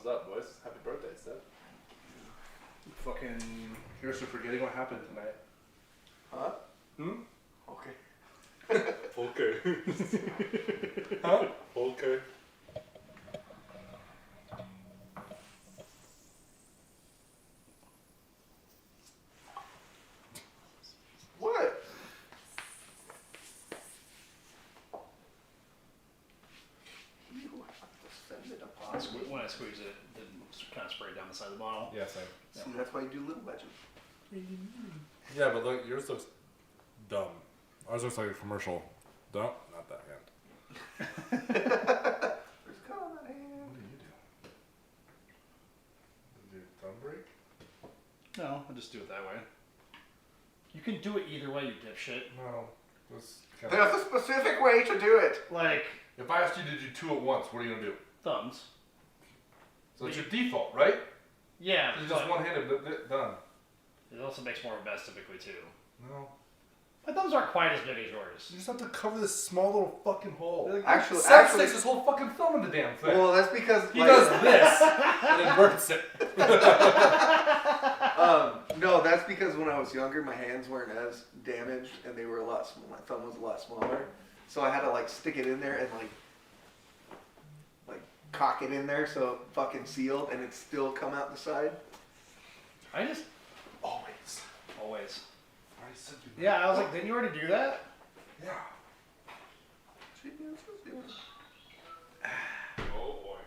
up, boys? Happy birthday, Seth. Fucking... You're just forgetting what happened tonight. Huh? Okay. Okay. Huh? Okay. What? You defended a possible. When I squeezed it, it kind of sprayed down the side of the bottle. Yeah, same. See, that's why you do little legend. Yeah, but look, yours looks dumb. Ours looks like a commercial. Dumb? Not that hand. There's a cut on that hand. What do you do? Did your thumb break? No, I'll just do it that way. You can do it either way, you dipshit. No. This There's a specific way to do it. Like, if I asked you to do two at once, what are you going to do? thumbs. So it's your default, right? Yeah, It's but just one-handed, done. it also makes more of a mess typically too. No. My thumbs aren't quite as big as yours. You just have to cover this small little fucking hole. Actually, Seth sticks his whole fucking thumb in the damn thing. well, that's because He does this and inverts it. No, that's because when I was younger, my hands weren't as damaged, and they were a lot. My thumb was a lot smaller, so I had to like stick it in there and like cock it in there so it fucking sealed, and it still come out the side. I just Always. always. I already said you. Yeah, I was like, didn't you already do that? Yeah. Oh boy.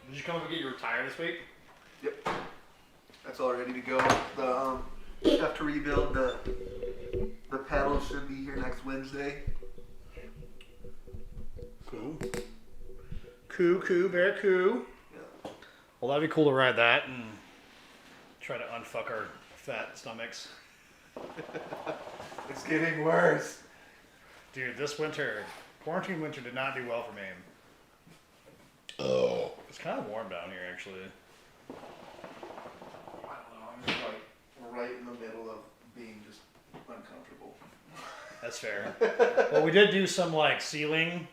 Did you come up and get your tire this week? Yep, that's all ready to go. The have to rebuild the pedals should be here next Wednesday. Cool. Very cool. Yeah. Well, that'd be cool to ride that and try to unfuck our fat stomachs. It's getting worse. Dude, this winter, quarantine winter did not do well for me. Oh. It's kind of warm down here, actually. I don't know. I'm just like right in the middle of being just uncomfortable. That's fair. Well, we did do some, like, sealing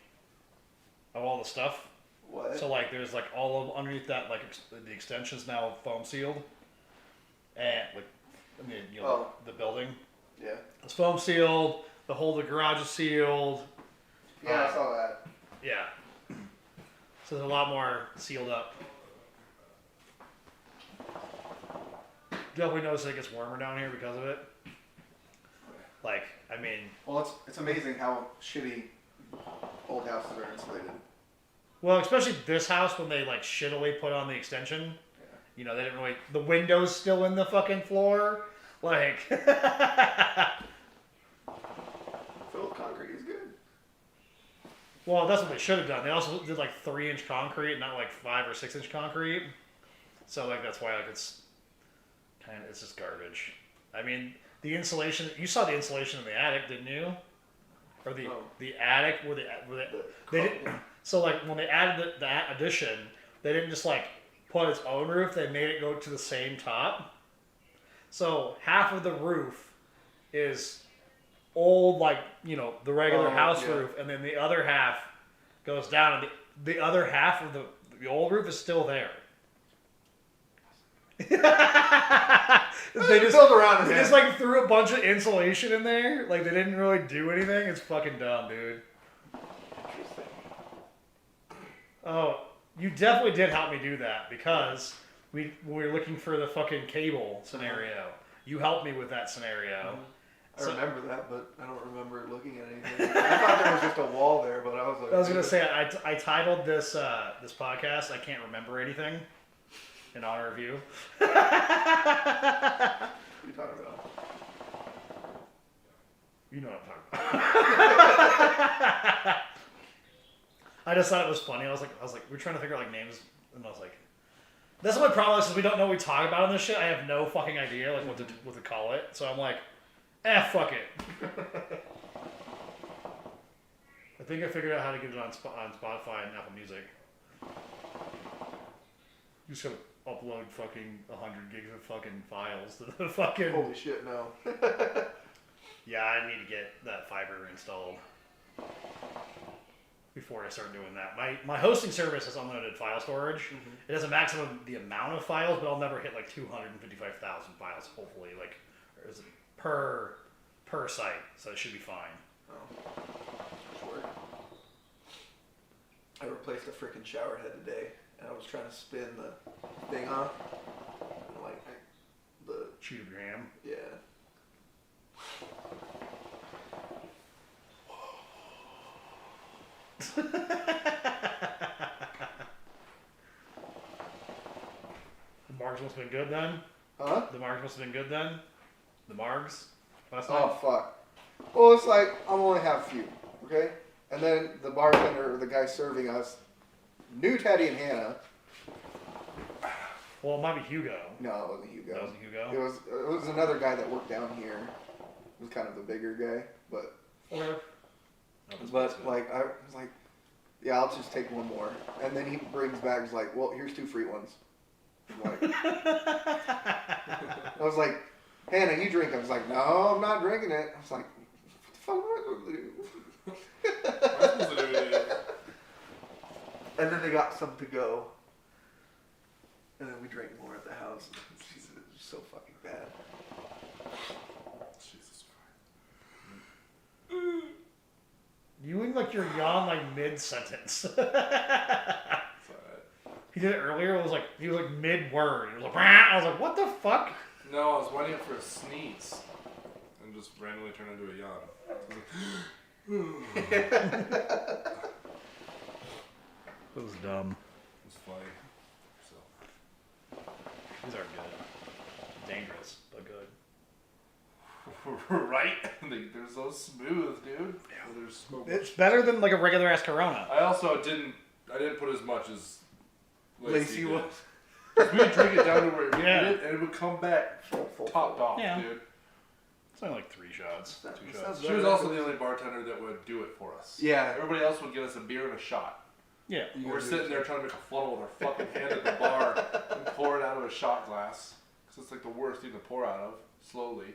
of all the stuff. What? So, like, there's, like, all of underneath that, like, the extension's now foam sealed. And, like, I mean, you know, the building. Yeah. It's foam sealed. The whole of the garage is sealed. Yeah, I saw that. Yeah. So there's a lot more sealed up. Definitely notice it gets warmer down here because of it. Like, I mean... Well, it's amazing how shitty old houses are insulated. Well, especially this house when they, like, shittily put on the extension. Yeah. You know, they didn't really... The window's still in the fucking floor. Like... Filled concrete is good. Well, that's what they should have done. They also did, like, 3-inch concrete, not, like, 5 or 6-inch concrete. So, like, that's why, like, it's just garbage. I mean, the insulation... You saw the insulation in the attic, didn't you? Or the attic where they didn't... So, like, when they added the addition, they didn't just, like, put its own roof. They made it go to the same top. So, half of the roof is old, like, you know, the regular house roof, and then the other half goes down, and the other half of the old roof is still there. They just build around it. They just, like, threw a bunch of insulation in there. Like, they didn't really do anything. It's fucking dumb, dude. Oh, you definitely did help me do that because we were looking for the fucking cable scenario. You helped me with that scenario. I remember that, but I don't remember looking at anything. I thought there was just a wall there, but I was like... I was going to say, I titled this this podcast, I Can't Remember Anything, in honor of you. What are you talking about? You know what I'm talking about. I just thought it was funny. I was like, we're trying to figure out, like, names, and I was like, that's my problem is we don't know what we talk about in this shit. I have no fucking idea, like, what to call it. So I'm like, fuck it. I think I figured out how to get it on Spotify and Apple Music. You just gotta upload fucking 100 gigs of fucking files to the fucking... Holy shit, no. Yeah, I need to get that fiber installed. before I start doing that. My hosting service has unlimited file storage. It has a maximum the amount of files, but I'll never hit like 255,000 files. Hopefully, like or is it per site, so it should be fine. Oh, sure. I replaced a freaking shower head today, and I was trying to spin the thing off, and like the Cheat of your ham. yeah. The Margs must have been good then. Huh? The Margs must have been good then. The Margs last Oh night. fuck. Well, it's like I'm only have a few, okay? And then the bartender or the guy serving us knew Teddy and Hannah. Well, it might be Hugo. No, it wasn't Hugo. That was Hugo. It was another guy that worked down here. He was kind of the bigger guy, but Okay. like I was like, yeah, I'll just take one more. And then he brings back, he's like, well, here's 2 free ones. I'm like, I was like, Hannah, you drink. I was like, no, I'm not drinking it. I was like, what the fuck am I supposed to do? And then they got some to go. And then we drank more at the house. Jesus, it was so fucking bad. Jesus Christ. You look like you're yawn like mid sentence. He did it earlier. It was like he was like mid word. He was like, "Rah!" I was like, what the fuck? No, I was waiting for a sneeze and just randomly turned into a yawn. It was dumb. It was funny. So. These are good. Dangerous, but good. Right? They're so smooth, dude. Yeah. They're so It's better than like a regular ass Corona. I also didn't put as much as Lacey was. We'd drink it down to where it Yeah. needed, and it would come back topped off, Yeah. dude. It's only like 3 shots. That 2 sounds shots. She was also the only bartender that would do it for us. Yeah. Everybody else would give us a beer and a shot. Yeah. We're sitting there trying to make a funnel with our fucking hand at the bar and pour it out of a shot glass. Because it's like the worst thing to pour out of, slowly.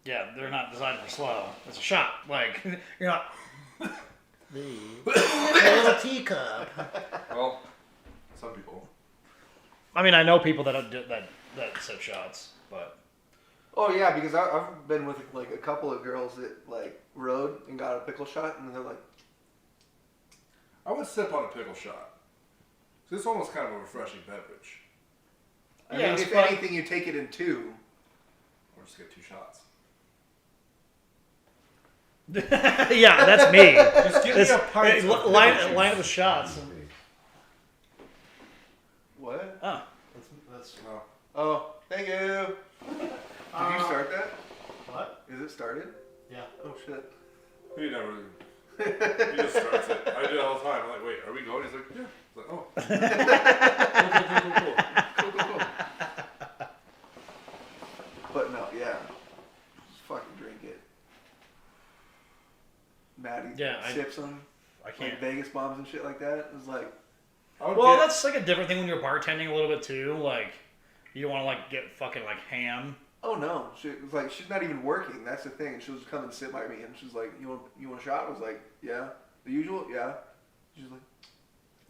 Yeah, they're not designed for slow. It's a shot. Like, you're not... a little teacup. Well, some people. I mean, I know people that sip shots, but... Oh yeah, because I've been with like a couple of girls that like rode and got a pickle shot, and they're like, I would sip on a pickle shot. 'Cause it's almost kind of a refreshing beverage. I Yeah, mean, it's if fun. anything, you take it in 2. Or just get 2 shots. Yeah, that's me. Just give me It's, a pint of pickle line juice. of the shots. What? Oh. That's Oh, thank you. Did you start that? What? Is it started? Yeah. Oh shit. He never. He just starts it. I do it all the time. I'm like, wait, are we going? He's like, yeah. I was like, oh. Cool. But no, yeah. Just fucking drink it. Maddie sips them. I can't. Like Vegas bombs and shit like that. It's like, Well, that's like a different thing when you're bartending a little bit too. Like, you don't want to like get fucking like ham. oh no, she was like, she's not even working. That's the thing. She'll just come and sit by me, and she's like, you want a shot? I was like, yeah. The usual, yeah. She's like,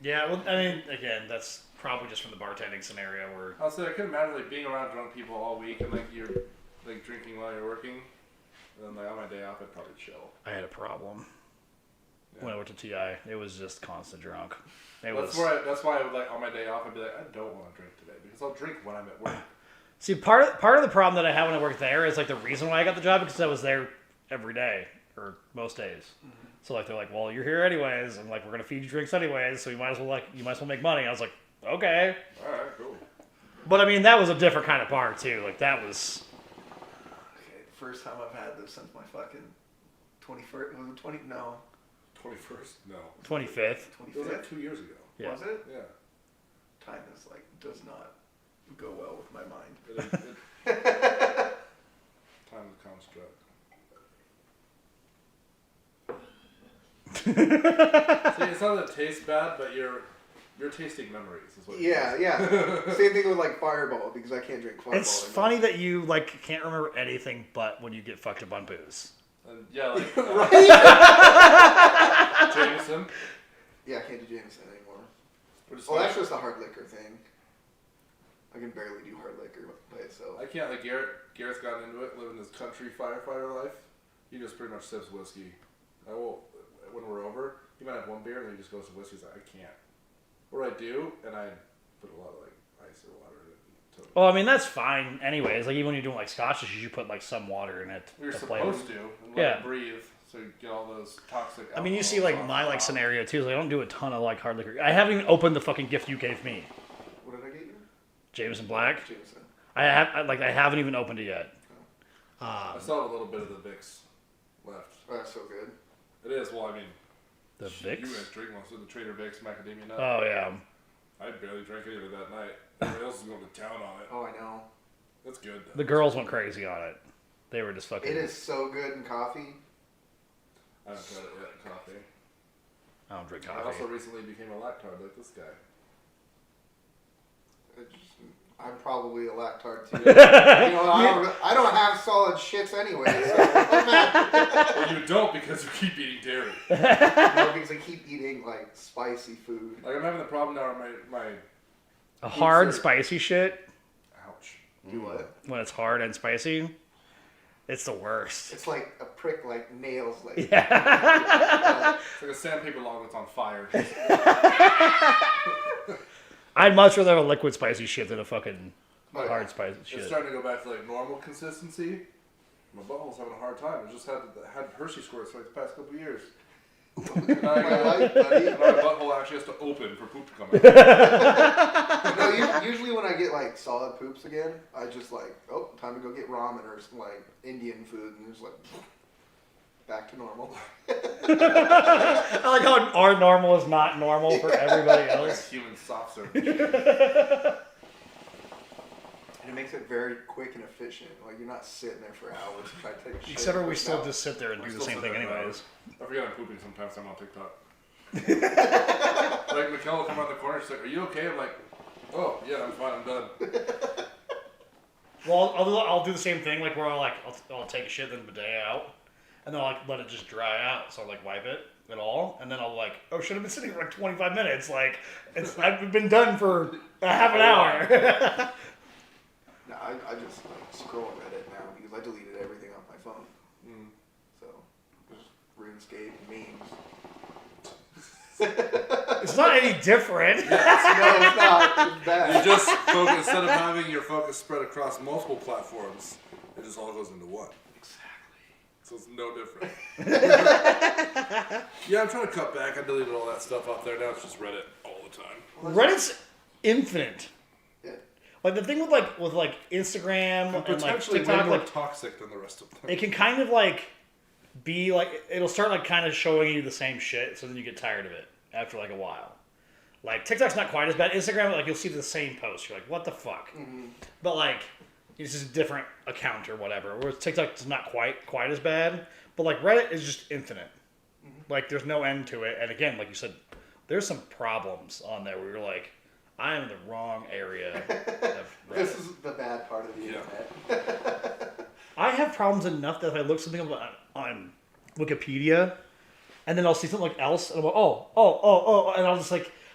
Yeah, well, I mean, again, that's probably just from the bartending scenario where. I'll say I couldn't imagine like being around drunk people all week and like you're like drinking while you're working. And then like on my day off, I'd probably chill. I had a problem Yeah. when I went to TI. It was just constant drunk. That's why I would like on my day off I'd be like, I don't want to drink today because I'll drink when I'm at work. See, part of the problem that I have when I work there is like the reason why I got the job because I was there every day or most days. Mm-hmm. So like they're like, well, you're here anyways, and like we're gonna feed you drinks anyways, so you might as well make money. I was like, okay. All right, cool. But I mean, that was a different kind of bar too. Like that was. okay, first time I've had this since my fucking 21st. Was it 20? No. 21st? No. 25th. It was 25th? like 2 years ago. Yeah. Was it? Yeah. Time is like does not go well with my mind. Time is a construct. See, it's not that it tastes bad, but you're tasting memories. Is what it Yeah, is. yeah. Same thing with like Fireball because I can't drink Fireball. It's anymore. funny that you like can't remember anything but when you get fucked up on booze. And yeah, like Right? Jameson. Yeah, I can't do Jameson anymore. Well, That's just a hard liquor thing. I can barely do hard liquor by itself. I can't, like, Garrett's gotten into it, living this country firefighter life. He just pretty much sips whiskey. I will, when we're over, he might have one beer and then he just goes to whiskey. He's like, I can't. Or I do, and I put a lot of, like, ice or water in it. Well, I mean, that's fine anyways. Like, even when you're doing, like, scotches, you should put, like, some water in it. You're flavor. supposed to, and let it breathe, so you get all those toxic I mean, you see, like, my, like, scenario, too. Like, I don't do a ton of, like, hard liquor. I haven't even opened the fucking gift you gave me. What did I get you? Jameson Black? Jameson. I haven't even opened it yet. I still have a little bit of the Vicks left. Oh, that's so good. It is, well, I mean... The You Vicks? guys drink most of the Trader Vicks macadamia nut. Oh, yeah. I barely drank any of it that night. Everybody else is going to town on it. Oh, I know. That's good, though. The girls went crazy on it. They were just fucking... It is so good in coffee. I haven't tried it yet in coffee. I don't drink I coffee. also recently became a lactard like this guy. I'm probably a lactard too. I don't have solid shits anyway. So Well, you don't because you keep eating dairy. because I keep eating like spicy food. Like I'm having the problem now where my A hard, spicy shit, ouch. Do what? when it's hard and spicy, it's the worst. It's like a prick, like nails, like. Yeah. It's like a sandpaper log that's on fire. I'd much rather have a liquid spicy shit than a fucking hard spicy It's shit. starting to go back to like normal consistency. My butthole's having a hard time. I just had Hershey squirts for like the past couple of years. And My life, buddy. my butthole actually has to open for poop to come out. No, usually when I get like solid poops again, I just like, oh, time to go get ramen or some like Indian food, and just like back to normal. I like how our normal is not normal for everybody Like else. human soft serve. And it makes it very quick and efficient. Like you're not sitting there for hours to try to take a shit. Except for we Push still out. just sit there and do the same thing anyways. I forget I'm pooping sometimes. I'm on TikTok. Like Mikkel will come around the corner. She's like, "Are you okay?" I'm like, "Oh yeah, I'm fine. I'm done." Well, I'll do the same thing, like where I'll take a shit, then bidet out, and then I'll like let it just dry out. So I'll like wipe it at all, and then I'll like, oh shit, I've been sitting for like 25 minutes. Like I've been done for a half an hour. No, I just like scroll Reddit now because I deleted everything off my phone. So just RuneScape memes. It's not any different. No, it's not. It's bad. You just focus, instead of having your focus spread across multiple platforms, it just all goes into one. Exactly. So it's no different. Yeah, I'm trying to cut back. I deleted all that stuff off there. Now it's just Reddit all the time. Reddit's infinite. Yeah. Like the thing with Instagram and like Potentially way TikTok, more like toxic than the rest of them. it can kind of like be like it'll start like kind of showing you the same shit, so then you get tired of it after like a while. Like TikTok's not quite as bad. Instagram, like you'll see the same post, you're like, what the fuck? Mm-hmm. But like it's just a different account or whatever. Whereas TikTok's not quite as bad. But like Reddit is just infinite. Like there's no end to it. And again, like you said, there's some problems on there where you're like, I am in the wrong area of Reddit. This is the bad part of the internet. I have problems enough that if I look something up on Wikipedia, and then I'll see something like else, and I'm like, oh, and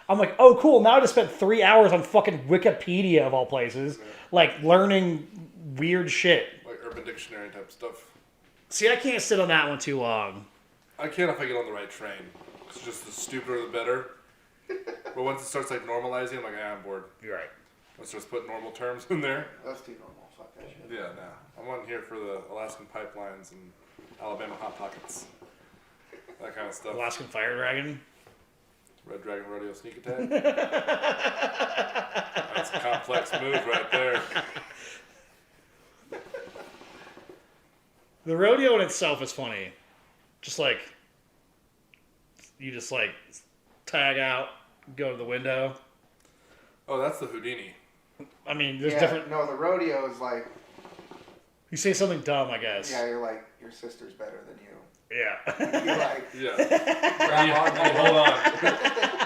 I'm like, oh, cool. Now I just spent 3 hours on fucking Wikipedia of all places, like learning weird shit. Like Urban Dictionary type stuff. See, I can't sit on that one too long. I can if I get on the right train. It's just the stupider the better. But once it starts like normalizing, I'm like, I'm bored. You're right. Once it starts putting normal terms in there. That's too normal. Fuck that shit. Yeah, nah. I'm on here for the Alaskan pipelines and Alabama Hot Pockets. That kind of stuff. Alaskan Fire Dragon. Red Dragon Rodeo Sneak Attack. That's a complex move right there. The rodeo in itself is funny. Just like, you just like tag out, go to the window. Oh, that's the Houdini. I mean, there's different. No, the rodeo is like. You say something dumb, I guess. Yeah, you're like, your sister's better than you. Yeah. You're like, Yeah. grab on. Hold on.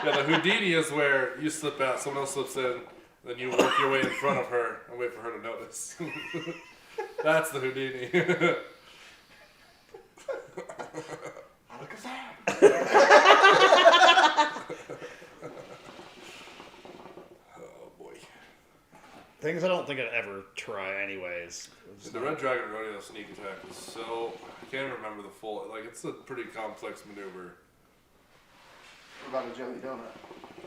Yeah, the Houdini is where you slip out, someone else slips in, then you work your way in front of her and wait for her to notice. That's the Houdini. Look at that. things I don't think I'd ever try anyways. The Red Dragon Rodeo sneak attack is so... I can't even remember the full... Like, it's a pretty complex maneuver. What about a jelly donut?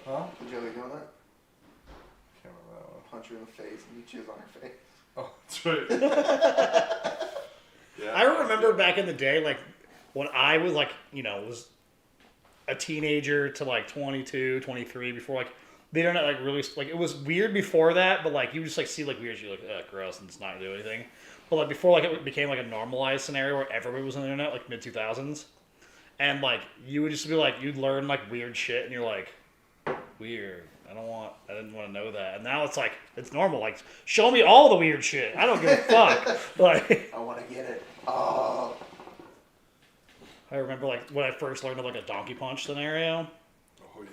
Huh? The jelly donut? Can't remember that one. Punch her in the face and you jizz on her face. Oh, that's right. Yeah. I remember back in the day, like, when I was, like, you know, was a teenager to, like, 22, 23, before, like, the internet, like, really, like, it was weird before that, but, like, you just, like, see, like, weird shit, like, gross, and it's not do anything. But, like, before, like, it became, like, a normalized scenario where everybody was on the internet, like, mid-2000s. And, like, you would just be, like, you'd learn, like, weird shit, and you're like, weird. I didn't want to know that. And now it's, like, it's normal. Like, show me all the weird shit. I don't give a fuck. Like, I want to get it. Oh. I remember, like, when I first learned of, like, a donkey punch scenario. Oh, yeah.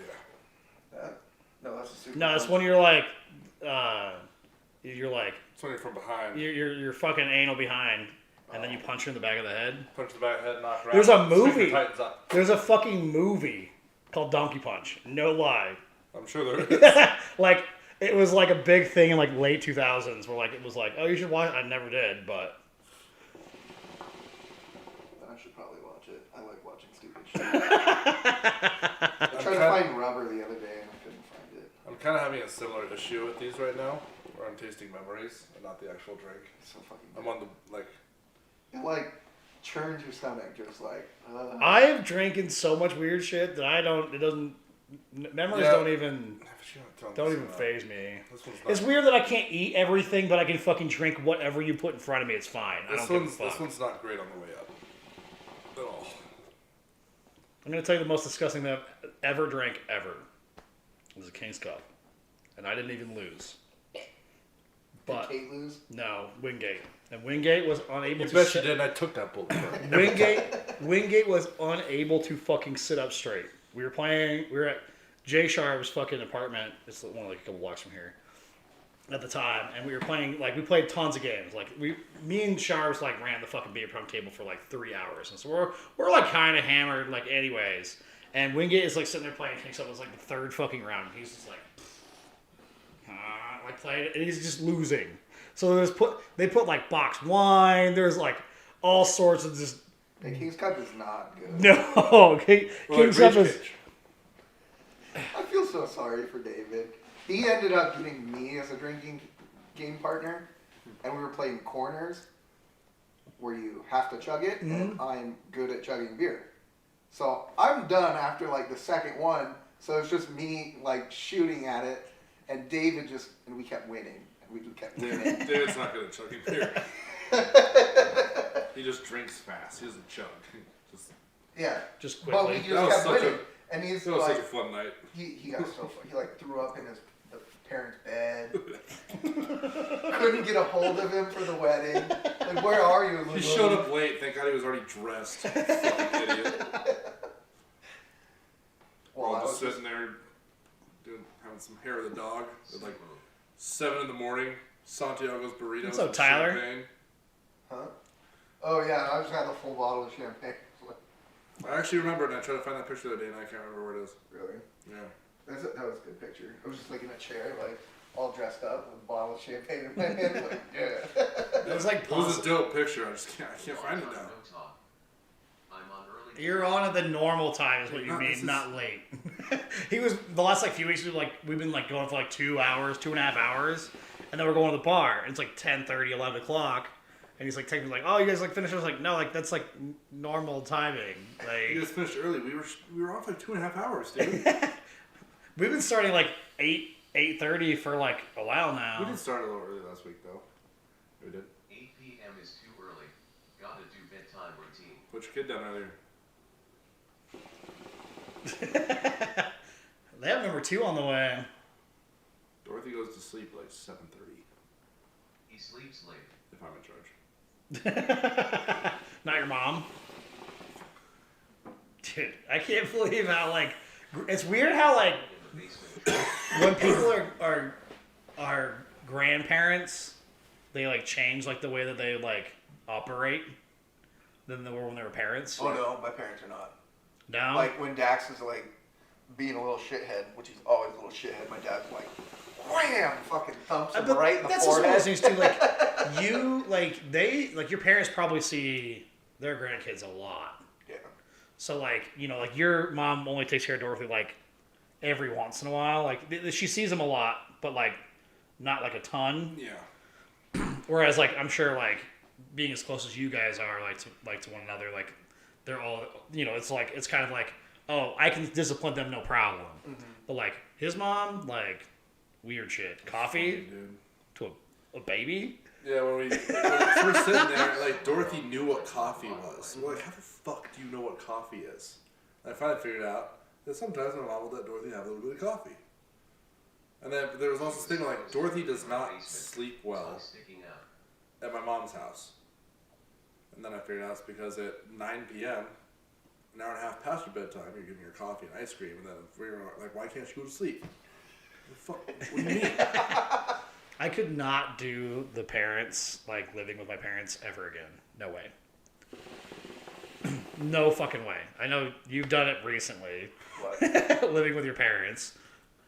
That? No, that's a super. No, it's punch. when you're like, It's when you're from behind. you're fucking anal behind, and then you punch her in the back of the head. Punch the back of the head, knock her out. There's a movie. Stick your Titans up. There's a fucking movie called Donkey Punch. No lie. I'm sure there is. Like, it was like a big thing in like late 2000s where like it was like, oh, you should watch it. I never did, but I should probably watch it. I like watching stupid shit. I tried to find rubber the other day and I couldn't find it. I'm kind of having a similar issue with these right now, where I'm tasting memories and not the actual drink. It's so fucking I'm good. on the, like... It like churns your stomach just like. I've drinking so much weird shit that memories don't even phase me. It's weird that I can't eat everything, but I can fucking drink whatever you put in front of me. It's fine. I don't give a fuck. This one's not great on the way up. At all. I'm gonna tell you the most disgusting thing I've ever drank ever. It was a King's Cup, and I didn't even lose. But Did Kate lose? no, Wingate, and Wingate was unable to. Bet you did. I took that bullet. Wingate was unable to fucking sit up straight. We were at Jay Sharp's fucking apartment. It's one like a couple blocks from here. At the time, and we were playing, like, we played tons of games. Like, me and Sharps, like, ran the fucking beer pong table for, like, 3 hours. And so we're like, kind of hammered, like, anyways. And Wingate is, like, sitting there playing King's Cup. It was, like, the third fucking round. And he's just, like, playing it, and he's just losing. So they put, like, box wine. There's, like, all sorts of just... The King's Cup is not good. No, King's Cup is... I feel so sorry for David. He ended up getting me as a drinking game partner, and we were playing corners, where you have to chug it, and I'm good at chugging beer. So I'm done after like the second one, so it's just me like shooting at it, and David and we kept winning, and we just kept winning. David's not good at chugging beer. He just drinks fast. He doesn't chug. Just But quickly. we just kept winning. And he's That was like, such a fun night. he got so fun. He like threw up in the parents' bed. Couldn't get a hold of him for the wedding. Like, where are you? He showed up late. Thank God he was already dressed. Fucking idiot. Well, We're I all was just sitting there having some hair of the dog at like 7 a.m. Santiago's burritos. What's up, and Tyler? champagne. Huh? Oh yeah, I just had a full bottle of champagne. I actually remember, and I tried to find that picture the other day, and I can't remember where it is. Really? Yeah. That was a good picture. I was just like in a chair, like all dressed up with a bottle of champagne in my hand. Like, yeah. It was like It was a dope picture. I can't find it now. You're on at the normal time is what you mean, not late. He was the last like few weeks. We've been like going for like 2 hours, 2.5 hours, and then we're going to the bar. And it's like 10:30, 11 o'clock, and he's like texting me like, "Oh, you guys like finished?" I was like, "No, like that's like normal timing." Like You just finished early. We were off like 2.5 hours, dude. we've been starting like 8:30 for like a while now. We did start a little early last week though. We did. 8 p.m. is too early. Gotta do bedtime routine. Put your kid down earlier. They have number 2 on the way. Dorothy goes to sleep like 7:30 He sleeps late. if I'm in charge. Not your mom. Dude, I can't believe how like it's weird how like In the basement. when people are grandparents, they like change like the way that they like operate than they were when they were parents. Oh no, my parents are not. No. Like when Dax is like being a little shithead, which he's always a little shithead. My dad's like, wham, fucking thumps him But right in the that's just one of forehead. those things too. Like your parents probably see their grandkids a lot. Yeah. So like like your mom only takes care of Dorothy like every once in a while. Like she sees them a lot, but like not like a ton. Yeah. Whereas like I'm sure like being as close as you guys are to one another, like they're all it's kind of like, oh, I can discipline them no problem. Mm-hmm. But like his mom, like weird shit. Coffee Dude. to a baby. Yeah, when we were sitting there, like Dorothy knew what coffee was. We're like, how the fuck do you know what coffee is? And I finally figured out that sometimes my mom would let Dorothy have a little bit of coffee. And then there was also this thing like Dorothy does not sleep well at my mom's house. And then I figured out it's because at 9 p.m., an hour and a half past your bedtime, you're giving her coffee and ice cream, and then figuring out, like, why can't she go to sleep? The fuck? What do you mean? I could not do the parents, like living with my parents ever again. No way. No fucking way. I know you've done it recently. What? Living with your parents.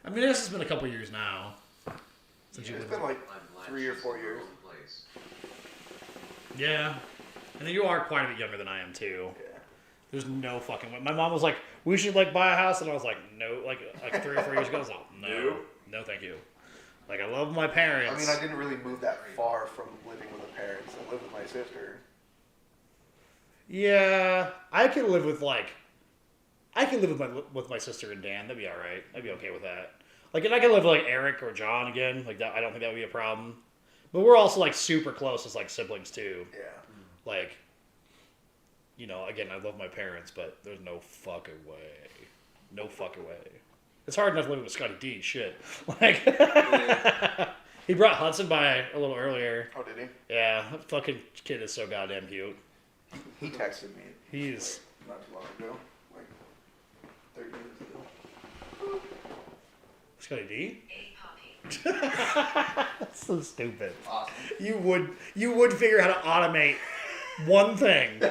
I mean, this has been a couple years now. Since you It's lived been like 3 or 4 years. Yeah. And you are quite a bit younger than I am, too. Yeah. There's no fucking way. My mom was like, we should, like, buy a house. And I was like, no. Like 3 or 4 years ago, I was like, no. No, thank you. Like, I love my parents. I mean, I didn't really move that far from living with the parents. I lived with my sister. Yeah. I could live with, like... I could live with my sister and Dan. That'd be all right. I'd be okay with that. Like, and I could live with, like, Eric or John again. Like, that, I don't think that would be a problem. But we're also, like, super close as, like, siblings, too. Yeah. Like, again, I love my parents, but there's no fucking way. No fucking way. It's hard enough living with Scotty D. Shit. Like, he brought Hudson by a little earlier. Oh, did he? Yeah, that fucking kid is so goddamn cute. He texted me. He's... Not too long ago. Like 30 minutes ago. Scotty D? That's so stupid. Awesome. You would figure out how to automate one thing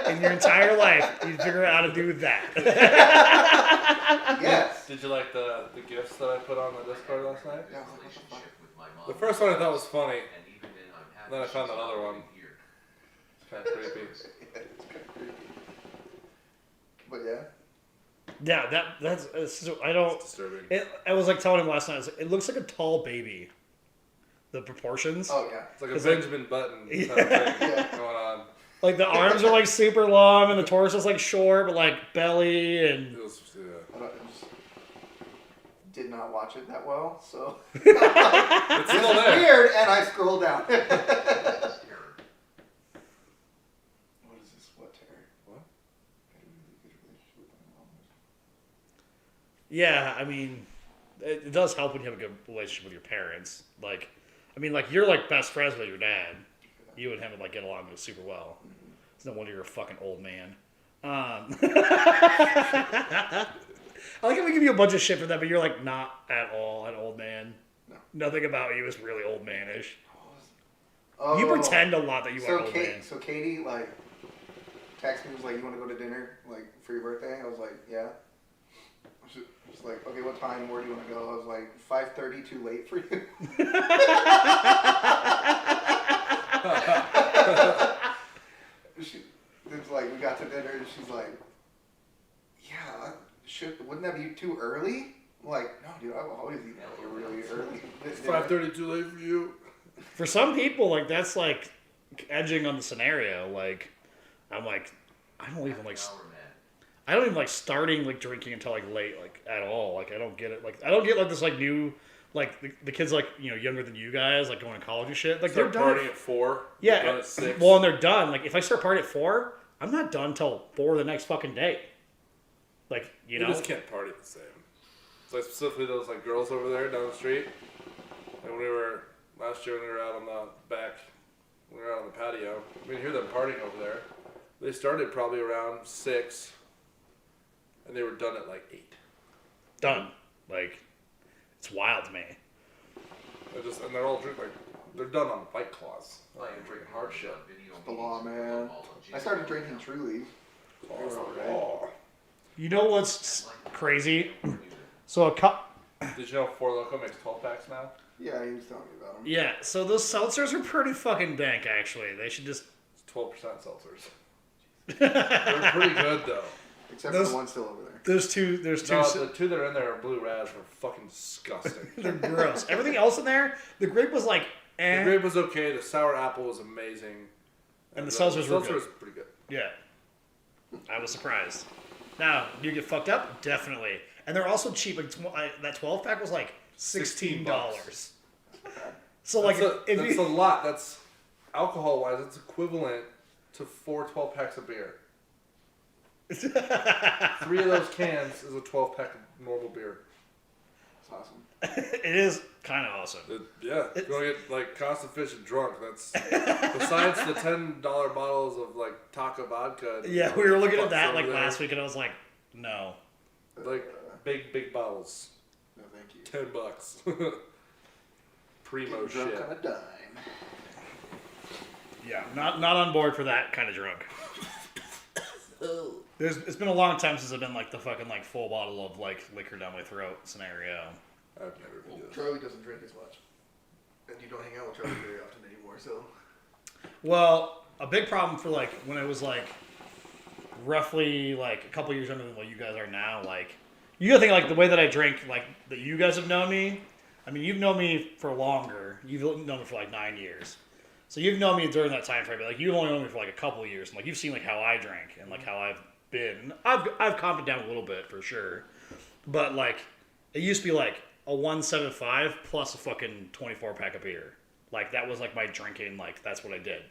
in your entire life. You'd figure out how to do that. Yes. Did you like the gifts that I put on the Discord last night? Yeah. The first one I thought was funny. Then I found another one. It's kind of creepy. It's kind of creepy. But yeah. Yeah, that's I don't. It's disturbing. I was like telling him last night. I was like, it looks like a tall baby. The proportions. Oh yeah. It's like a It's like- Benjamin Button type Yeah. thing Yeah. going on. Like the arms are like super long and the torso's like short, but like belly and. It was, I just did not watch it that well, so. It's still there. Weird, and I scroll down. What is this? What terror? What? Yeah, I mean, it does help when you have a good relationship with your parents. Like, I mean, like you're like best friends with your dad. You and him would like get along super well. It's no wonder you're a fucking old man. I like how we give you a bunch of shit for that, but you're like not at all an old man. No. Nothing about you is really old manish. Oh, You pretend a lot that you are old man. So Katie, like, texted me, was like, you want to go to dinner, like, for your birthday? I was like, yeah. She's like, okay, what time, where do you want to go? I was like, 5:30, too late for you? It was like, we got to dinner, and she's like, yeah, wouldn't that be too early? I'm like, no, dude, I will always eat really early. It's 5:30 too late for you. For some people, like that's like edging on the scenario. Like, I'm like, I don't even like starting like drinking until like late, like at all. Like I don't get it. Like I don't get like this like new, like the kids like younger than you guys, like going to college and shit. Like Start they're done partying at 4. Yeah. Done at 6. Well, and they're done. Like if I start partying at 4, I'm not done till 4 the next fucking day. Like you know, just can't party the same. It's like specifically those like girls over there down the street. And when we were last year, when we were out on the back, when we were out on the patio, we could hear them partying over there. They started probably around 6, and they were done at like 8. done. Like it's wild to me. And they're all drinking like they're done on White Claws. Not even drinking hard shit. The law, man. I started drinking Trulies. Oh. You know what's crazy? So Did you know Four Loko makes 12 packs now? Yeah, he was telling me about them. Yeah, so those seltzers are pretty fucking dank, actually. They should just... It's 12% seltzers. They're pretty good, though. Except for the one still over there. There's two... No, the two that are in there are blue raz are fucking disgusting. They're gross. Everything else in there, the grape was like, eh. The grape was okay. The sour apple was amazing. And the seltzers were good. Seltzer was pretty good. Yeah. I was surprised. Now, do you get fucked up? Definitely. And they're also cheap. Like that 12 pack was like $16. So like, that's a lot. That's alcohol wise. It's equivalent to 4 12 packs of beer. 3 of those cans is a 12 pack of normal beer. That's awesome. It is kind of awesome. Yeah, if you want to get like cost efficient drunk. That's besides the $10 bottles of like Taco vodka. Yeah, we were looking at that like last week, and I was like, no. Like big bottles. No, thank you. $10. Primo Getting drunk shit. on a dime. Yeah, not on board for that kind of drunk. It's been a long time since I've been like the fucking like full bottle of like liquor down my throat scenario. I've never been to Charlie doesn't drink as much. And you don't hang out with Charlie very often anymore, so. Well, a big problem for like when I was like roughly like a couple years younger than what you guys are now, like you gotta think like the way that I drink, like that you guys have known me. I mean, you've known me for longer. You've known me for like 9 years. So you've known me during that time frame. But like you've only known me for like a couple of years, and like you've seen like how I drank and like how I've been. I've calmed it down a little bit for sure, but like it used to be like a 175 plus a fucking 24 pack of beer. Like that was like my drinking. Like that's what I did,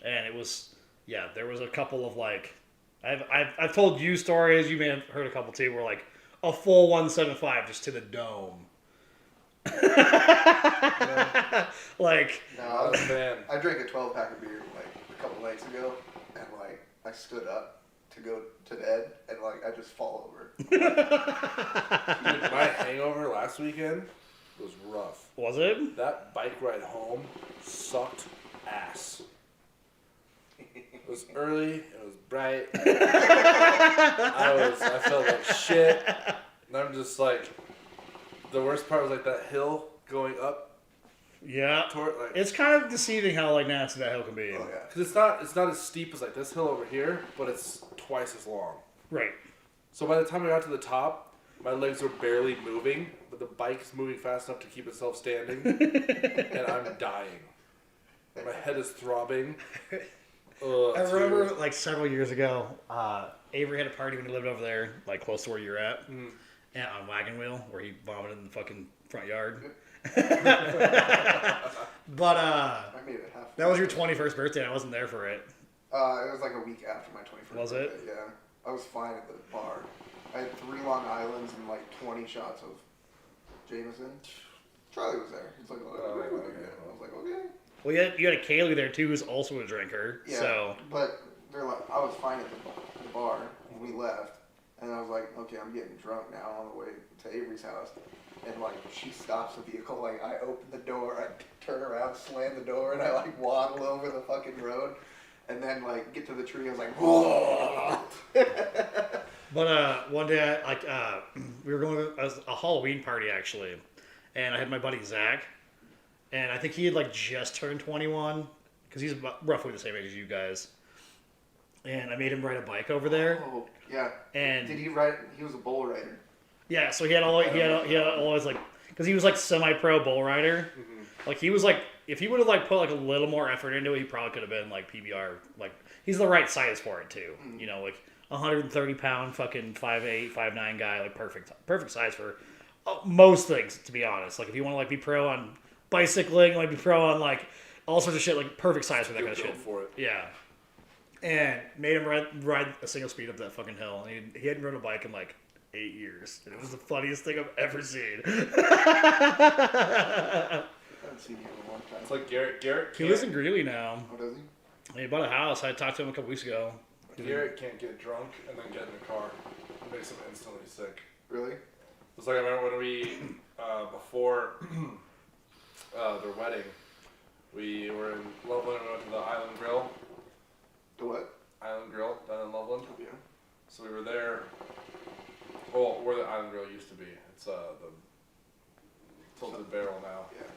and it was there was a couple of like I've told you stories. You may have heard a couple too, where like a full 175 just to the dome. Like No, man. I drank a 12 pack of beer like a couple nights ago, and like I stood up to go to bed, and like I just fall over. Dude, my hangover last weekend was rough. Was it? That bike ride home sucked ass. It was early. It was bright. I felt like shit. And I'm just like, the worst part was like that hill going up. Yeah. Toward, like, It's kind of deceiving how like nasty that hill can be. Oh yeah. Cause it's not as steep as like this hill over here, but it's twice as long. Right. So by the time I got to the top, my legs were barely moving, but the bike's moving fast enough to keep itself standing, and I'm dying. My head is throbbing. Ugh, I remember like several years ago, Avery had a party when he lived over there, like close to where you're at, and on Wagon Wheel, where he vomited in the fucking front yard. But I made it half. that was your 21st birthday, and I wasn't there for it. It was like a week after my 21st. Was it? birthday, Yeah. I was fine at the bar. I had 3 Long Islands and like 20 shots of Jameson. Charlie was there. He's like, oh, okay. I was like, okay. Well, you had a Kaylee there too, who's also a drinker. Yeah, So but they're like, I was fine at the bar when we left, and I was like, okay, I'm getting drunk now on the way to Avery's house, and like she stops the vehicle, like I open the door, I turn around, slam the door, and I like waddle over the fucking road, and then like get to the tree, I was like, whoa. But one day, we were going to a Halloween party actually, and I had my buddy Zach, and I think he had like just turned 21 because he's about roughly the same age as you guys. And I made him ride a bike over there. Oh, yeah. And did he ride? He was a bull rider. Yeah, so he had always like because he was like semi-pro bull rider. Mm-hmm. Like he was like if he would have like put like a little more effort into it, he probably could have been like PBR. Like he's the right size for it too. Mm-hmm. You know, like 130-pound fucking 5'8", 5'9" guy, like perfect size for most things. To be honest, like if you want to like be pro on bicycling, like be pro on like all sorts of shit, like perfect size for that kind of shit. For it. Yeah. And made him ride a single speed up that fucking hill, and he hadn't ridden a bike in like 8 years, and it was the funniest thing I've ever seen. I haven't seen him in a long time. It's like Garrett. He lives in Greeley now. What does he? He bought a house. I talked to him a couple weeks ago. Garrett can't get drunk and then get in the car. It makes him instantly sick. Really? It's like I remember when we before their wedding, we were in Loveland and we went to the Island Grill. The what? Island Grill down in Loveland. Yeah. So we were there. Well, where the Island Grill used to be. It's the tilted barrel now. Yeah.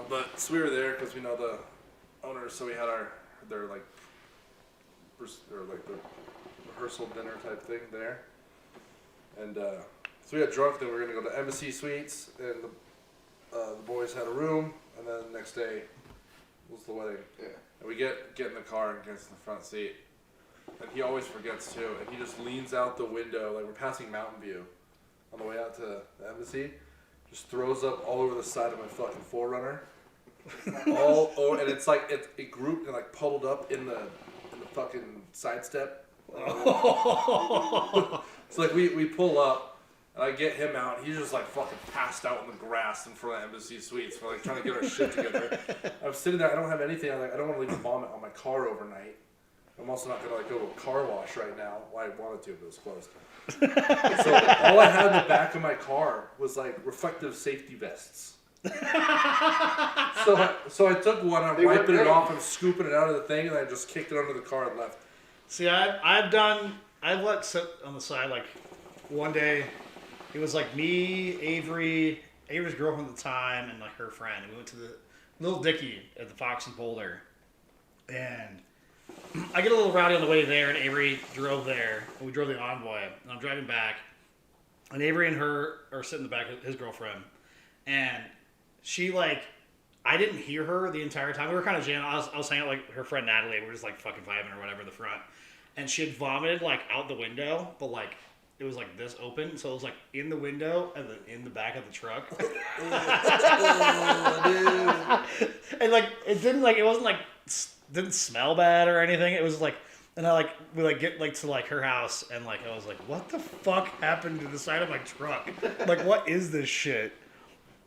But so we were there because we know the owners, so we had their like the rehearsal dinner type thing there, and so we got drunk. Then we were gonna go to Embassy Suites, and the boys had a room, and then the next day was the wedding. Yeah. And we get in the car and gets in the front seat, and he always forgets too, and he just leans out the window like we're passing Mountain View on the way out to the Embassy. Just throws up all over the side of my fucking 4Runner. All over, and it's like it grouped and like puddled up in the fucking side step. So like we pull up, and I get him out. And he's just like fucking passed out in the grass in front of Embassy Suites. We're like trying to get our shit together. I'm sitting there. I don't have anything. I'm like, I don't want to leave a vomit on my car overnight. I'm also not gonna like go to a car wash right now. Well, I wanted to, but it was closed. So all I had in the back of my car was like reflective safety vests. So I took one, I'm wiping it off and scooping it out of the thing, and I just kicked it under the car and left. See, I've let sit on the side, like, one day, it was like me, Avery's girlfriend at the time, and like her friend. We went to the Little Dicky at the Fox and Boulder, and I get a little rowdy on the way there, and Avery drove there, and we drove the Envoy, and I'm driving back, and Avery and her are sitting in the back of his girlfriend, and she, like, I didn't hear her the entire time. We were kind of jamming. I was hanging out with like, her friend Natalie. We were just, like, fucking vibing or whatever in the front, and she had vomited, like, out the window, but, like, it was, like, this open, so it was, like, in the window and then in the back of the truck. And, like, it wasn't, like, didn't smell bad or anything. It was like, and we get like to like her house, and like I was like, what the fuck happened to the side of my truck? Like, what is this shit?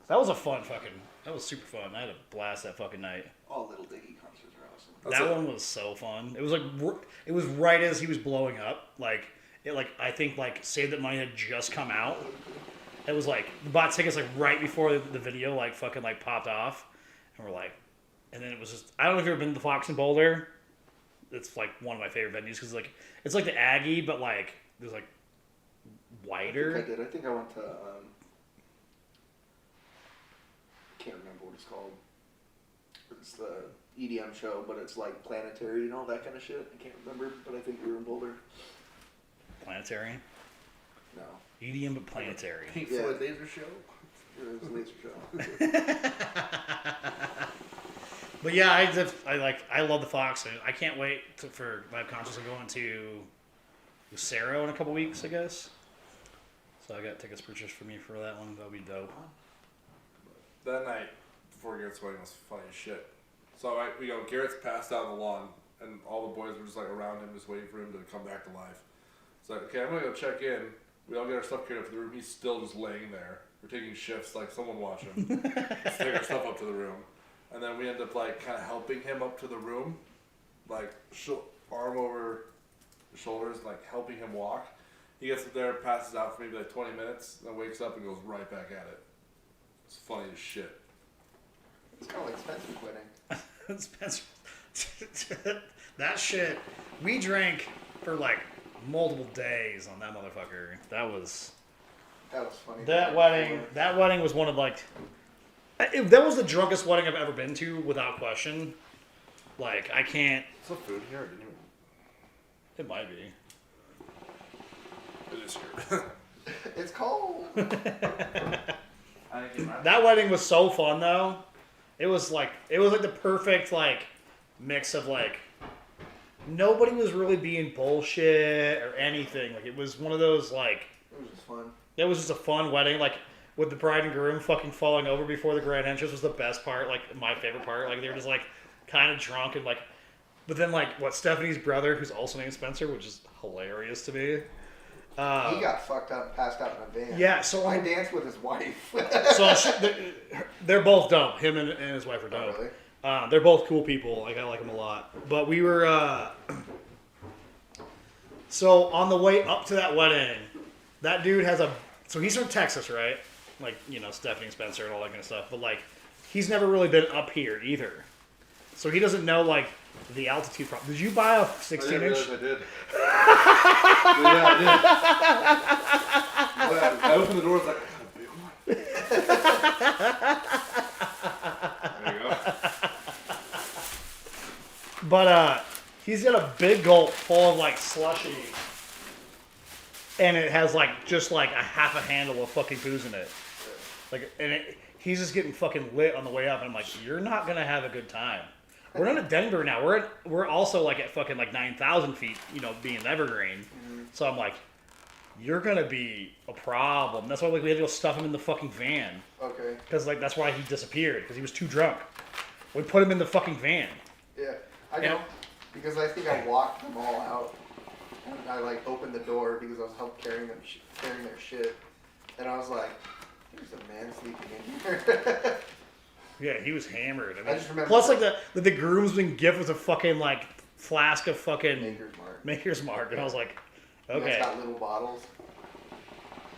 That was that was super fun. I had a blast that fucking night. All Little Dicky concerts are awesome. That one was so fun. It was like, it was right as he was blowing up. Like, I think like Save That Money had just come out. It was like, we bought tickets like right before the video like fucking like popped off, and we're like, and then it was just, I don't know if you've ever been to the Fox and Boulder. It's like one of my favorite venues because like it's like the Aggie, but like there's like wider. I did. I think I went to. Can't remember what it's called. It's the EDM show, but it's like planetary and all that kind of shit. I can't remember, but I think we were in Boulder. Planetary? No. EDM, but planetary. Pink Floyd laser show. It was a laser show. But yeah, I love the Fox, and I can't wait for Live Concerts. I'm going to Lucero in a couple weeks, I guess. So I got tickets purchased for me for that one. That'll be dope. That night before Garrett's wedding was funny as shit. So Garrett's passed out on the lawn, and all the boys were just like around him, just waiting for him to come back to life. It's like, okay, I'm gonna go check in. We all get our stuff carried up to the room. He's still just laying there. We're taking shifts, like someone watch him. Let's take our stuff up to the room. And then we end up like kind of helping him up to the room, like arm over the shoulders, like helping him walk. He gets up there, passes out for maybe like 20 minutes, then wakes up and goes right back at it. It's funny as shit. It's kind of like Spencer quitting. Spencer, that shit. We drank for like multiple days on that motherfucker. That was funny. That wedding was one of like. That was the drunkest wedding I've ever been to, without question. Like, I can't. Is there food here? It might be. It is here. It's cold. That wedding was so fun, though. It was like the perfect like mix of like nobody was really being bullshit or anything. Like, it was one of those like. It was just fun. It was just a fun wedding, like. With the bride and groom fucking falling over before the grand entrance was the best part, like my favorite part. Like, they were just like kind of drunk and like, but then like Stephanie's brother, who's also named Spencer, which is hilarious to me. He got fucked up, passed out in a van. Yeah, so I danced with his wife. So they're both dope. Him and his wife are dope. Oh, really? They're both cool people. Like, I like them a lot. But we were so on the way up to that wedding, that dude has so he's from Texas, right? Like, you know, Stephanie and Spencer and all that kind of stuff. But, like, he's never really been up here either. So he doesn't know, like, the altitude problem. Did you buy a 16-inch? I did. Yeah, I did. I opened the door, I was like, I got a big There you go. But he's got a big gulp full of like slushy, and it has like just like a half a handle of fucking booze in it. Like, he's just getting fucking lit on the way up, and I'm like, you're not gonna have a good time. We're not at Denver now. We're also like at fucking like 9,000 feet, you know, being Evergreen. Mm-hmm. So I'm like, you're gonna be a problem. That's why like we had to go stuff him in the fucking van. Okay. Because like that's why he disappeared, because he was too drunk. We put him in the fucking van. Yeah, I know. Because I think I walked them all out, and I like opened the door because I was help carrying their shit, and I was like, "There's a man sleeping in here." Yeah, he was hammered. I just remember. Plus, like the groomsman gift was a fucking like flask of fucking Maker's Mark, and I was like, okay. okay. It's got little bottles.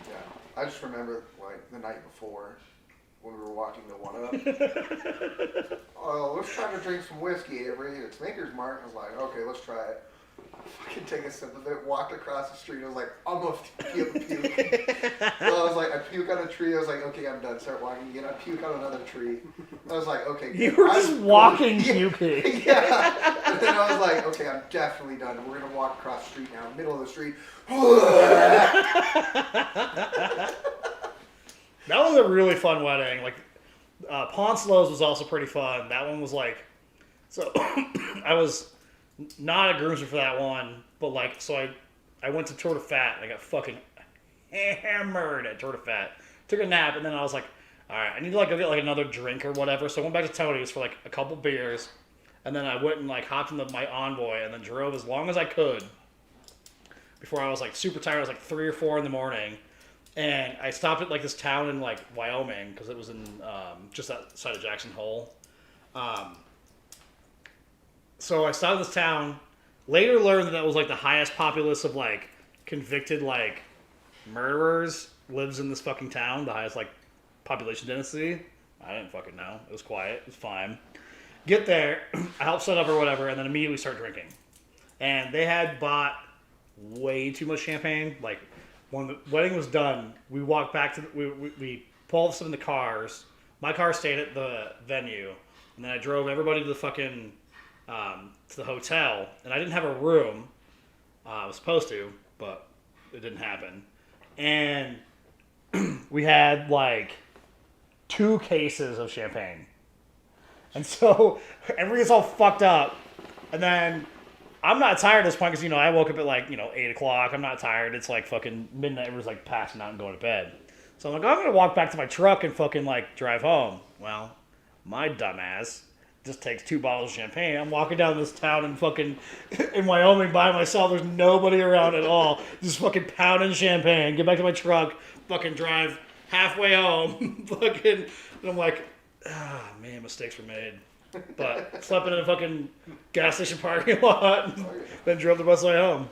Yeah, I just remember like the night before when we were walking the one up. Oh, let's try to drink some whiskey, Avery. It's Maker's Mark. I was like, okay, let's try it. Fucking take a sip of it, walked across the street. I was like, almost puke. So I was like, I puke on a tree. I was like, okay, I'm done. Start walking again. I puke on another tree. I was like, okay. You were just walking puking. Yeah. And then I was like, okay, I'm definitely done. We're going to walk across the street now, middle of the street. That was a really fun wedding. Like, Poncelo's was also pretty fun. That one was like, so I was not a groomsman for that one, but like, so I went to Tour de Fat. And I got fucking hammered at Tour de Fat. Took a nap, and then I was like, all right, I need to like go get like another drink or whatever. So I went back to Tony's for like a couple beers, and then I went and like hopped in my Envoy, and then drove as long as I could before I was like super tired. It was like 3 or 4 in the morning. And I stopped at like this town in like Wyoming because it was in just outside of Jackson Hole. So I stopped at this town. Later learned that was like the highest populace of like convicted like murderers lives in this fucking town. The highest like population density. I didn't fucking know. It was quiet. It was fine. Get there. I help set up or whatever, and then immediately start drinking. And they had bought way too much champagne. Like, when the wedding was done, we walked back to we pulled stuff in the cars. My car stayed at the venue, and then I drove everybody to the fucking to the hotel. And I didn't have a room. I was supposed to, but it didn't happen. And we had like 2 cases of champagne, and so everything's all fucked up. And then I'm not tired at this point because, you know, I woke up at like, you know, 8 o'clock. I'm not tired. It's like fucking midnight. Everyone's like passing out and going to bed. So I'm like, I'm going to walk back to my truck and fucking like drive home. Well, my dumbass just takes 2 bottles of champagne. I'm walking down this town in fucking in Wyoming by myself. There's nobody around at all. Just fucking pounding champagne. Get back to my truck. Fucking drive halfway home. Fucking, and I'm like, ah, man, mistakes were made. But slept in a fucking gas station parking lot, and then drove the bus way home.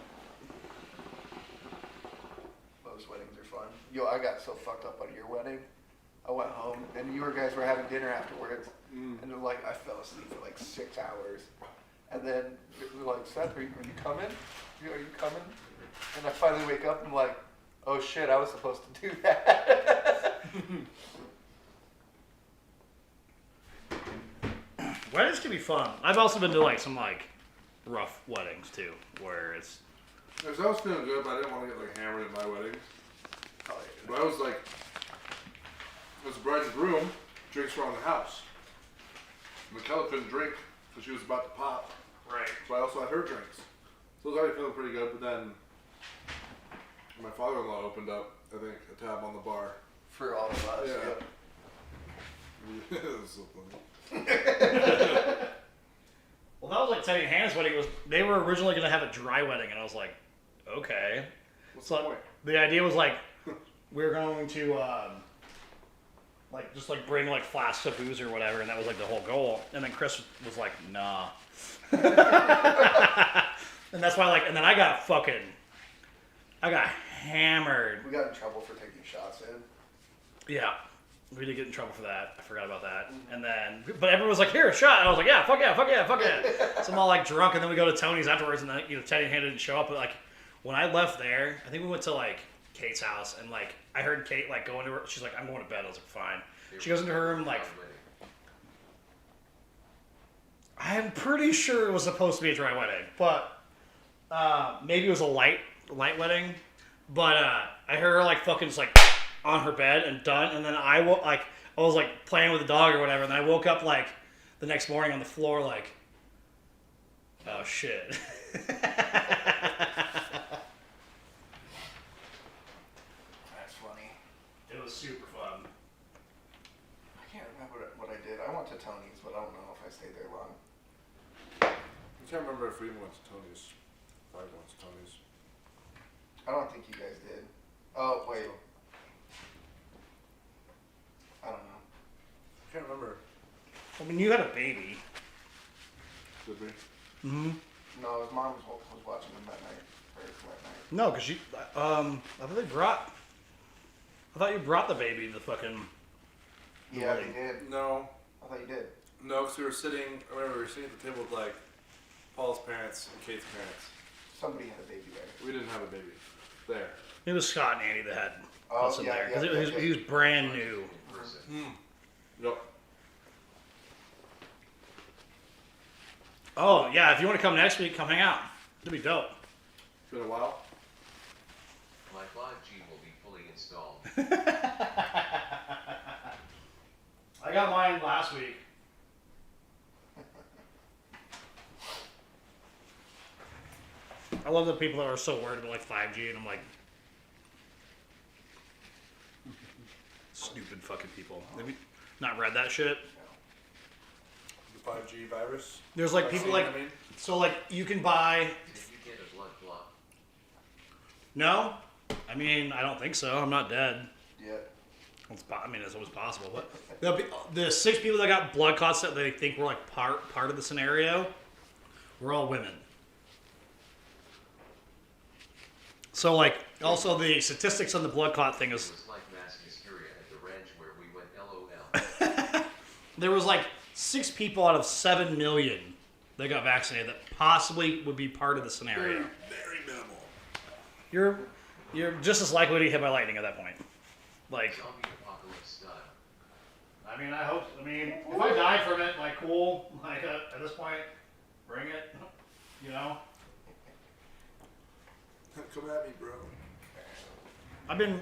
Those weddings are fun. Yo, I got so fucked up on your wedding. I went home, and you guys were having dinner afterwards, and then, like, I fell asleep for like 6 hours. And then we were like, Seth, are you coming? Are you coming? And I finally wake up and I'm like, oh shit, I was supposed to do that. Weddings can be fun. I've also been to like some like rough weddings too, where it's. Because I was feeling good, but I didn't want to get like hammered at my wedding. Oh, yeah. But I was like, as the bride and groom, drinks were on the house. Michaela couldn't drink because she was about to pop. Right. So I also had her drinks. So I was already feeling pretty good, but then my father-in-law opened up, I think, a tab on the bar. For all of us. Yeah. Yep. It was so funny. Well, that was like Teddy and Hannah's wedding. They were originally going to have a dry wedding, and I was like, okay. What's So the point? the idea was like, we were going to like just like bring like flasks of booze or whatever, and that was like the whole goal. And then Chris was like, nah. And that's why and then I got hammered. We got in trouble for taking shots in. Yeah. We did get in trouble for that. I forgot about that. And then, but everyone was like, here, a shot. And I was like, yeah, fuck yeah, fuck yeah, fuck yeah. So I'm all like drunk, and then we go to Tony's afterwards, and then, you know, Teddy and Hannah didn't show up. But like, when I left there, I think we went to like Kate's house, and like I heard Kate like go into her. She's like, "I'm going to bed." I was like, "Fine." She goes into her room like. I'm pretty sure it was supposed to be a dry wedding, but maybe it was a light wedding. But I heard her like fucking just like on her bed and done, and then I was like playing with the dog or whatever, and then I woke up like the next morning on the floor like, oh shit. That's funny. It was super fun. I can't remember what I did. I went to Tony's, but I don't know if I stayed there long. I can't remember if we even went to Tony's. If I went to Tony's. I don't think you guys did. Oh, wait. I don't know. I can't remember. I mean, you had a baby. Did we? Mm-hmm. No, his mom was watching him that night. Or that night. No, because you, I thought you brought the baby to the fucking. Yeah, wedding. they did. No. I thought you did. No, because we were sitting, I remember we were sitting at the table with like Paul's parents and Kate's parents. Somebody had a baby there. We didn't have a baby there. It was Scott and Andy that had Oh, us in yeah, there. Because yeah, he was brand new. In person. Yep. Oh, yeah, if you want to come next week, come hang out. It'll be dope. It's been a while. My 5G will be fully installed. I got mine last week. I love the people that are so worried about like 5G, and I'm like, stupid fucking people. Have you not read that shit? The 5G virus. There's like people like, I mean, so like you can buy. Did you get a blood clot? No, I mean I don't think so. I'm not dead. Yeah. I mean, it's always possible. But the 6 people that got blood clots that they think were like part of the scenario were all women. So like, also the statistics on the blood clot thing It is was like mass hysteria at the ranch where we went LOL. there was like 6 people out of 7 million that got vaccinated that possibly would be part of the scenario. very minimal. You're just as likely to get hit by lightning at that point. Like, Zombie apocalypse style. I mean, if I die from it, like, cool. Like, at this point, bring it. You know? Come at me, bro.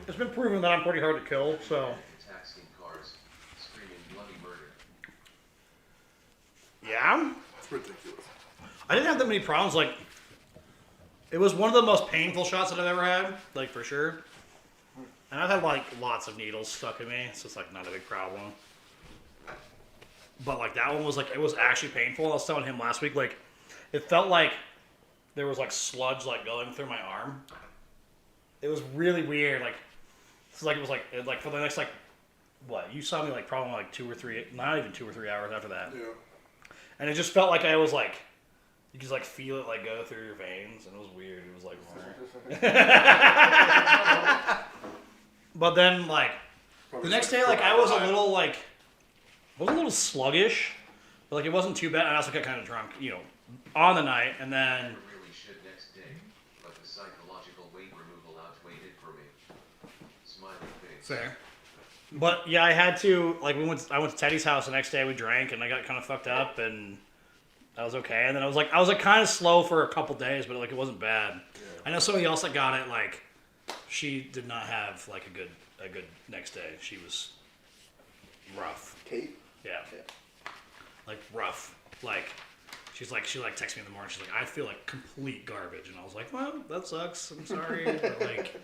It's been proven that I'm pretty hard to kill, so. Attacks in cars, screaming bloody murder. Yeah? It's ridiculous. I didn't have that many problems. Like, it was one of the most painful shots that I've ever had, like, for sure. And I've had, like, lots of needles stuck in me, so it's, like, not a big problem. But, like, that one was, like, it was actually painful. I was telling him last week, like, it felt like there was, like, sludge, like, going through my arm. It was really weird. Like, it's like, it was, like, for the next, like, what? You saw me, like, probably, like, 2 or 3, not even 2 or 3 hours after that. Yeah. And it just felt like I was, like, you could, like, feel it, like, go through your veins. And it was weird. It was, like, But then, like, the next day, like, I was a little sluggish, but, like, it wasn't too bad. I also got kind of drunk, you know, on the night, and then, I really should next day, but the psychological weight removal outweighed it for me. Smiling face. fair. But, yeah, I had to, like, I went to Teddy's house the next day, we drank, and I got kind of fucked up, and I was okay. And then I was, like, kind of slow for a couple days, but, like, it wasn't bad. Yeah. I know somebody else that got it, like, she did not have, like, a good next day. She was rough. Kate? Yeah. Like, rough. Like, she texted me in the morning. She's like, I feel like complete garbage. And I was like, well, that sucks. I'm sorry. But, like,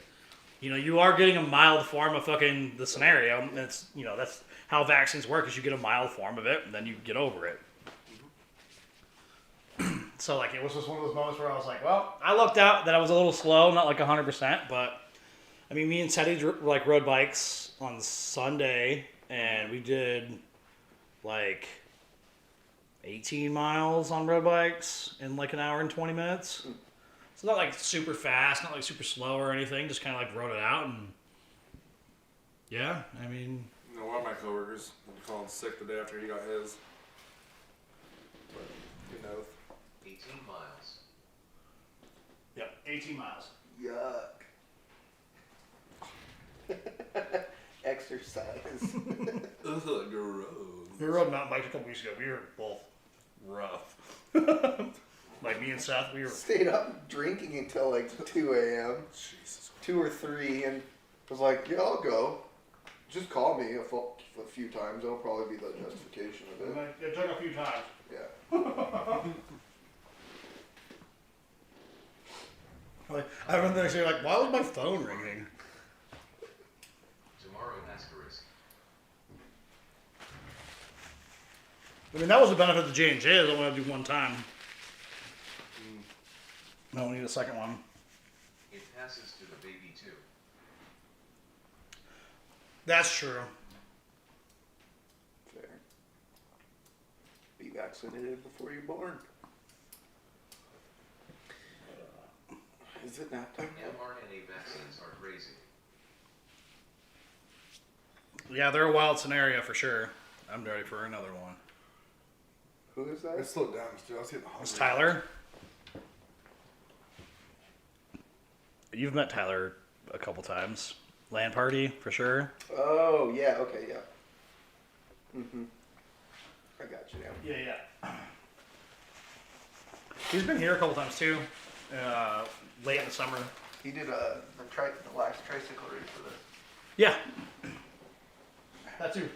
you know, you are getting a mild form of fucking the scenario. And it's, you know, that's how vaccines work, is you get a mild form of it, and then you get over it. So, like, it was just one of those moments where I was like, well, I lucked out that I was a little slow, not like 100%, but, I mean, me and Teddy, like, rode bikes on Sunday, and we did, like, 18 miles on road bikes in, like, an hour and 20 minutes. It's not, like, super fast, not, like, super slow or anything, just kind of, like, rode it out, and, yeah, I mean... You know, one of my coworkers had to call in sick the day after he got his. But, who knows? 18 miles. Yep, 18 miles. Yuck. exercise. Ugh, gross. We rode mountain bikes a couple weeks ago. We were both rough. Like me and Seth, we were. Stayed up drinking until like 2 a.m. Jesus. 2 or 3, and was like, yeah, I'll go. Just call me a few times. That'll probably be the justification of it. It took a few times. Yeah. Like, I remember they say, like, why was my phone ringing? Tomorrow asterisk. I mean, that was the benefit of the J&J. I only have to do one time. No, we need a second one. It passes to the baby too. That's true. Fair. Be vaccinated before you're born. Is it not time? mRNA vaccines are crazy. Yeah, they're a wild scenario for sure. I'm ready for another one. Who is that? Let's slow down, Stu. I was getting hungry. It's Tyler. You've met Tyler a couple times. LAN party, for sure. Oh, yeah, okay, yeah. Mm-hmm. I got you now. Yeah. He's been here a couple times too. Late in the summer. He did the last tricycle race with us. Yeah. That too.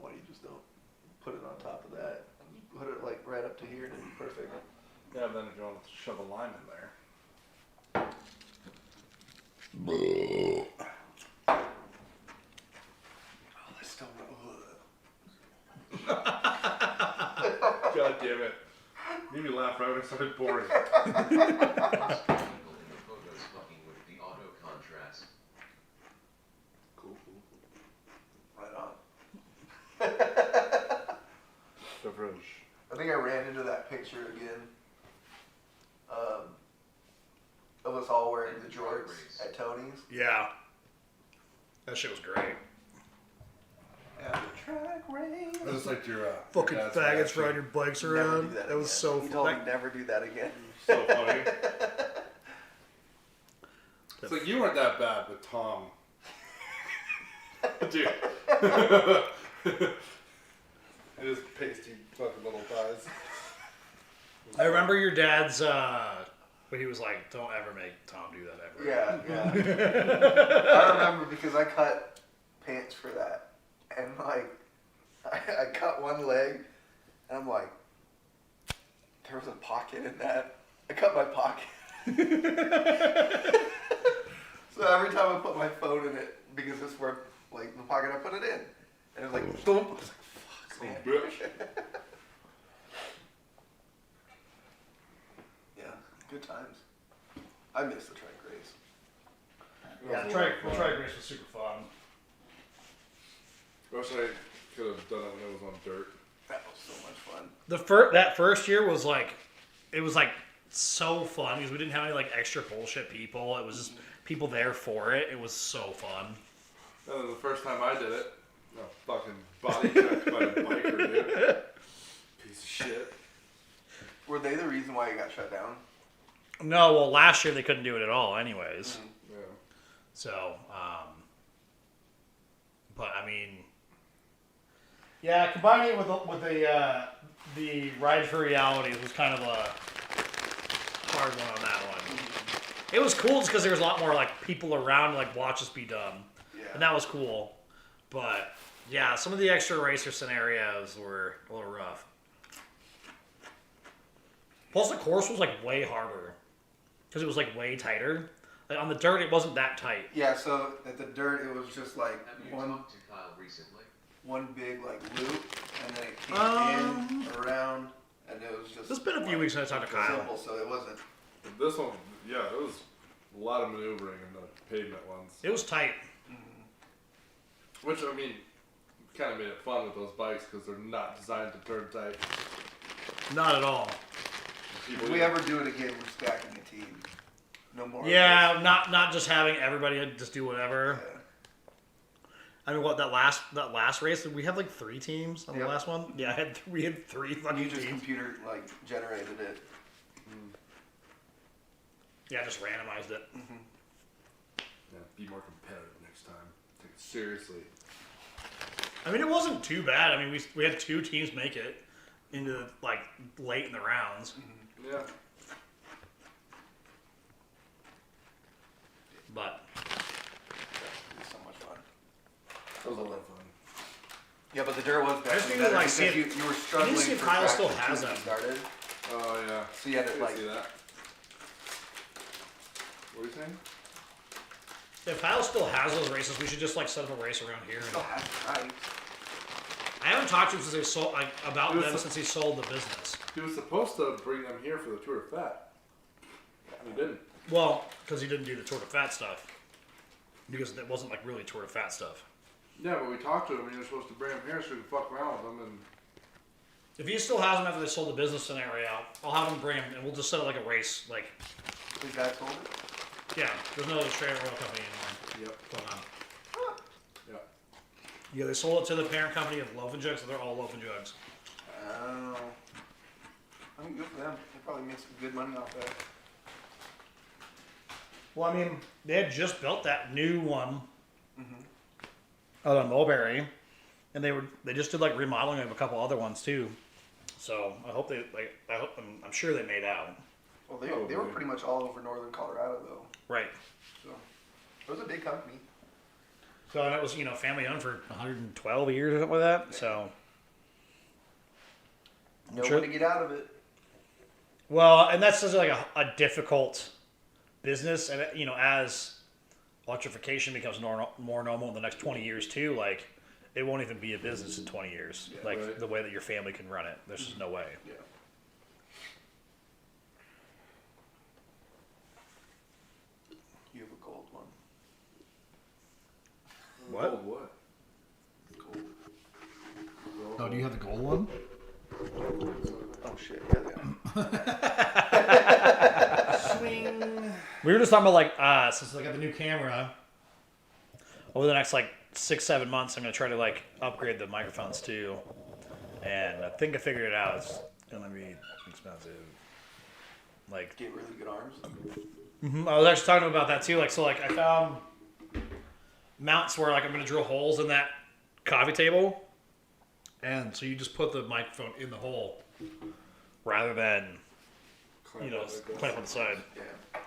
Why you just don't put it on top of that? Put it like right up to here and it'd be perfect. Yeah, then if you want to shove a lime in there. Oh, that's still God damn it. Made me laugh right when it started pouring. Most people in the photos fucking with the auto contrast. Cool. right on. Beverage. I think I ran into that picture again. Of us all wearing the jorts at Tony's. Yeah. That shit was great. Yeah, the track race. I just like your Fucking dad's faggots reaction. riding your bikes Never around. do That, again. was so He told me fun. never do that again. So funny. It's like you weren't that bad, but Tom. Dude. His pasty fucking little thighs. I remember your dad's, but he was like, don't ever make Tom do that ever. Yeah. I remember because I cut pants for that. And like, I cut one leg, and I'm like, there was a pocket in that. I cut my pocket. So every time I put my phone in it, because that's where, like, the pocket I put it in. And it was like, thump. I was like, fuck, man. Bitch. Yeah, good times. I miss the track race. Yeah, the track race was super fun. Wish I could have done it when it was on dirt. That was so much fun. That first year was like, it was like so fun because we didn't have any like extra bullshit people. It was just people there for it. It was so fun. And then the first time I did it, fucking body checked by a biker, dude. Piece of shit. Were they the reason why it got shut down? No, well, last year they couldn't do it at all, anyways. Yeah. So, but I mean, yeah, combining it with the Ride for Reality was kind of a hard one on that one. It was cool just because there was a lot more like people around to like watch us be done, and that was cool. But yeah, some of the extra racer scenarios were a little rough. Plus, the course was like way harder because it was like way tighter. Like on the dirt, it wasn't that tight. Yeah, so at the dirt, it was just like Have you one talked to Kyle recently? big like loop, and then it came in, around, and it was just. It's been a few weeks since I talked to Kyle. Simple, so it wasn't. This one, yeah, it was a lot of maneuvering in the pavement ones. It was tight. Which, I mean, kind of made it fun with those bikes because they're not designed to turn tight. Not at all. If we ever do it again, we're stacking a team. No more. Yeah, not just having everybody just do whatever. I mean, what that last race? Did we have like 3 teams on the Yep. last one? Yeah, we had 3 You fucking just teams. computer like generated it. Yeah, just randomized it. Yeah, be more competitive next time. Take it seriously. I mean, it wasn't too bad. I mean, we had 2 teams make it into like late in the rounds, Yeah. but It was so much fun. That was a lot of fun. Yeah, but the dirt was I just better need to, like, because see if- you were struggling see if for Kyle still traction has when you them. started. Oh yeah. So you had I to can like. see that. What are you saying? if Kyle still has those races, we should just like set up a race around here. Still have right. I haven't talked to him since they sold about It was them the- since he sold the business. He was supposed to bring them here for the Tour de Fat. He didn't. Well, because he didn't do the Tour de Fat stuff. Because it wasn't like really Tour de Fat stuff. Yeah, but we talked to him and he was supposed to bring them here so we could fuck around with them and If he still has them after they sold the business scenario, I'll have him bring them and we'll just set up like a race. Like, These guys told it. yeah, there's no Australian oil company anymore yep. going on. Yeah. Yeah, they sold it to the parent company of Loaf and Jugs, so they're all Loaf and Jugs. Oh. I mean, good for them. They probably made some good money off that. Well, I mean, they had just built that new one out on Mulberry, and they just did like remodeling of a couple other ones too. So I hope I'm sure they made out. Well, they were pretty much all over northern Colorado though. Right. So it was a big company. So and it was family owned for 112 years or something like that. So No Sure. way to get out of it. well, and that's just like a difficult business, and as electrification becomes more normal in the next 20 years too, like it won't even be a business in 20 years. Yeah, like right. the way that your family can run it, there's just no way. Yeah. You have a gold one. What? Oh, what? Gold. Oh, do you have the gold one? Oh shit. Yeah. Swing. We were just talking about since I got the new camera, over the next like 6-7 months, I'm gonna try to like upgrade the microphones too, and I think I figured it out. It's gonna be expensive. Like, Get really good arms. I was actually talking about that too. Like, so like I found mounts where like I'm gonna drill holes in that coffee table, and so you just put the microphone in the hole rather than Clamp it like this. clamp on the side. Yeah.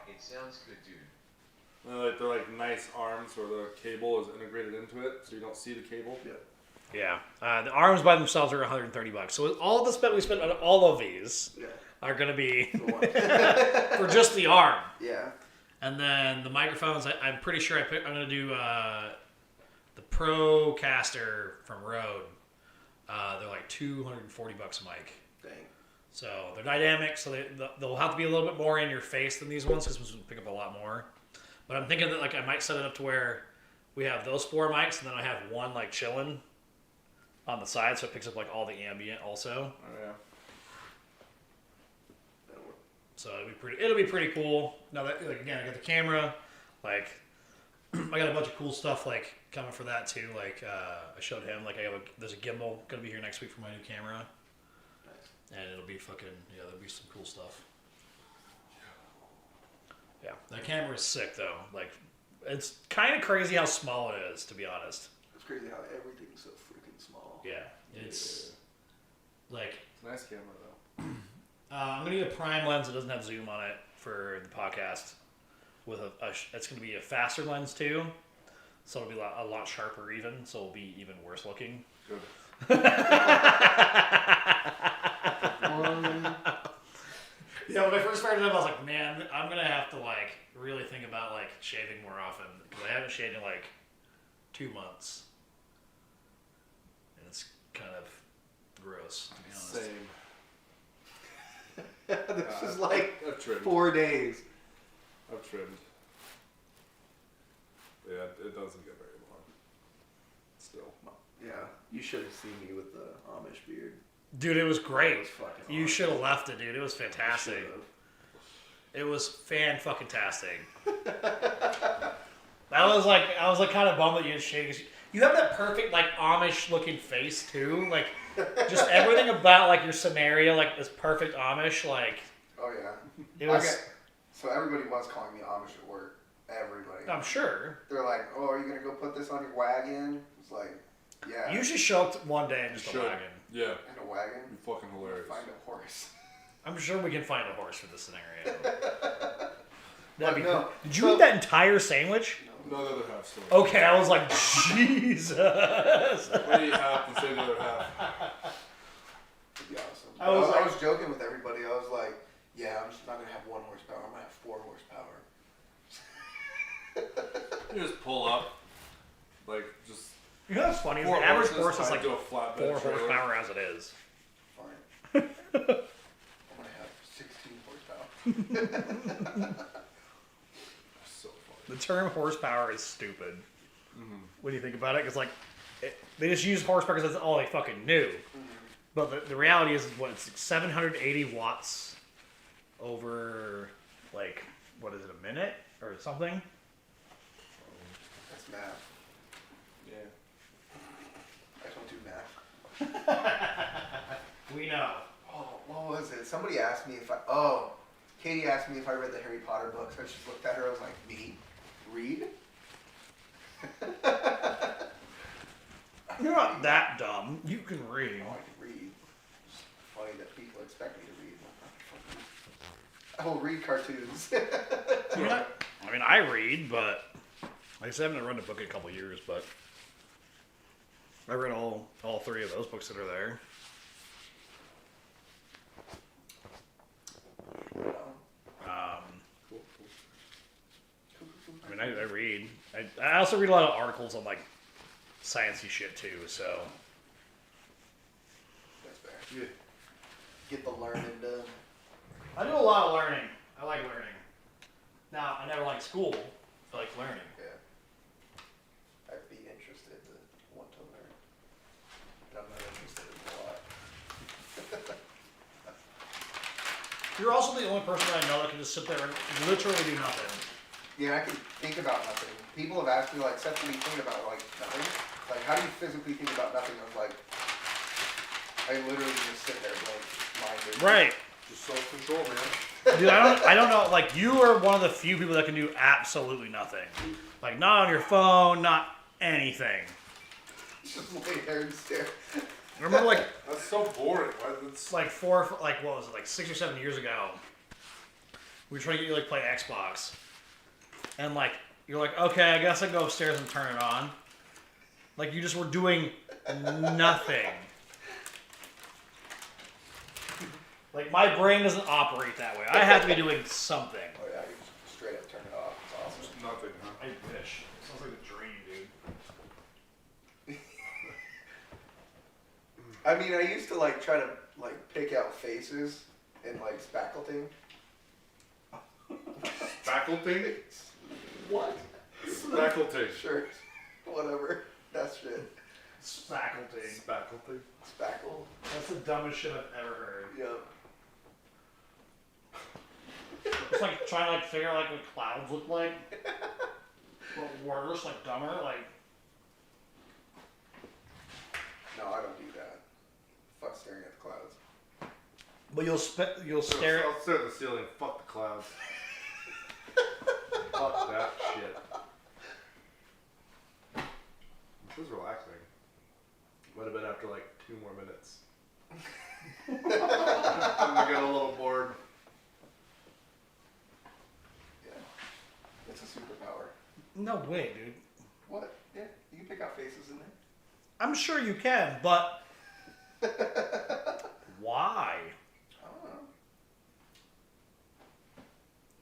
It sounds good, dude. They're like nice arms where the cable is integrated into it, so you don't see the cable. Yeah. Yeah, the arms by themselves are $130. So all the spend we spent on all of these Yeah. are going to be The one. for just the arm, Yeah. and then the microphones. I'm pretty sure I'm going to do the Procaster from Rode. They're like $240 a mic. Dang. So they're dynamic, so they'll have to be a little bit more in your face than these ones because this will pick up a lot more. But I'm thinking that like I might set it up to where we have those 4 mics, and then I have one like chilling on the side, so it picks up like all the ambient also. Oh yeah. That'll work. So it'll be pretty cool. Now that like again, I got the camera, like I got a bunch of cool stuff like coming for that too. Like I showed him like there's a gimbal gonna be here next week for my new camera, Nice. and it'll be fucking there'll be some cool stuff. Yeah, that camera is sick though. Like it's kind of crazy how small it is, to be honest. It's crazy how everything's so freaking small. Yeah, it's like It's a nice camera though. I'm gonna need a prime lens that doesn't have zoom on it for the podcast. With it's gonna be a faster lens too, so it'll be a lot sharper even. So it'll be even worse looking. Good. Yeah, when I first started up, I was like, man, I'm gonna have to like really think about like shaving more often because I haven't shaved in like 2 months, and it's kind of gross to be honest. Same. This is like I've trimmed. 4 days. I've trimmed. Yeah, it doesn't get very long. Still. Yeah. You should have seen me with the Amish beard. Dude, it was That great. was fucking You awesome. should have left it, dude. It was fantastic. Should've. It was fan-fucking-tastic. I was like kind of bummed that you didn't shave You have that perfect like Amish looking face too. Like just everything about like your scenario like is perfect Amish. Like Oh yeah. it was. So everybody was calling me Amish at work. Everybody. I'm sure. They're like, "Oh, are you gonna go put this on your wagon?" It's like, yeah. You usually show up one day in just a Should. wagon. Yeah. In a wagon. Be fucking hilarious. Find a horse. I'm sure we can find a horse for this scenario. But no. Did you eat that entire sandwich? No, the other half still. Okay, I was like, Jesus. What do you have to say the other half? It'd be awesome. I was I was joking with everybody. I was like, yeah, I'm just not gonna have 1 horsepower. I'm gonna have 4 horsepower. You just pull up, like just. You know what's funny? Is the 4 average horses horse is tied like to a flatbed 4 trailer. horsepower as it is. Fine. I'm gonna have 16 horsepower. So funny. The term horsepower is stupid Mm-hmm. when you think about it, because like they just use horsepower because that's all they fucking knew. But the reality is what it's like 780 watts over like what is it, a minute or something? That's math. Yeah. I don't do math. We know. Oh, what was it? Somebody asked me if Katie asked me if I read the Harry Potter books. I just looked at her. I was like, me? Read? You're not that dumb. You can read. Oh, I can read. It's funny that people expect me to read. I will read cartoons. I mean, I read, but like I said, I haven't read a book in a couple years, but I read all 3 of those books that are there. I mean, I read. I also read a lot of articles on like sciencey shit too. So That's fair. Yeah. Get the learning done. I do a lot of learning. I like learning. Now, I never liked school. I like learning. Yeah. I'd be interested to want to learn. But I'm not interested in a lot. You're also the only person I know that can just sit there and literally do nothing. Yeah, I can think about nothing. People have asked me, like, Seth, what do you think about, like, nothing? Like, how do you physically think about nothing? I was like, I literally just sit there, like, minded. Right. Just self-control, man. Dude, I don't know. Like, you are one of the few people that can do absolutely nothing. Like, not on your phone, not anything. Just lay there and stare. Remember, like, That's so boring. Why? That's what was it, like 6 or 7 years ago? We were trying to get you like play Xbox, and like you're like, okay, I guess I can go upstairs and turn it on. Like you just were doing nothing. Like my brain doesn't operate that way. I have to be doing something. Oh, yeah, you just straight up turn it off. It's awesome. just nothing, huh? I wish. Sounds like a dream, dude. I mean, I used to, like, try to, like, pick out faces in, like, spackleting. Faculty? What? Faculty. Sure. Whatever. That shit. Faculty. Faculty. Spackle. That's the dumbest shit I've ever heard. Yep. It's like trying to like figure out like what clouds look like. But worse, like dumber, like. No, I don't do that. Fuck staring at the clouds. But you'll stare. I'll stare at the ceiling. Fuck the clouds. Fuck that shit. This is relaxing. Might have been after like 2 more minutes. I got a little bored. Yeah. It's a superpower. No way, dude. What? Yeah, you can pick out faces in there. I'm sure you can, but why? I don't know.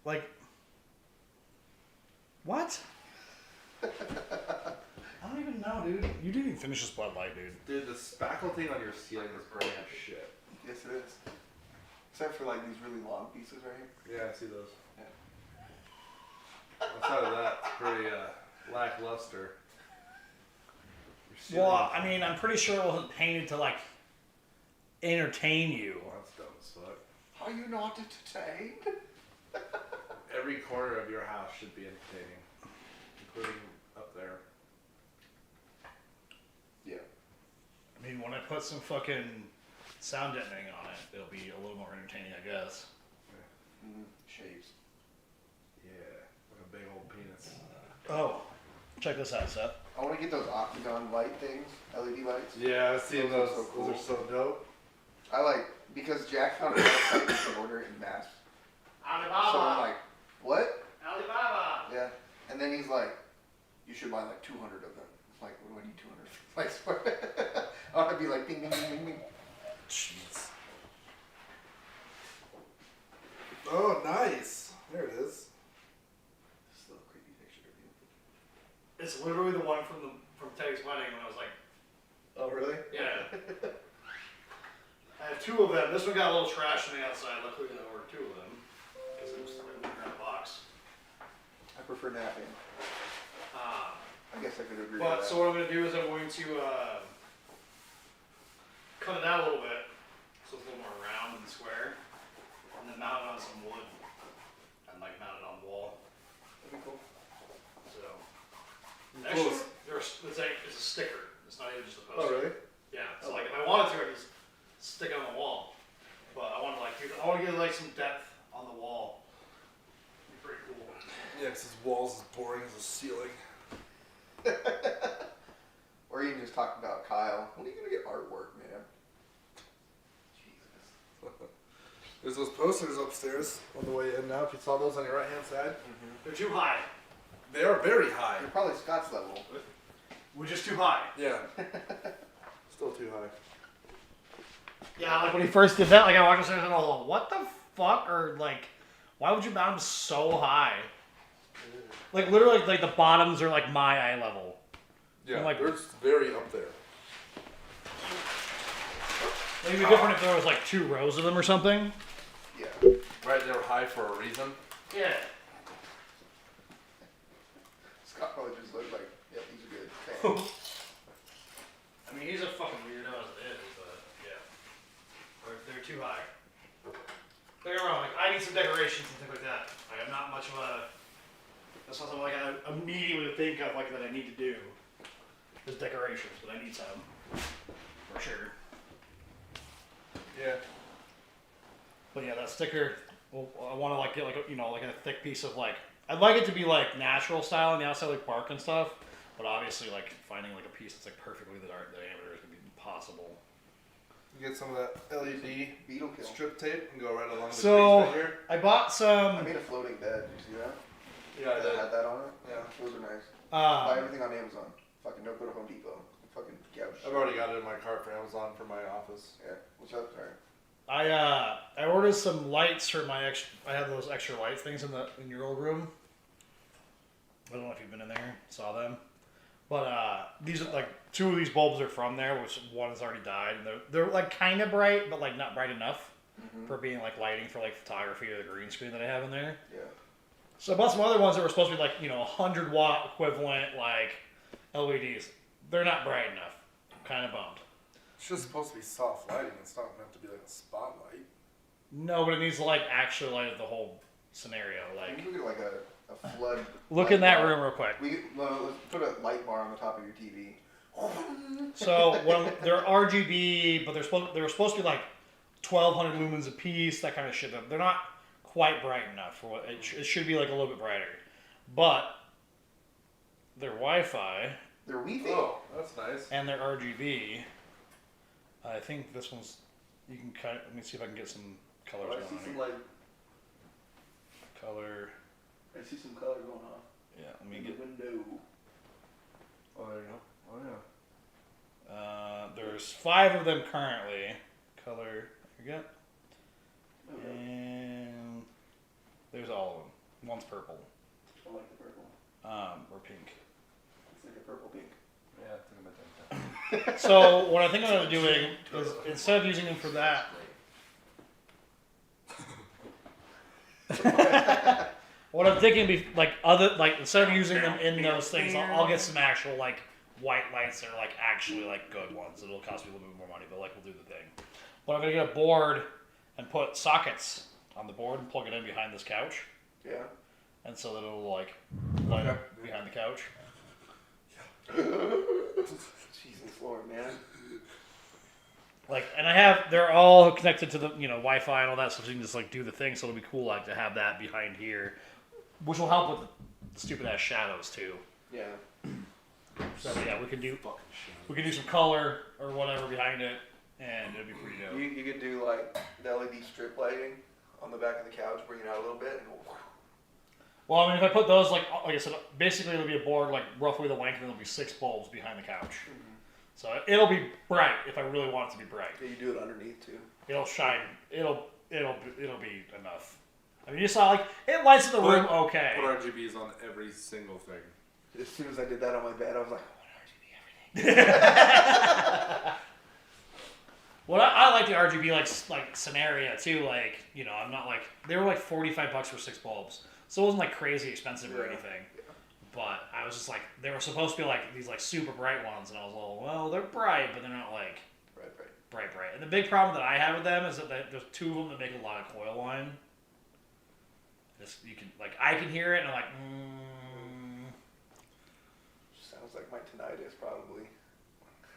Like, what? I don't even know, dude. You didn't even finish this Bud Light, dude. Dude, the spackle thing on your ceiling is brand shit. Yes, it is. Except for, like, these really long pieces right here. Yeah, I see those. Yeah. Outside of that, it's pretty lackluster. Your ceiling Well, is- I mean, I'm pretty sure it wasn't painted to, like, entertain you. Well, that's dumb as fuck. Are you not entertained? Every corner of your house should be entertaining, including up there. when I put some fucking sound deadening on it, it'll be a little more entertaining, I guess. Shapes. Yeah, like a big old penis. Oh, check this out, Seth. I want to get those octagon light things, LED lights. Yeah, I've seen Those those. are so cool. Those are so dope. I like, because Jack found a website you can order in mass. So I'm like, what? Alibaba. Yeah. And then he's like, you should buy like 200 of them. It's like, what do I need 200 lights for? I want to be like, ding, ding, ding, ding, ding. Jeez. Oh, nice. There it is. This little creepy picture of you. It's literally the one from Teddy's wedding when I was like, Oh, really? yeah. I have 2 of them. This one got a little trash on the outside. Luckily, there were 2 of them because it was in a box. I prefer napping. I guess I could agree with But that. so what I'm going to do is I'm going to cut it out a little bit so it's a little more round and square, and then mount it on some wood and like mount it on the wall. That'd be cool. So Close. actually, it's a sticker. It's not even just a poster. Oh, really? Yeah. So like if I wanted to, I could just stick it on the wall. But I want to get like some depth on the wall. It'd be pretty cool. Yeah, because his walls as boring as a ceiling. Or you can just talk about Kyle. When are you going to get artwork, man? Jesus. There's those posters upstairs on the way in now. If you saw those on your right hand side, They're too high. they are very high. You're probably Scott's level. We're just too high. Yeah. Still too high. Yeah, like when he first did that, like I walked upstairs and I was like, what the fuck? Or like, why would you mount them so high? Like literally, like the bottoms are like my eye level. Yeah, I'm like- they're just very up there. Like, it'd be different if there was like 2 rows of them or something. Yeah. Right, they were high for a reason. Yeah. Scott probably just looked like, yep, these are good. Thanks. I mean, he's a fucking weirdo as it is, but yeah. They're too high. Don't get me wrong, like, I need some decorations and things like that. Like, I'm not much of a. That's not something like I immediately think of like that I need to do. There's decorations, but I need some. For sure. Yeah. But yeah, that sticker, well, I want to like get like a, like a thick piece of like, I'd like it to be like natural style on the outside, like bark and stuff. But obviously, like finding like a piece that's like perfectly the diameter is gonna be impossible. You get some of that LED Beetle kill. strip tape and go right along the So crease right here. I bought I some. made a floating bed. Did you see that? Yeah, I That did. had that on it? Yeah. Those are nice. Buy Um, everything on Amazon. Fucking don't go to Home Depot. Fucking couch. I've already got it in my cart for Amazon for my office. Yeah. What's up? Sorry. I ordered some lights for my I have those extra light things in your old room. I don't know if you've been in there, saw them. But these are like 2 of these bulbs are from there, which one has already died, and they're like kind of bright, but like not bright enough for being like lighting for like photography or the green screen that I have in there. Yeah. So I bought some other ones that were supposed to be like 100-watt equivalent like LEDs. They're not bright enough. I'm kind of bummed. It's just supposed to be soft lighting. It's not meant to be like a spotlight. No, but it needs to like actually light up the whole scenario. Like, We could get like a flood. look light in that bar. room real quick. Let's put a light bar on the top of your TV. So they're RGB, but they were supposed to be like 1,200 lumens a piece, that kind of shit. They're not quite bright enough for what it should be like a little bit brighter, but they're Wi-Fi They're Wi-Fi. Oh, that's nice. and they're RGB. I think this one's. You can kind of. Let me see if I can get some colors Oh, I going see on some here. light. Color. I see some color going on. Yeah, let me In get. the window. Oh, there you go. Oh, yeah. There's 5 of them currently. Color. I forget. Okay. And there's all of them. One's purple. I like the purple. Or pink. It's like a purple pink. Yeah, I think I'm at that. So what I think I'm going to be doing is instead of using them for that, what I'm thinking, instead of using them in those things, I'll get some actual like white lights that are like actually like good ones. It'll cost me a little bit more money, but like we'll do the thing. But I'm gonna get a board and put sockets on the board and plug it in behind this couch, Yeah. and so that it'll like light up behind the couch. Jesus Lord, man. Like, and they're all connected to the, Wi-Fi and all that, so you can just, like, do the thing, so it'll be cool, like, to have that behind here. Which will help with the stupid-ass shadows, too. Yeah. So, yeah, we could do some color or whatever behind it, and it'd be pretty dope. You could do, like, the LED strip lighting on the back of the couch, bring it out a little bit, and Well, I mean, if I put those, like I said, basically it'll be a board, like, roughly the length, and there'll be 6 bulbs behind the couch. Mm-hmm. So it'll be bright if I really want it to be bright. Yeah, you do it underneath, too. It'll shine. It'll be enough. I mean, you saw, like, it lights the room okay. Put RGBs on every single thing. As soon as I did that on my bed, I was like, I want RGB everything. Well, I like the RGB, like scenario, too. Like, I'm not, like, they were, like, $45 for 6 bulbs. So it wasn't, like, crazy expensive or anything. Yeah. But I was just like, they were supposed to be like these like super bright ones, and I was like, well, they're bright, but they're not like bright. And the big problem that I have with them is that there's 2 of them that make a lot of coil line. I can hear it, and I'm like, Sounds like my tinnitus, probably.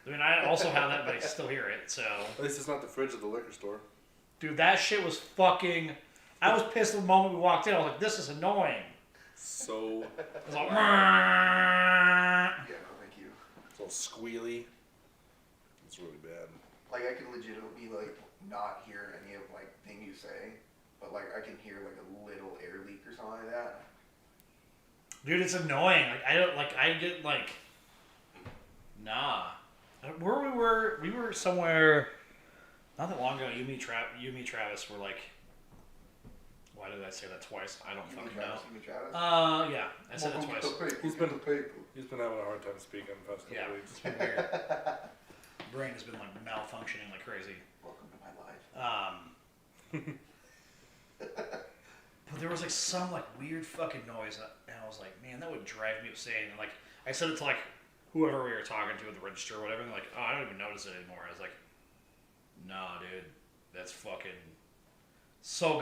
I mean, I also have that, but I still hear it. So at least it's not the fridge at the liquor store. Dude, that shit was fucking. I was pissed the moment we walked in. I was like, this is annoying. So. It's like, yeah, no, thank you. It's all squealy. It's really bad. Like, I can legitimately, like, not hear any of, like, thing you say, but, like, I can hear, like, a little air leak or something like that. Dude, it's annoying. I get, like, nah. Where we were somewhere not that long ago. You, me, Travis were, like, why did I say that twice? I don't fucking know. Yeah, I said it twice. He's been having a hard time speaking the past couple weeks. It's been weird. Brain has been like malfunctioning like crazy. Welcome to my life. But there was like some like weird fucking noise, and I was like, man, that would drive me insane. And like I said it to like whoever we were talking to at the register or whatever, and like, oh, I don't even notice it anymore. I was like, nah, dude, that's fucking. So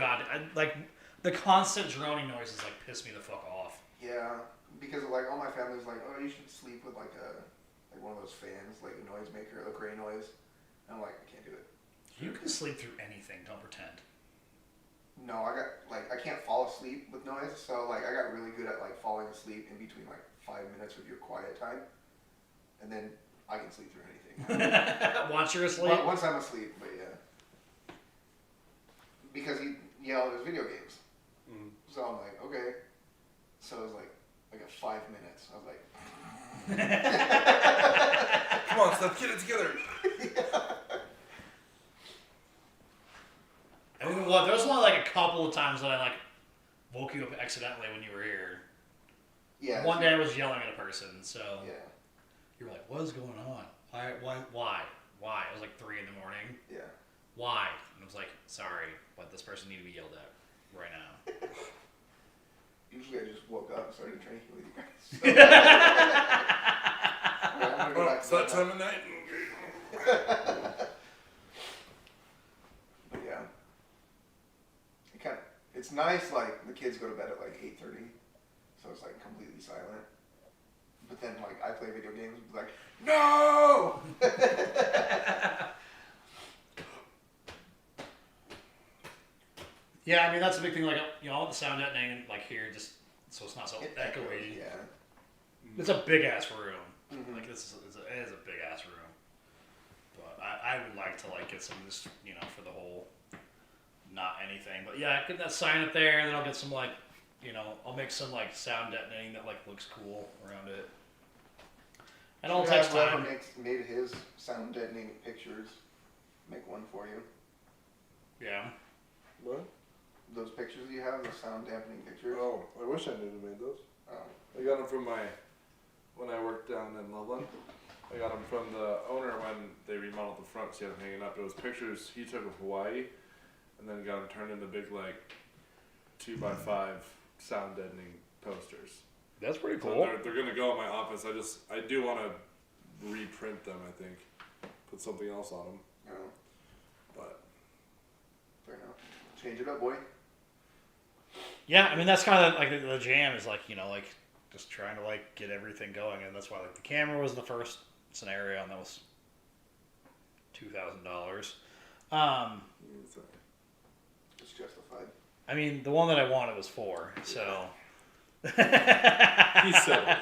like the constant droning noises like piss me the fuck off. Yeah, because like all my family's like, oh, you should sleep with like one of those fans, like a noisemaker, a gray noise. And I'm like, I can't do it. You can sleep through anything. Don't pretend. No, I can't fall asleep with noise. So like I got really good at like falling asleep in between like 5 minutes of your quiet time, and then I can sleep through anything. Once you're asleep. Once I'm asleep, but yeah. Because he yelled at his video games. Mm-hmm. So I'm like, okay. So it was like I got 5 minutes. I was like, come on, Seth, get it together. I mean, well, there was only like a couple of times that I like woke you up accidentally when you were here. Yeah. One day I was yelling at a person, so yeah. You were like, "What is going on? Why? It was like 3 a.m. Yeah. Why?" And I was like, "Sorry, but this person needs to be yelled at right now." Usually I just woke up and started drinking with you guys. It's that time of night. But yeah. It's nice, like, the kids go to bed at like 8:30, so it's like completely silent. But then, like, I play video games, and be like, no! Yeah, I mean, that's a big thing, like, I want the sound deadening, like, here, just so it's not so echoey. Yeah. It's a big-ass room. Mm-hmm. Like, it is a big-ass room. But I would like to, like, get some of this, for the whole not anything. But, yeah, get that sign up there, and then I'll get some, like, I'll make some, like, sound deadening that, like, looks cool around it. And all takes time. Made his sound deadening pictures. Make one for you. Yeah. What? Those pictures you have, the sound dampening pictures. Oh, I wish I knew who made those. Oh. I got them from when I worked down in Loveland. I got them from the owner when they remodeled the front, so he had them hanging up. It was pictures he took of Hawaii, and then got them turned into big, like, 2x5 sound deadening posters. That's pretty cool. So they're gonna go in my office. I do want to reprint them. I think, put something else on them. Oh. But fair enough. Change it up, boy. Yeah, I mean that's kind of like the jam is like like just trying to like get everything going, and that's why like the camera was the first scenario, and that was $2,000. It's justified. I mean, the one that I wanted was $4, so. He settled.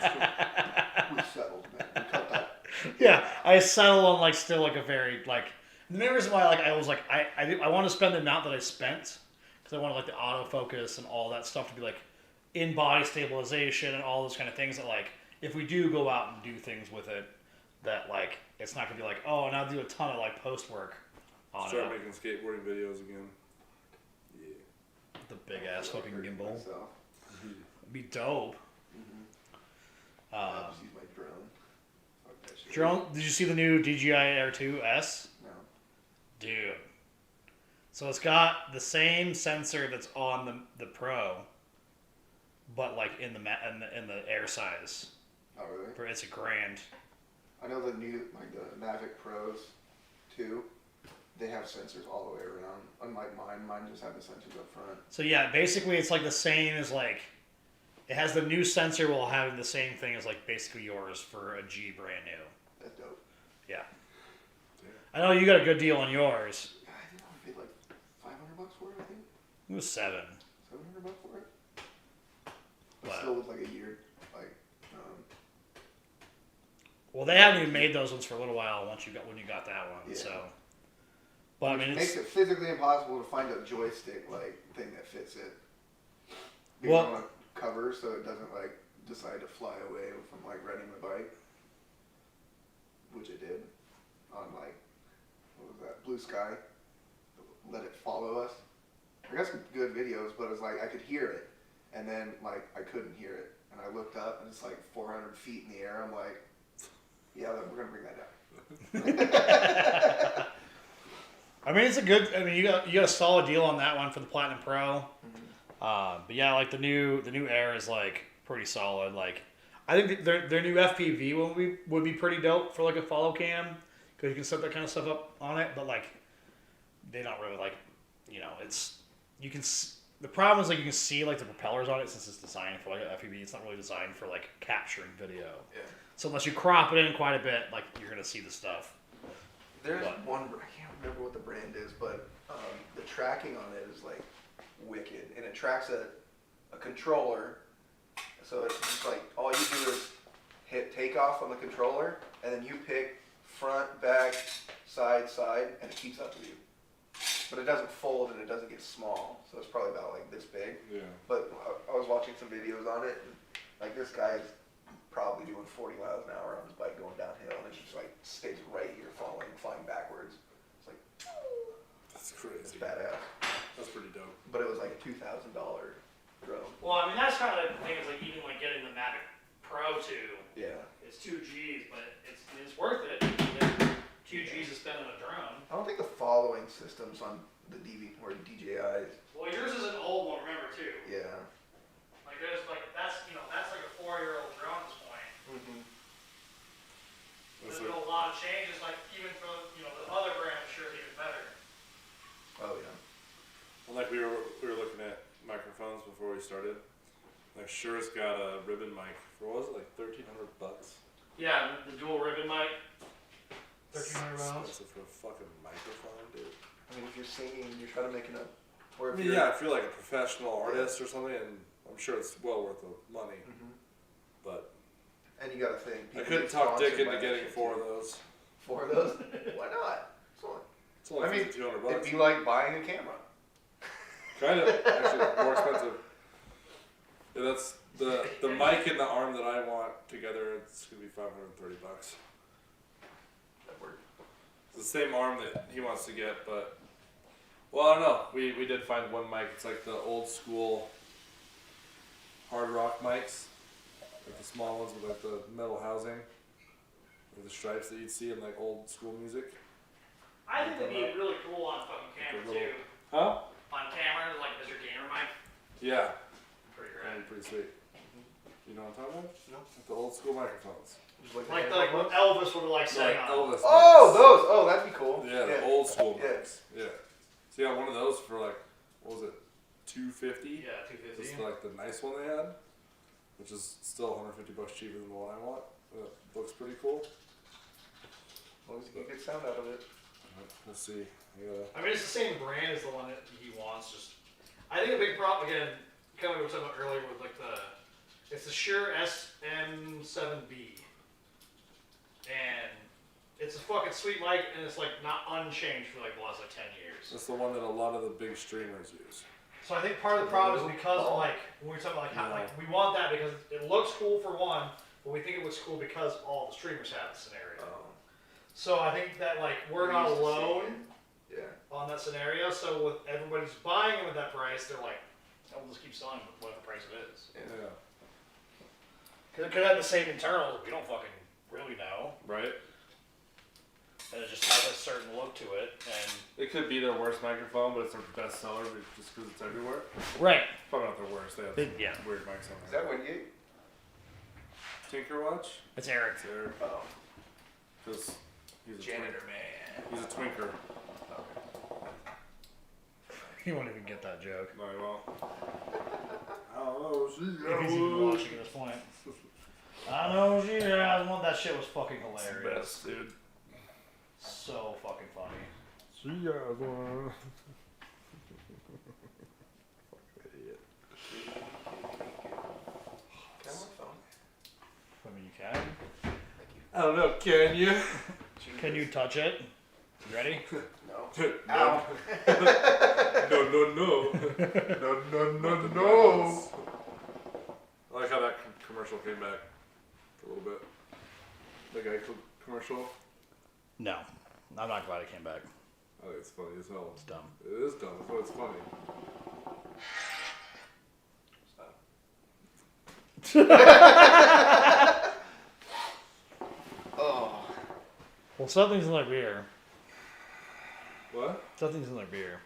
We settled, man. We cut that. Yeah, I settled on like still like a very like. The main reason why like I was like I want to spend the amount that I spent because I wanted like the autofocus and all that stuff to be like in body stabilization and all those kind of things that like if we do go out and do things with it that like it's not gonna be like oh now do a ton of like post work on Start it. making skateboarding videos again. Yeah. The big ass fucking gimbal. Myself. It'd be dope. I'll just use my drone. Fuck that shit. Drone, did you see the new DJI Air 2S? No. Dude. So it's got the same sensor that's on the Pro, but like in the Air size. Oh really? It's a grand. I know the new like the Mavic Pros 2. They have sensors all the way around. Unlike mine just have the sensors up front. So yeah, basically it's like the same as like it has the new sensor while having the same thing as like basically yours for a G brand new. That's dope. Yeah. I know you got a good deal on yours. I think I paid like $500 for it. I think It was $7. $700 for it. But But- still was like a year. Like, Well, they haven't even made those ones for a little while when you got that one. Yeah. So, but I mean, it it's makes it physically impossible to find a joystick like thing that fits it. You Well- want to cover so it doesn't like decide to fly away from like riding the bike, which it did on like what was that Blue Sky. Let it follow us. I got some good videos, but it was like I could hear it, and then like I couldn't hear it, and I looked up and it's like 400 feet in the air. I'm like, yeah, we're gonna bring that down. I mean, it's a good. I mean, you got a solid deal on that one for the Platinum Pro. But yeah, like the new Air is like pretty solid. Like, I think their new FPV would be pretty dope for like a follow cam because you can set that kind of stuff up on it. But like, they don't really like, it's you can. The problem is like you can see like the propellers on it since it's designed for like an FPV. It's not really designed for like capturing video. Yeah. So unless you crop it in quite a bit, like you're gonna see the stuff. There's What? one, I can't remember what the brand is, but the tracking on it is like wicked. And it tracks a controller. So it's just like, all you do is hit takeoff on the controller, and then you pick front, back, side, and it keeps up with you. But it doesn't fold and it doesn't get small. So it's probably about like this big. Yeah. But I was watching some videos on it, and like this guy is probably doing 40 miles an hour on his bike going downhill, and it just like stays right here, flying backwards. It's like, That's it's crazy. badass. That's pretty dope. But it was like a $2,000 drone. Well, I mean that's kind of the thing is like even like getting the Mavic Pro 2. Yeah. It's 2 G's, but it's worth it. It's 2 G's to spend on a drone. I don't think the following systems on the DJIs. Well, yours is an old one, remember too. Yeah. Like there's like that's like a 4-year-old drone at this point. Mm-hmm. There's That's been like, a lot of changes. Like even for the other brand, I'm sure it's even better. Oh yeah. well, like we were looking at microphones before we started. Like Sure's got a ribbon mic for what was it like $1,300? Yeah, the dual ribbon mic. 1,300 pounds. Expensive for a fucking microphone, dude. I mean, if you're singing, you're trying to make enough. Or I if mean, you're, yeah, if you're like a professional artist or something, and I'm sure it's well worth the money, Mhm. but And you got to think. I people couldn't get talk Dick sponsored into by getting that 4 shit, of those. too. 4 of those? Why not? It's only I mean, $200. It'd be like buying a camera. Kind of, actually, more expensive. Yeah, that's the mic and the arm that I want together. It's gonna be $530. That worked. It's the same arm that he wants to get, but well, I don't know. We did find one mic. It's like the old school hard rock mics, like the small ones with like the metal housing, with the stripes that you'd see in like old school music. I think that'd be really cool on fucking camera Like a little- too. Huh? On camera, like as your gamer mic. Yeah, Pretty that'd great. be pretty sweet. You know what I'm talking about? No. Like the old school microphones. Just like Like the like what Elvis would like Like saying on. Elvis. Oh, mics. those. Oh, that'd be cool. Yeah, the old school Yeah. mics. Yeah. So yeah, one of those for like, what was it, $250? Yeah, Just 250. like the nice one they had, which is still $150 cheaper than the one I want. It looks pretty cool. As long as you get good sound out of it. Let's see. Yeah. I mean, it's the same brand as the one that he wants. Just, I think a big problem again, kind of what we were talking about earlier with like it's the Shure SM7B, and it's a fucking sweet mic, and it's like not unchanged for like the last like 10 years. That's the one that a lot of the big streamers use. So I think part of the problem is because of like when we're talking about like how like we want that because it looks cool for one, but we think it looks cool because all the streamers have the scenario. So I think that like we're not alone on that scenario. So with everybody's buying it with that price, they're like, oh, we'll just keep selling it with whatever price it is. Yeah. Because it could have the same internals. We don't fucking really know. Right. And it just has a certain look to it, and It could be their worst microphone, but it's their best seller just because it's everywhere. right. Probably not their worst. They have Yeah. weird mics on Is there. that what you? Tinker Watch? It's Eric. It's Eric. Oh, Because he's a Janitor man. He's a twinker. He won't even get that joke. No, he won't. I don't know. If he's even watching at this point. I know she has one. That shit was fucking hilarious. Best, dude. So fucking funny. She has one. Idiot. can I have my phone? I mean, you can. I don't know. Can you? Can you touch it? You ready? No. No. No, no, no. No, no, no, no. I like how that commercial came back for a little bit. The guy commercial. No. I'm not glad it came back. I think it's funny as hell. It's dumb. It is dumb, but it's funny. Oh. Well, something's in their beer. What? Something's in their beer.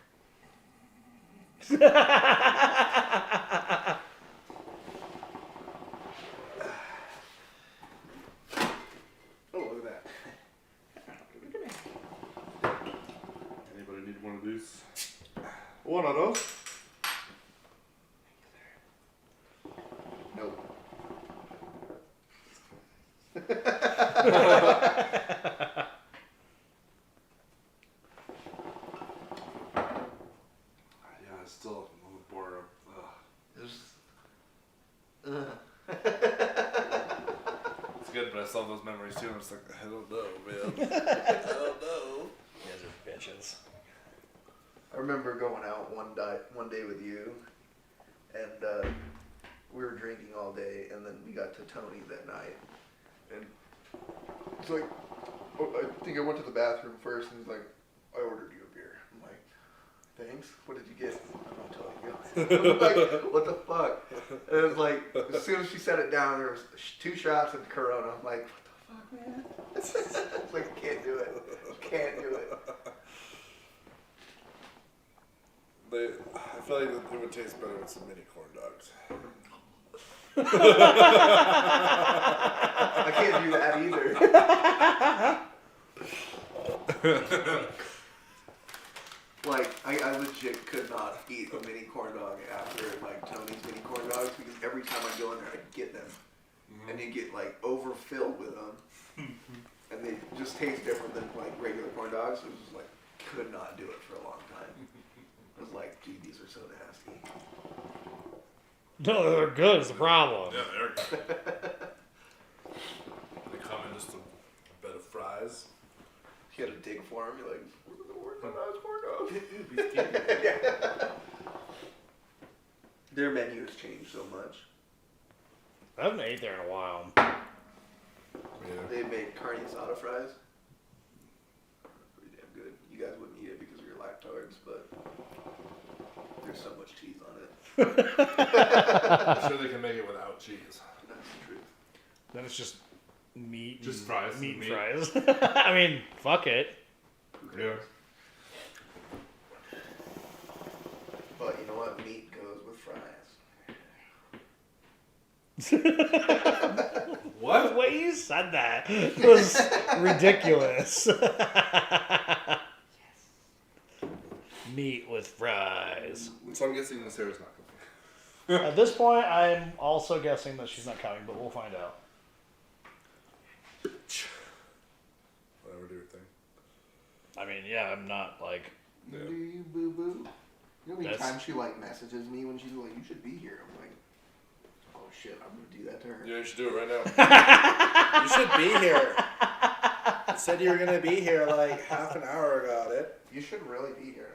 Oh, look at that. Anybody need one of these? One of those? Nope. Yeah, I still on the border of. It's good, but I still have those memories too. I'm just like, I don't know, man. I don't know. You guys are bitches. I remember going out one day with you, and we were drinking all day, and then we got to Tony that night, and it's like, oh, I think I went to the bathroom first, and he's like, I ordered you a beer. I'm like, thanks. What did you get? I'm not telling you. I'm like, what the fuck? And it was like, as soon as she set it down, there was 2 shots of Corona. I'm like, what the fuck, man? It's like, I can't do it. Can't do it. I feel like it would taste better with some mini corn dogs. I can't do that either. Like, I legit could not eat a mini corn dog after, like, Tony's mini corn dogs, because every time I go in there, I get them. And you get, like, overfilled with them. And they just taste different than, like, regular corn dogs. It was just, like, could not do it for a long time. I was like, gee, these are so nasty. No, they're good. It's the problem. Yeah, they're good. They come in just a bed of fries. You had to dig for them. You're like, where's my nice corn dog? Yeah. Their menu has changed so much. I haven't ate there in a while. Yeah. They made carne asada fries. Pretty damn good. You guys wouldn't eat it because of your lactose, but there's so much cheese on it. I'm sure they can make it without cheese. That's the truth. Then it's just meat. Just fries. Meat and Meat. fries. I mean, fuck it. Yeah. But you know what? Meat goes with fries. What? The way you said that was ridiculous. Meat with fries. So I'm guessing Sarah's not coming. At this point, I'm also guessing that she's not coming, but we'll find out. Whatever, do your thing. I mean, yeah, I'm not like. Yeah. Do you boo boo? You know how many That's- times she like messages me when she's like, "You should be here." I'm like, "Oh shit, I'm gonna do that to her." Yeah, you should do it right now. You should be here. You said you were gonna be here like half an hour ago, dude. You should really be here.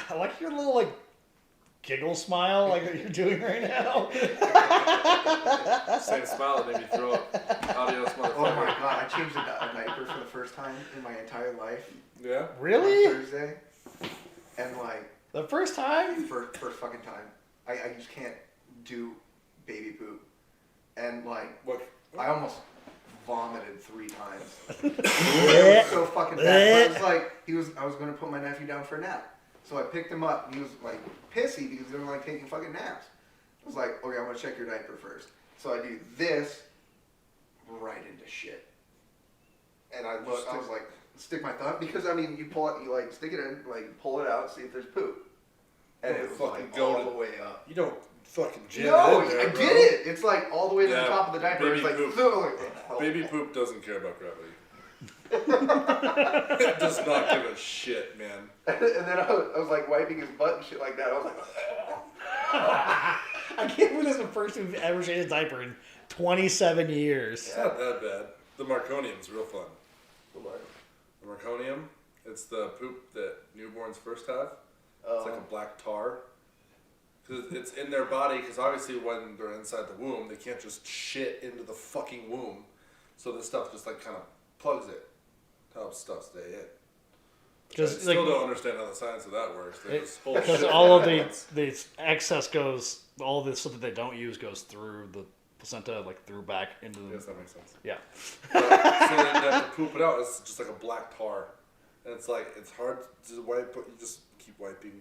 I like your little like giggle smile like that you're doing right now. Same smile that made me throw up. Adios, motherfucker. Oh my god, I changed a diaper for the first time in my entire life Yeah? Really? on Thursday, and like The first time? first fucking time, I just can't do baby poop, and like What? I almost vomited 3 times. It was so fucking bad. But it was like I was gonna put my nephew down for a nap. So I picked him up, and he was like pissy because they were like taking fucking naps. I was like, okay, I'm gonna check your diaper first. So I do this, right into shit. And I look, I was like, stick my thumb, because I mean, you pull it, you like stick it in, like pull it out, see if there's poop. And it was Fucking like go all to- the way up. You don't fucking jam No, it in there, I bro. did it. It's like all the way to the Yeah, top of the diaper. It's baby like, poop. oh. Baby poop doesn't care about gravity. It does not give a shit, man. And then I was like wiping his butt and shit like that. I was like, I can't believe that's the first time we've ever changed a diaper in 27 years. It's not that bad. The Marconium's real fun. The Marconium, it's the poop that newborns first have. It's like a black tar. Cause it's in their body, because obviously when they're inside the womb, they can't just shit into the fucking womb. So this stuff just like kind of plugs it. Helps stuff stay in. I Because still don't understand how the science of that works. They just hold because shit all of in the their hands. excess goes, all the stuff that they don't use goes through the placenta, like through back into the. Yes, that makes sense. Yeah. But, so they have to poop it out. It's just like a black tar, and it's like it's hard to wipe, but you just keep wiping,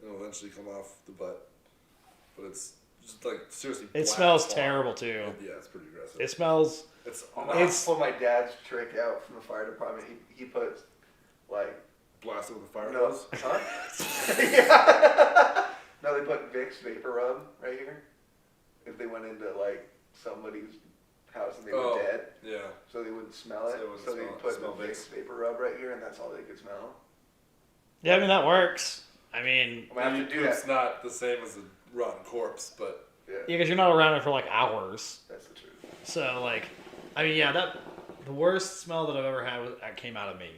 and it'll eventually come off the butt. But it's just like seriously. It black smells tar. terrible too. Yeah, it's pretty aggressive. It smells. It's It's pull my dad's trick out from the fire department. He puts like blasted with a fire no, hose. huh? Yeah. No, they put Vicks vapor rub right here. If they went into like somebody's house and they were dead, Yeah. so they wouldn't smell it. So they wouldn't So they smell- put smell the Vicks vapor rub right here, and that's all they could smell. Yeah, I mean that works. I mean, I'm gonna have to do that. It's not the same as a rotten corpse, but Yeah, yeah, because you're not around it for like hours. that's the truth. So like, I mean, yeah, that the worst smell that I've ever had came out of me.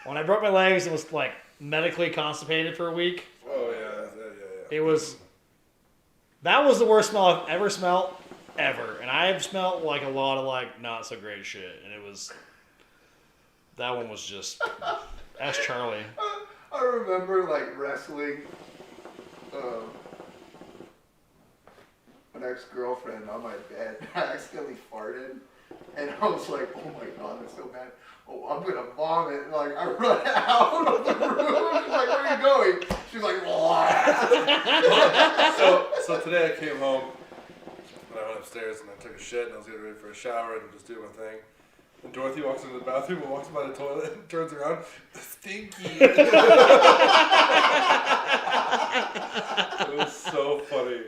When I broke my legs and was like medically constipated for a week, oh yeah. it was. That was the worst smell I've ever smelled, ever. And I've smelled like a lot of like not so great shit, and it was. That one was just. Ask Charlie. I remember like wrestling an ex-girlfriend on my bed. I accidentally farted, and I was like, "Oh my god, that's so bad! Oh, I'm gonna vomit!" And, like I run out of the room. She's like, "Where are you going?" She's like, So today I came home and I went upstairs and I took a shit and I was getting ready for a shower and just doing my thing. And Dorothy walks into the bathroom and walks by the toilet and turns around, stinky. It was so funny.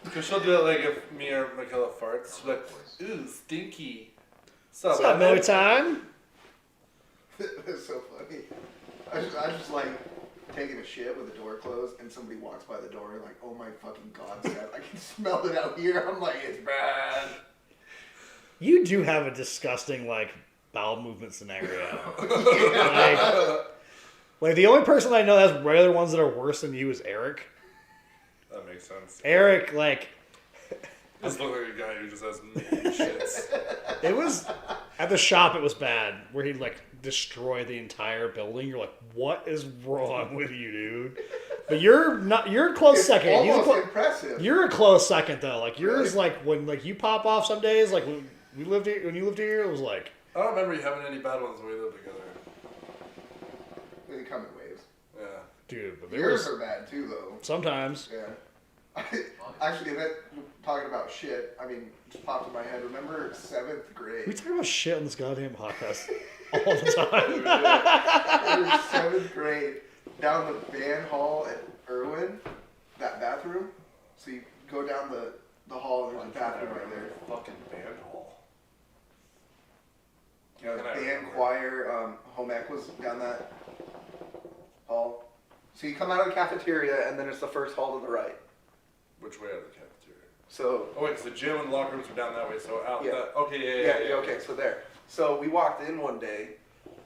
Because she'll do it like if me or Michaela farts. She's like, ooh, stinky. What's up, no time? It's so funny. I just like taking a shit with the door closed, and somebody walks by the door, and like, oh my fucking god, Seth, I can smell it out here. I'm like, it's bad. You do have a disgusting like bowel movement scenario. Like the only person I know that has regular ones that are worse than you is Eric. That makes sense. Eric, like, Just look like a guy who just has many shits. it was at the shop. It was bad where he'd like destroy the entire building. You're like, what is wrong with you, dude? But you're not. You're a close It's second. He's a almost impressive. You're a close second though. Like yours, Really? like when like you pop off some days. Like when we lived here, when you lived here, it was like. I don't remember you having any bad ones when we lived together. They come in waves. Yeah. Dude, but there Yours was are bad too, though. sometimes. Yeah. Actually, that talking about shit. I mean, just popped in my head. Remember 7th grade? We talk about shit on this goddamn podcast all the time. Remember 7th grade down the band hall at Irwin, that bathroom. So you go down the the hall, and there's a bathroom right there. Fucking band hall. You know, And I band, remember. choir, home ec was down that hall. So you come out of the cafeteria, and then it's the first hall to the right. Which way out of the cafeteria? So Oh wait, because the gym and locker rooms were down that way, so out Yeah. that. Okay, yeah. okay, so there. So we walked in one day,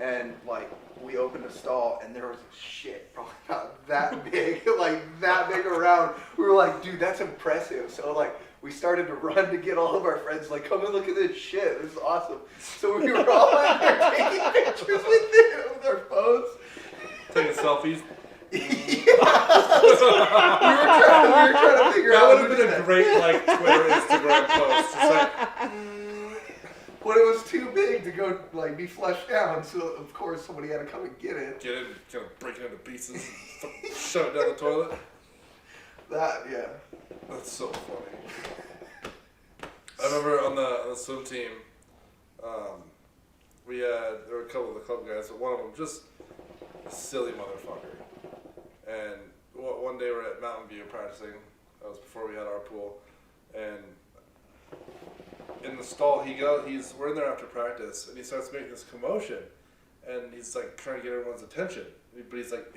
and like we opened a stall, and there was shit probably about that big, like that big around. We were like, dude, that's impressive. So like we started to run to get all of our friends, like, come and look at this shit. This is awesome. So we were all in there taking pictures with it with our phones. Taking selfies. we were trying to figure That out. would have been a great like Twitter, Instagram post. Just like, But it was too big to go like be flushed down, so of course somebody had to come and get it. get it, kind of break it into pieces, and shove it down the toilet. That yeah. That's so funny. I remember on the swim team, there were a couple of the club guys, but one of them just a silly motherfucker. And one day we're at Mountain View practicing. That was before we had our pool, and in the stall we're in there after practice, and he starts making this commotion, and he's like trying to get everyone's attention, but he's like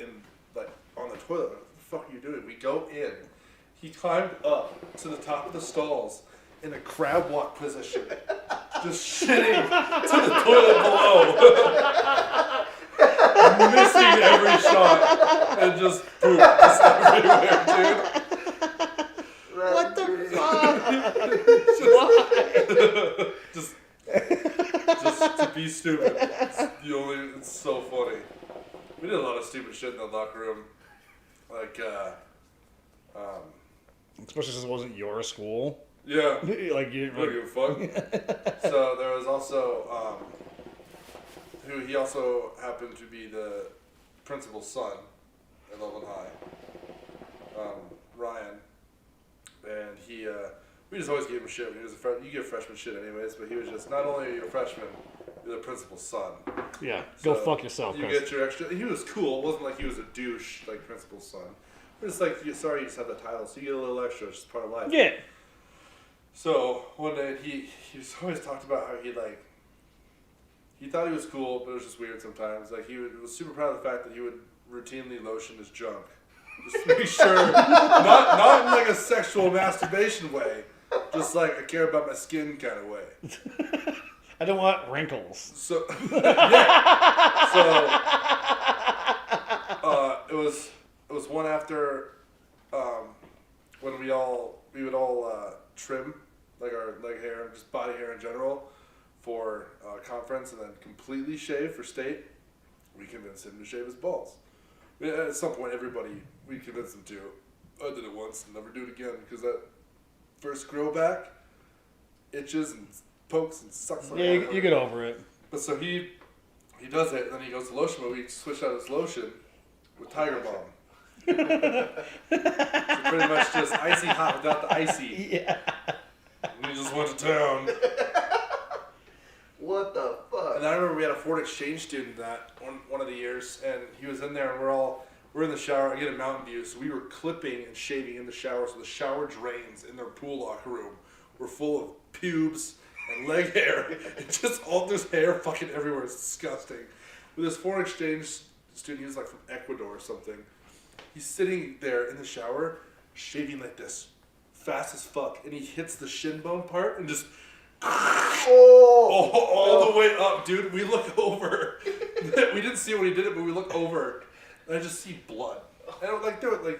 on the toilet. What the fuck are you doing? We go in. He climbed up to the top of the stalls in a crab walk position, just shitting to the toilet below, missing every shot, and just poop just everywhere, dude. What the just to be stupid. It's so funny. We did a lot of stupid shit in the locker room, like Especially since it wasn't your school. yeah. Like you I don't give a fuck. So there was also he also happened to be the principal's son at Loveland High, Ryan, and we just always gave him shit when he was a freshman. You give freshman shit anyways, but he was just, not only are you a freshman, you're the principal's son. Yeah, go So fuck yourself. You Chris. get your extra. He was cool. It wasn't like he was a douche like principal's son. But it's like, sorry, you just have the title, so you get a little extra. It's just part of life. Yeah. So one day he always talked about how he thought he was cool, but it was just weird sometimes. Like was super proud of the fact that he would routinely lotion his junk, just to make sure, not in like a sexual masturbation way, just like I care about my skin kind of way. I don't want wrinkles. So yeah, so it was one after when we would all trim like our leg hair and just body hair in general for conference, and then completely shave for state. We convinced him to shave his balls. At some point, we convinced him to. I did it once and never do it again, because that first grow back itches and pokes and sucks. Like Yeah, you get over it. But so he does it, and then he goes to lotion, but we switched out his lotion with Tiger Balm. So pretty much just icy hot without the icy. Yeah. And he just went to town. What the fuck? And I remember we had a foreign exchange student that one of the years, and he was in there, and we're in the shower. I get a Mountain View, so we were clipping and shaving in the shower. So the shower drains in their pool locker room were full of pubes and leg hair, and just all this hair fucking everywhere. It's disgusting. With this foreign exchange student, he was like from Ecuador or something. He's sitting there in the shower, shaving like this, fast as fuck, and he hits the shin bone part and just all the way up, dude. We look over. We didn't see when he did it, but we look over, and I just see blood. And I'm like, dude, like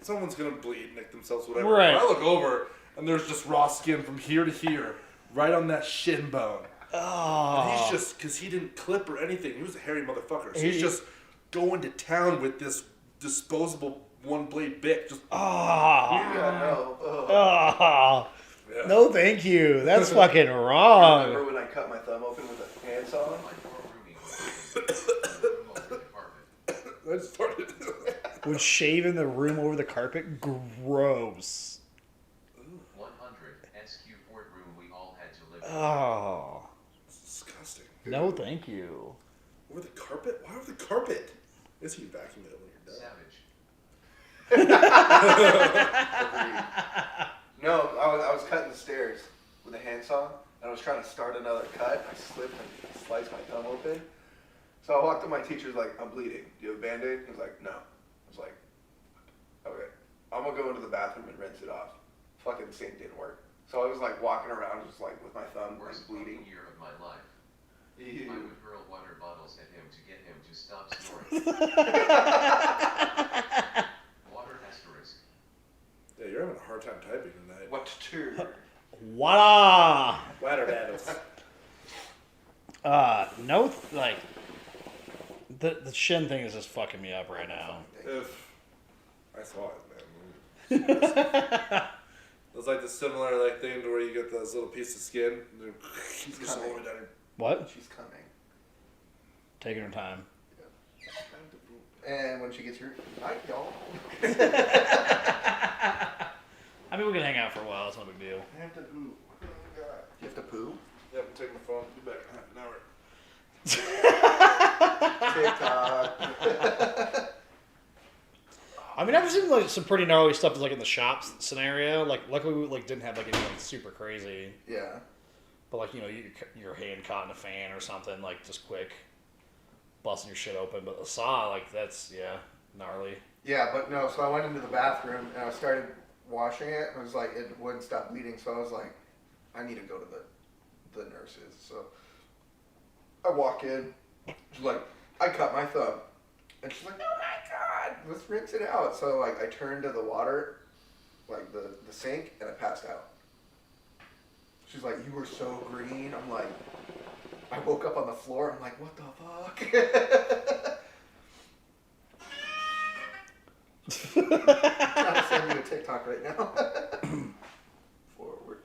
someone's gonna bleed, nick themselves, whatever. Right. And I look over, and there's just raw skin from here to here, right on that shin bone. Oh. And he's just, because he didn't clip or anything. He was a hairy motherfucker. So he's just going to town with this disposable one-blade bic. Just Yeah, no. Oh. yeah. No, thank you. That's fucking Remember wrong. when I cut my thumb open with a handsaw? My poor roomie was sleeping over the carpet. I just started. Would shave in the room over the carpet? Gross. 100 SQ Fort room we all had to live in. Oh. It's disgusting. No, thank you. Over the carpet? Why over the carpet? I guess you can vacuum it when you're done. Savage. Agreed. No, I was cutting the stairs with a handsaw, and I was trying to start another cut. I slipped and sliced my thumb open. So I walked to my teacher's like, I'm bleeding. Do you have a Band-Aid? He was like, no. I was like, okay. I'm going to go into the bathroom and rinse it off. Fucking sink didn't work. So I was like walking around just like with my thumb Worst bleeding. fucking year of my life. Ew. I would hurl water bottles at him to get him to stop snoring. Water asterisk. Yeah, you're having a hard time typing tonight. What to? Voila! Water battles. No, like, the shin thing is just fucking me up right now. If I saw it, man. It was like the similar like thing to where you get those little pieces of skin. And then She's just all the coming. way down your- What? She's coming. Taking her time. And when she gets here, night, y'all. I mean, we can hang out for a while. It's no big deal. I have to poo. Oh, God. You have to poo? Yeah, I'm taking my phone. Be back in an hour. TikTok. I mean, I've seen like some pretty gnarly stuff, like in the shops scenario. Like, luckily we like didn't have like anything super crazy. Yeah. But like, you know, your hand caught in a fan or something, like just quick, busting your shit open. But the saw, like that's gnarly. Yeah, but no, so I went into the bathroom and I started washing it. It was like, it wouldn't stop bleeding. So I was like, I need to go to the nurses. So I walk in. She's like, I cut my thumb. And she's like, oh my God, let's rinse it out. So like, I turned to the water, like the sink, and I passed out. She's like, you were so green. I'm like, I woke up on the floor. I'm like, what the fuck? I'm trying to send you a TikTok right now. Forward.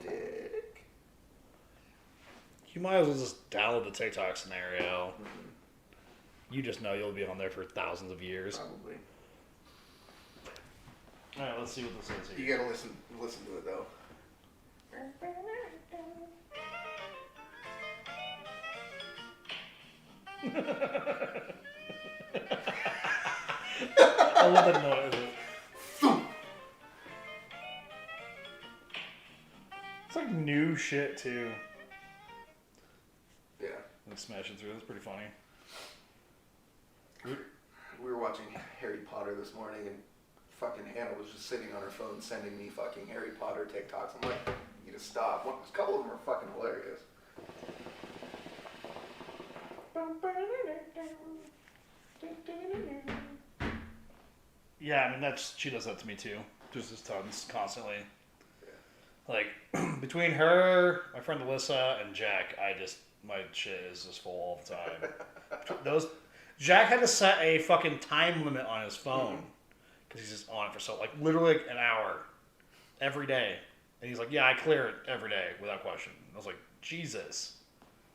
Dick. You might as well just download the TikTok scenario. You just know you'll be on there for thousands of years. Probably. All right, let's see what this is You here. gotta listen to it though. I love that noise. It's like new shit too. Yeah. Like smashing through. That's pretty funny. We were watching Harry Potter this morning and fucking Hannah was just sitting on her phone sending me fucking Harry Potter TikToks. I'm like, you need to stop. A couple of them are fucking hilarious. Yeah, I mean she does that to me too. Just tons constantly. Like between her, my friend Alyssa, and Jack, my shit is just full all the time. Jack had to set a fucking time limit on his phone because he's just on it for literally like an hour every day, and he's like, yeah, I clear it every day without question. I was like, Jesus.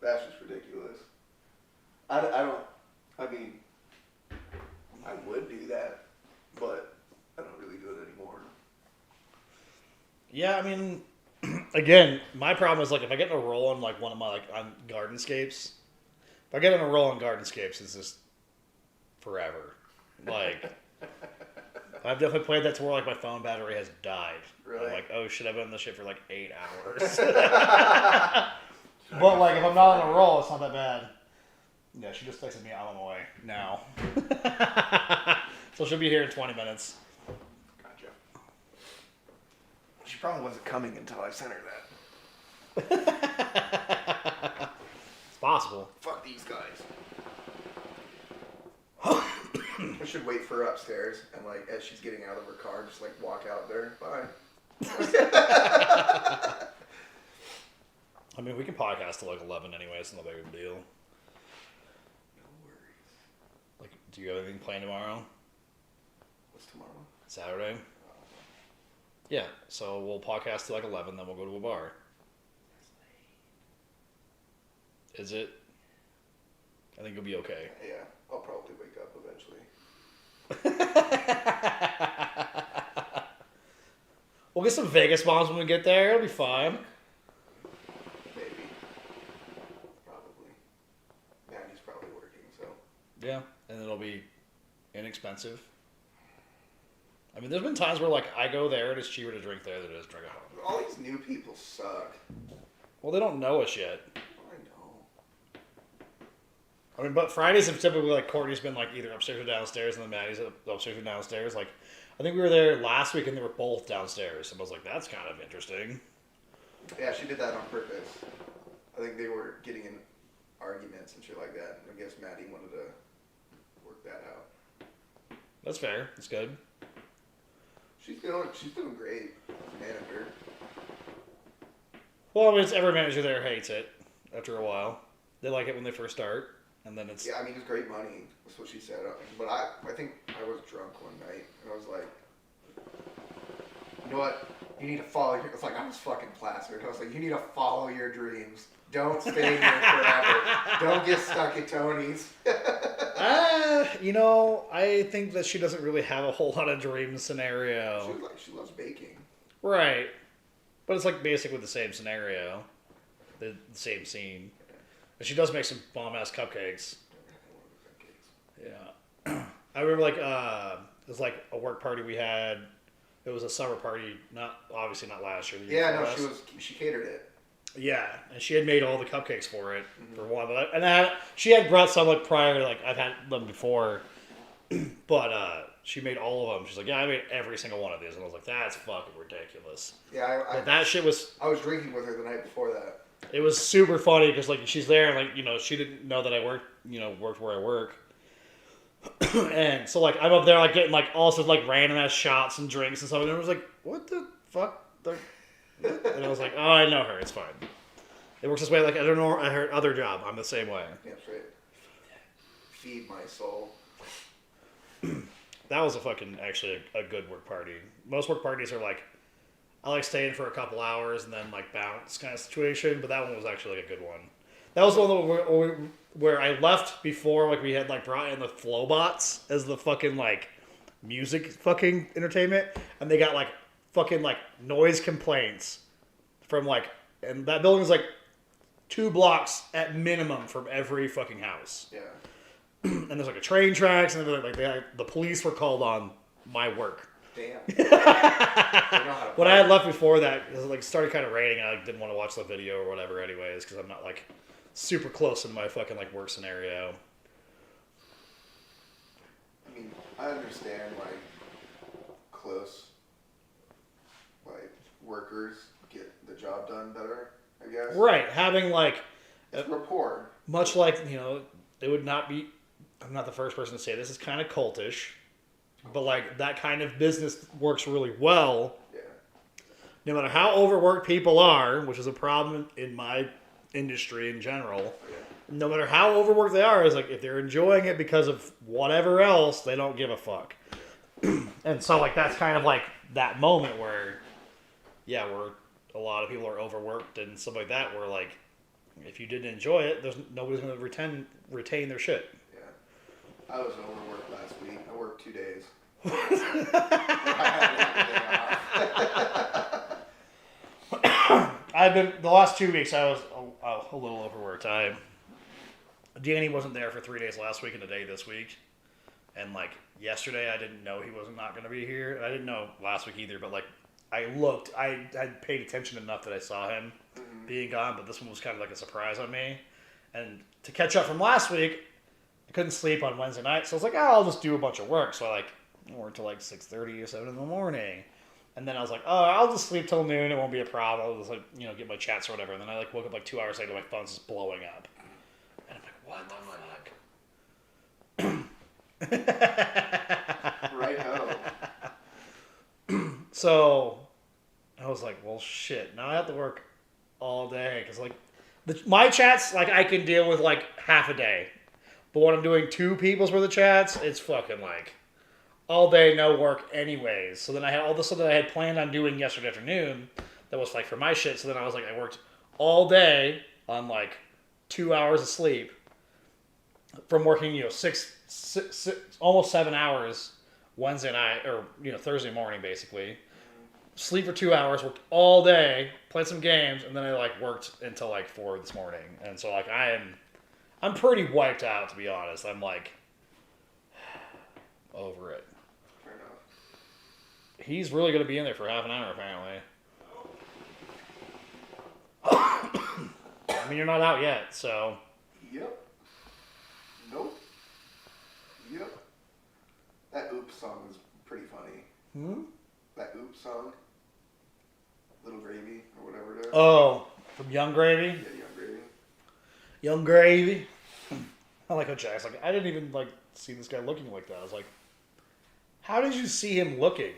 That's just ridiculous. I mean, I would do that, but I don't really do it anymore. Yeah, I mean, again, my problem is like if I get in a roll on like one of my on Gardenscapes, if I get in a roll on Gardenscapes, it's just forever. Like, I've definitely played that to where like my phone battery has died. Really? I'm like, oh shit, I've been on this shit for like 8 hours. But like if I'm not on a roll, it's not that bad. Yeah, she just texted me, I'm on my way now. So she'll be here in 20 minutes. Gotcha. She probably wasn't coming until I sent her that. It's possible. Fuck these guys. I should wait for her upstairs and like as she's getting out of her car, just like walk out there. Bye. I mean, we can podcast till like 11 anyway. It's not that big of a deal. No worries. Like, do you have anything planned tomorrow? What's tomorrow? Saturday? Yeah, so we'll podcast till like 11, then we'll go to a bar. Is it? I think you'll be okay. Yeah, I'll probably wake up eventually. We'll get some Vegas bombs when we get there. It'll be fine. Maybe. Probably. Maddie's probably working, so. Yeah, and it'll be inexpensive. I mean, there's been times where like I go there and it's cheaper to drink there than it is to drink at home. All these new people suck. Well, they don't know us yet. I know. I mean, but Fridays have typically like Courtney's been like either upstairs or downstairs, and then Maddie's upstairs or downstairs. Like, I think we were there last week and they were both downstairs, and I was like, that's kind of interesting. Yeah, she did that on purpose. I think they were getting in arguments and shit like that. I guess Maddie wanted to work that out. That's fair. That's good. She's doing great as a manager. Well, I mean, every manager there hates it after a while. They like it when they first start, and then it's... Yeah, I mean, it's great money. That's what she said. But I think I was drunk one night, and I was like, you know what? You need to follow your... It's like, I was fucking plastered. I was like, you need to follow your dreams. Don't stay here forever. Don't get stuck at Tony's. You know, I think that she doesn't really have a whole lot of dream scenario. She loves baking. Right. But it's like basically the same scenario. The same scene. But she does make some bomb-ass cupcakes. Yeah. I remember like, it was like a work party we had. It was a summer party, obviously not last year. Yeah, no, she catered it. Yeah, and she had made all the cupcakes for it for one. She had brought some like prior, like I've had them before, but she made all of them. She's like, yeah, I made every single one of these, and I was like, that's fucking ridiculous. Yeah, that shit was. I was drinking with her the night before that. It was super funny because like she's there and like she didn't know that I worked where I work, and so like I'm up there like getting like all sorts of like random ass shots and drinks and stuff, and I was like, what the fuck? And I was like, oh, I know her. It's fine. It works this way. Like, I don't know her other job. I'm the same way. Yeah, that's right. Feed my soul. That was actually a good work party. Most work parties are like, I like staying for a couple hours and then like bounce kind of situation. But that one was actually like a good one. That was one where I left before like we had like brought in the Flowbots as the fucking like music fucking entertainment, and they got like fucking like noise complaints from like, and that building is like 2 blocks at minimum from every fucking house. Yeah. And there's like a train tracks and like the police were called on my work. Damn. When I had left before that, it like started kind of raining and I didn't want to watch the video or whatever anyways because I'm not like super close in my fucking like work scenario. I mean, I understand like close like workers get the job done better, I guess. Right, having like rapport. Much like, it would not be, I'm not the first person to say this, is kind of cultish, but like that kind of business works really well. Yeah. No matter how overworked people are, which is a problem in my industry in general, Yeah. no matter how overworked they are, is like if they're enjoying it because of whatever else, they don't give a fuck. And so like that's kind of like that moment where where a lot of people are overworked and stuff like that, where like if you didn't enjoy it, nobody's going to retain their shit. Yeah. I was overworked last week. I worked 2 days. The last 2 weeks I was a little overworked. Danny wasn't there for 3 days last week and a day this week. And like yesterday I didn't know he was not going to be here. I didn't know last week either, but like I had paid attention enough that I saw him being gone, but this one was kind of like a surprise on me. And to catch up from last week, I couldn't sleep on Wednesday night, so I was like, I'll just do a bunch of work. So I worked till like 6:30 or 7 in the morning. And then I was like, I'll just sleep till noon, it won't be a problem. I'll just like, get my chats or whatever. And then I like woke up like 2 hours later, my phone's just blowing up. And I'm like, what the fuck? Right ho. So I was like, well, shit. Now I have to work all day because like my chats, like I can deal with like half a day, but when I'm doing 2 people's worth of chats, it's fucking like all day, no work, anyways. So then I had all the stuff that I had planned on doing yesterday afternoon that was like for my shit. So then I was like, I worked all day on like 2 hours of sleep from working, six almost 7 hours Wednesday night or Thursday morning basically. Sleep for 2 hours, worked all day, played some games, and then I like worked until like 4 this morning. And so like I'm pretty wiped out, to be honest. I'm like over it. Fair enough. He's really going to be in there for half an hour, apparently. I mean, you're not out yet, so... Yep. Nope. Yep. That Oops song was pretty funny. Hmm? That Oops song. Little Gravy, or whatever it is. Oh, from Young Gravy? Yeah, Young Gravy. Young Gravy. I like how Jack's like, I didn't even like see this guy looking like that. I was like, how did you see him looking?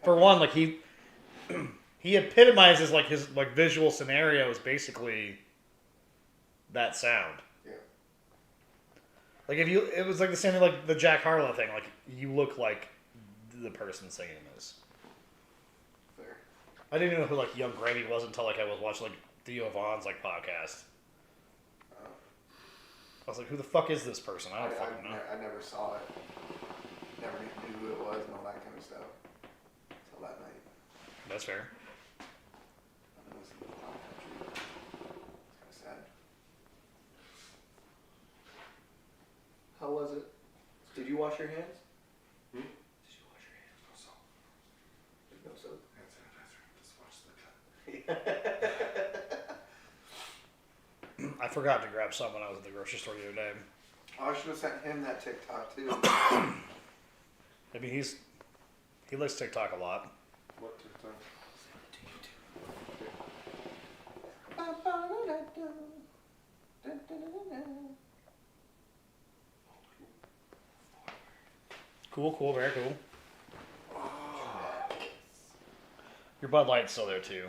For one, like he epitomizes like his like visual scenario is basically that sound. Yeah. Like if you, it was like the same like the Jack Harlow thing. Like you look like the person singing this. Fair. I didn't even know who like Young Gravy was until like I was watching like Theo Vaughn's like podcast. I was like, who the fuck is this person? I don't fucking know. I never saw it. Never knew who it was and all that kind of stuff. Until that night. That's fair. I've been listening to a lot of country. It's kind of sad. How was it? Did you wash your hands? Hmm? Did you wash your hands? No soap. No soap. Hand sanitizer. Just watch the cut. I forgot to grab some when I was at the grocery store the other day. Oh, I should have sent him that TikTok too. I mean, he likes TikTok a lot. What TikTok? Cool, very cool. Your Bud Light's still there too.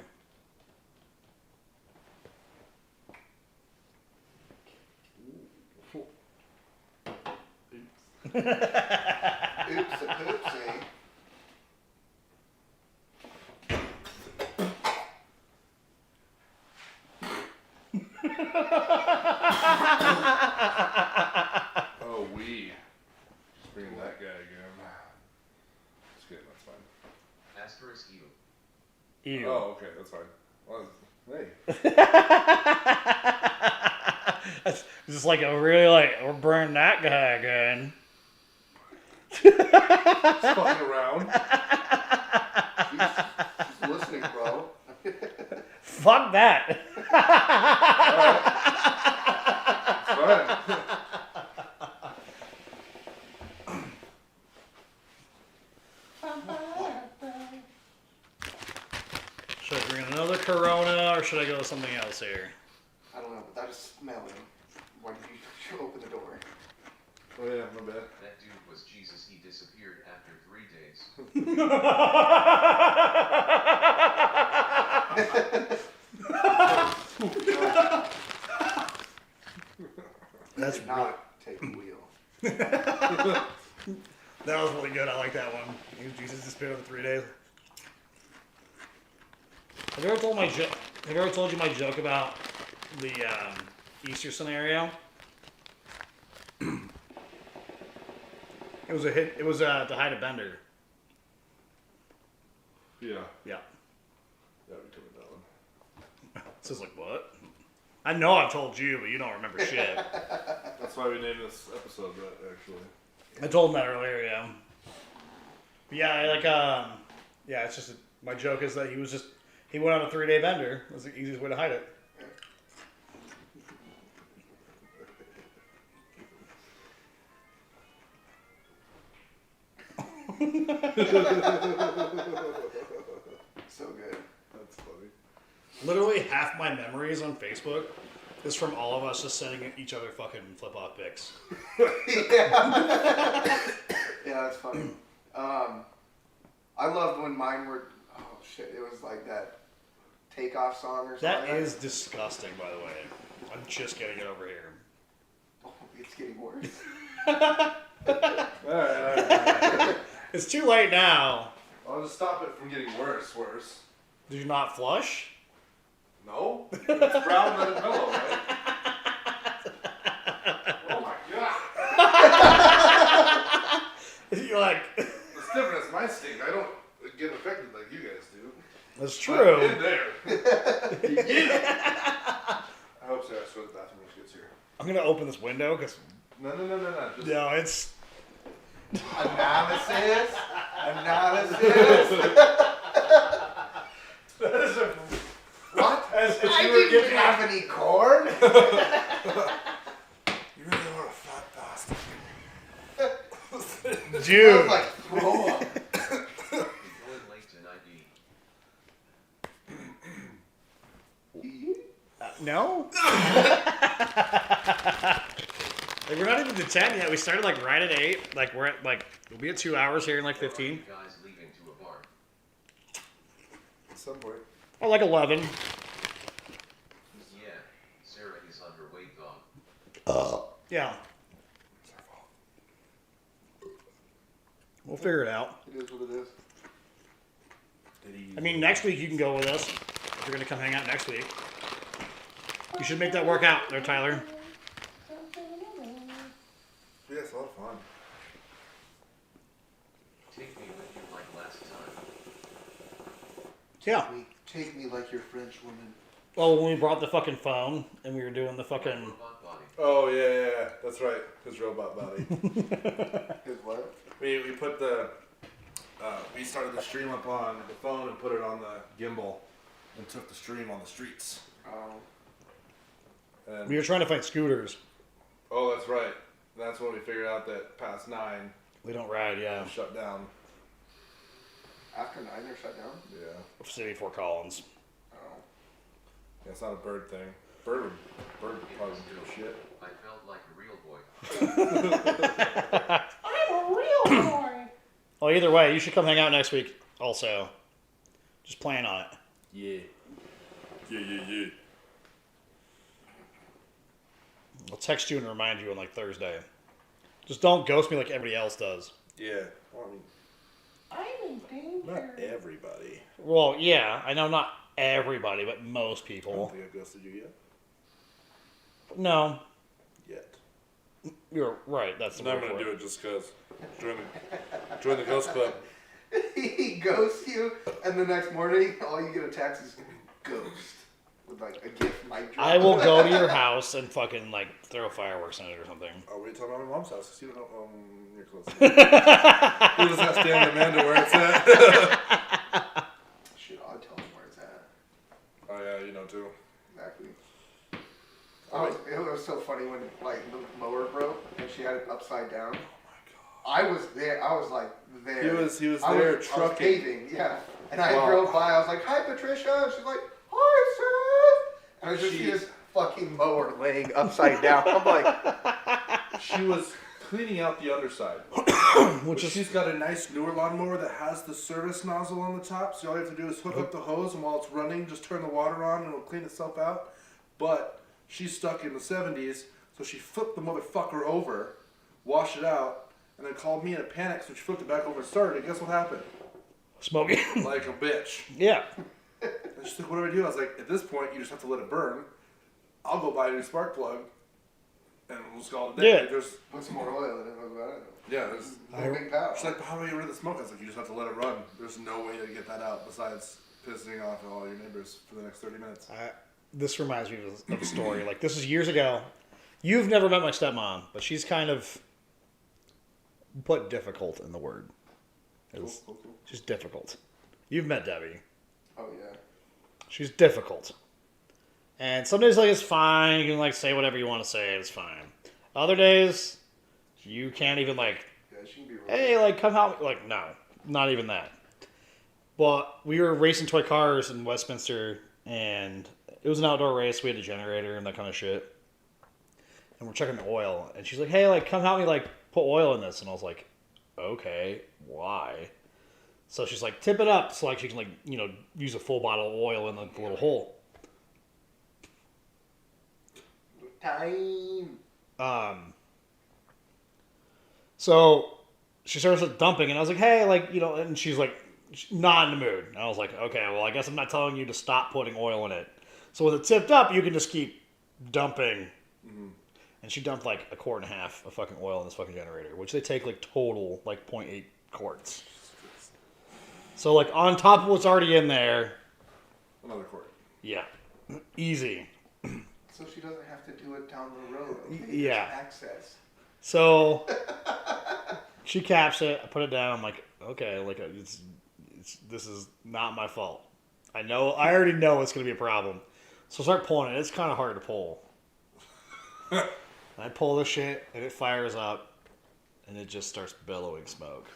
Oops a poopsie. Oh, we. Just bringing that guy again. Just kidding, that's fine. Asterisk you. Ew. Oh, okay, that's fine. Well, hey. It's just like a really like we're burning that guy again. Just fucking around. She's listening, bro. Fuck that. Alright. It's fine. Should I bring another Corona or should I go with something else here? I don't know, but that is smelling. Why did you open the door? Oh yeah, my bad. That dude was Jesus. He disappeared after 3 days. That's Did not take the wheel. That was really good. I like that one. Jesus disappeared over 3 days. Have you ever told my joke? Have I ever told you my joke about the Easter scenario? It was a hit. It was to hide a bender. Yeah. Yeah. Yeah, we covered that one. So it's like what? I know I've told you, but you don't remember shit. That's why we named this episode that, actually. I told him that earlier, yeah. But yeah, yeah, it's just my joke is that he went on a 3-day bender. It was the easiest way to hide it. So good. That's funny. Literally half my memories on Facebook is from all of us just sending each other fucking flip-off pics. Yeah. Yeah, that's funny. I loved when mine were, oh shit, it was like that Takeoff song or something. That is disgusting, by the way. I'm just getting it over here. Oh, it's getting worse. Alright. It's too late now. I'll just stop it from getting worse. Did you not flush? No? It's brown, let it mellow, right? Oh my god! You're like, It's different, it's my stink. I don't get affected like you guys do. that's I'm true. in there. Yeah. I hope Sarah's go to the bathroom when she gets here. I'm gonna open this window because No. Just no, it's Analysis. That is a What? As if I you were didn't giving have any corn. You really are a fat bastard. dude. I was like, throw up. Going late tonight, No. Like we're not even to 10 yet. We started like right at 8. Like we're at like we'll be at 2 hours here in like 15. guys leaving to a bar. At some point. Or like 11. Yeah, Sarah is underweight, dog. Yeah. We'll figure it out. It is what it is. I mean, next week you can go with us if you're gonna come hang out next week. You should make that work out there, Tyler. Yeah, it's a lot of fun. Take me with you like last time. Yeah. Take me like your French woman. Oh, when we brought the fucking phone and we were doing the fucking. Robot body. Oh, yeah. That's right. His robot body. His what? we put the... we started the stream up on the phone and put it on the gimbal and took the stream on the streets. Oh. And, We were trying to find scooters. oh, that's right. That's when we figured out that past 9 We don't ride, yeah. shut down. After 9, they're shut down. Yeah. City Fort Collins. Oh. Yeah, it's not a bird thing. Bird would probably do shit. I felt like a real boy. I'm a real boy. Well, either way, you should come hang out next week also. Just plan on it. Yeah. Yeah. I'll text you and remind you on like Thursday. Just don't ghost me like everybody else does. Yeah. Well, I mean, I'm in danger. not everybody. Well, yeah, I know not everybody, but most I don't people. think I ghosted you yet. No, Yet. you're right. That's the I'm not word gonna for do it. it just cause. Join the ghost club. He ghosts you, and the next morning, all you get a text is ghost with like a gift mic drop. I will go to your house and fucking like throw fireworks in it or something. I'll wait till I'm at my mom's house because you don't know. You're close. You just have to stand in Amanda where it's at. Shit, I'll tell him where it's at. Oh yeah, you know too. Exactly. It was so funny when like the mower broke and she had it upside down. I was there. I was like there. He was I there was trucking. paving, yeah. And I Wow. drove by. I was like, "Hi, Patricia." And she's like, "Hi, Seth." And I just see Jeez. this fucking mower laying upside down. I'm like, She was cleaning out the underside. Which is She's got a nice newer lawnmower that has the service nozzle on the top, so all you have to do is hook up the hose, and while it's running, just turn the water on, and it'll clean itself out. But she's stuck in the 70s, so she flipped the motherfucker over, washed it out, and then called me in a panic, so she flipped it back over and started it. Guess what happened? smoking. Like a bitch. Yeah. And she's like, what do I do? I was like, at this point, you just have to let it burn. I'll go buy a new spark plug, and we'll just call it a day. Yeah. Like, there's, put some more oil in it. What about it? yeah, there's... No big power. She's like, but how do I get rid of the smoke? I was like, you just have to let it run. There's no way to get that out besides pissing off all your neighbors for the next 30 minutes. This reminds me of a story. Like, this is years ago. You've never met my stepmom, but she's kind of put difficult in the word. Cool. She's difficult. You've met Debbie. Oh yeah. She's difficult. And some days, like, it's fine. You can, like, say whatever you want to say. It's fine. Other days, you can't even, like, Yeah, she can be. Real hey, like, come help me. Like, no. Not even that. But we were racing toy cars in Westminster, and it was an outdoor race. We had a generator and that kind of shit. And we're checking the oil. And she's like, hey, like, come help me, like, put oil in this. And I was like, okay, why? So she's like, tip it up so, like, she can, like, you know, use a full bottle of oil in, like, the little hole. time. So she starts like, dumping, and I was like, hey, like, you know, and she's like, not in the mood. And I was like, okay, well, I guess I'm not telling you to stop putting oil in it. So with it tipped up, you can just keep dumping. Mm-hmm. And she dumped like 1.5 quarts of fucking oil in this fucking generator, which they take like total like 0.8 quarts. So like on top of what's already in there, Another quart. yeah, easy. So she doesn't have to do it down the road. Okay? Yeah. There's access. So She caps it. I put it down. I'm like, okay, like this is not my fault. I already know it's gonna be a problem. So I start pulling it. It's kind of hard to pull. And I pull the shit, and it fires up, and it just starts billowing smoke.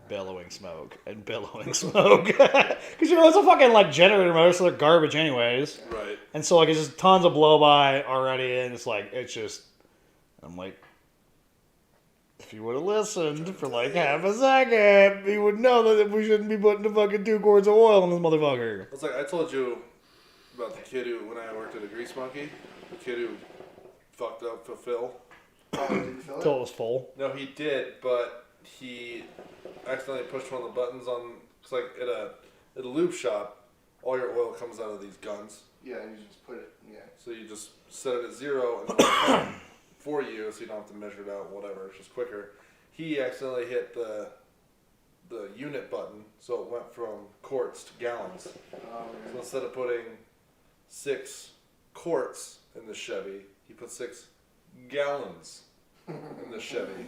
Billowing smoke and billowing smoke. Because it's a fucking like generator motor, so they're garbage anyways. Right. And so like it's just tons of blow by already, and it's just. I'm like, if you would have listened for like half a second, you would know that we shouldn't be putting the fucking 2 quarts of oil in this motherfucker. It's like I told you about the kid who, when I worked at a Grease Monkey, the kid who fucked up for Phil. Oh, did you feel Until it? it was full. No, he did, but he accidentally pushed one of the buttons on. It's like at a lube shop, all your oil comes out of these guns. Yeah, you just put it. Yeah. So you just set it at 0 and it'll for you, so you don't have to measure it out. Whatever, it's just quicker. He accidentally hit the unit button, so it went from quarts to gallons. Oh, So instead of putting 6 quarts in the Chevy, he put 6 gallons in the Chevy.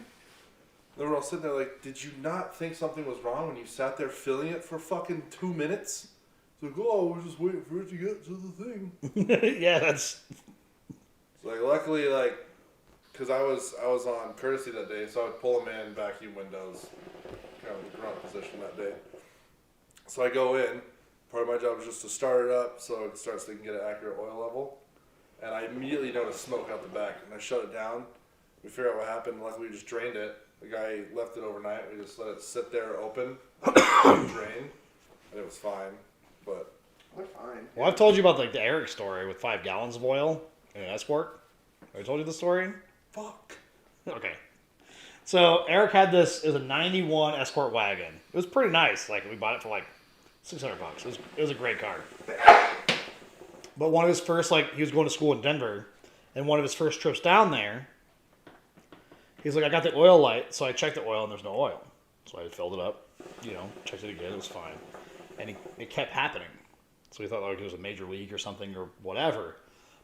They were all sitting there like, did you not think something was wrong when you sat there filling it for fucking 2 minutes? It's like, oh, we're just waiting for it to get to the thing. Yeah, that's. Like, luckily, like, because I was on courtesy that day, so I would pull them in, vacuum windows, kind of the grunt position that day. So I go in. Part of my job is just to start it up so it starts so they can get an accurate oil level. And I immediately noticed smoke out the back, and I shut it down. We figured out what happened. Luckily, we just drained it. The guy left it overnight. We just let it sit there open, drain, and it was fine. But They're fine. Well, I've told you about like the Eric story with 5 gallons of oil in an Escort. Have I told you the story? fuck. Okay. So Eric had this. It was a '91 Escort wagon. It was pretty nice. Like we bought it for like $600. It was a great car. But one of his first, like, he was going to school in Denver, and one of his first trips down there, he's like, I got the oil light, so I checked the oil, and there's no oil. So I filled it up, checked it again, it was fine. And it kept happening. So he thought, like, it was a major leak or something or whatever.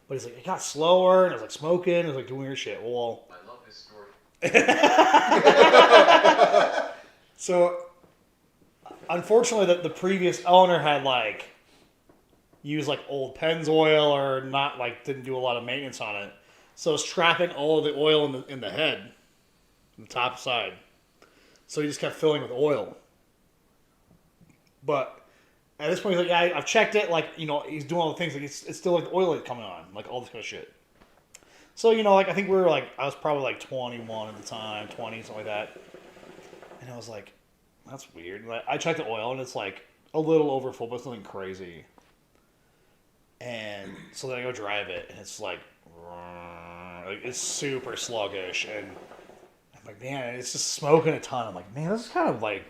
But he's like, it got slower, and it was, like, smoking, it was, like, doing weird shit. Well, I love this story. so, unfortunately, the previous owner had, like, used, like, old Pennzoil or not, like, didn't do a lot of maintenance on it. So it's trapping all of the oil in the head, the top side. So he just kept filling with oil. But at this point, he's like, yeah, I've checked it. Like, he's doing all the things. Like, it's still, like, the oil is coming on. Like, all this kind of shit. So, like, I think we were, like, I was probably, like, 21 at the time, 20, something like that. And I was like, that's weird. Like, I checked the oil, and it's, like, a little overfull, but it's nothing crazy. And so then I go drive it, and it's, like it's super sluggish. And I'm like, man, it's just smoking a ton. I'm like, man, this is kind of, like,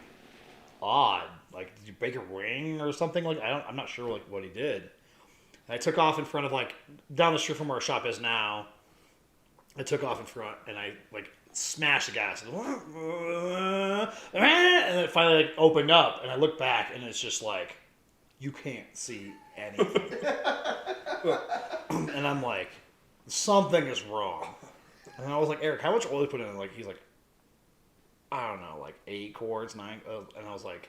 odd. Like, did you break a ring or something? Like, I'm not sure, like, what he did. And I took off in front of, like, down the street from where our shop is now. I took off in front, and I, like, smashed the gas. And it finally, like, opened up, and I looked back, and it's just, like, you can't see anything. And I'm like, something is wrong. And I was like, Eric, how much oil you put in? Like, he's like, I don't know, like 8 quarts, 9. And I was like,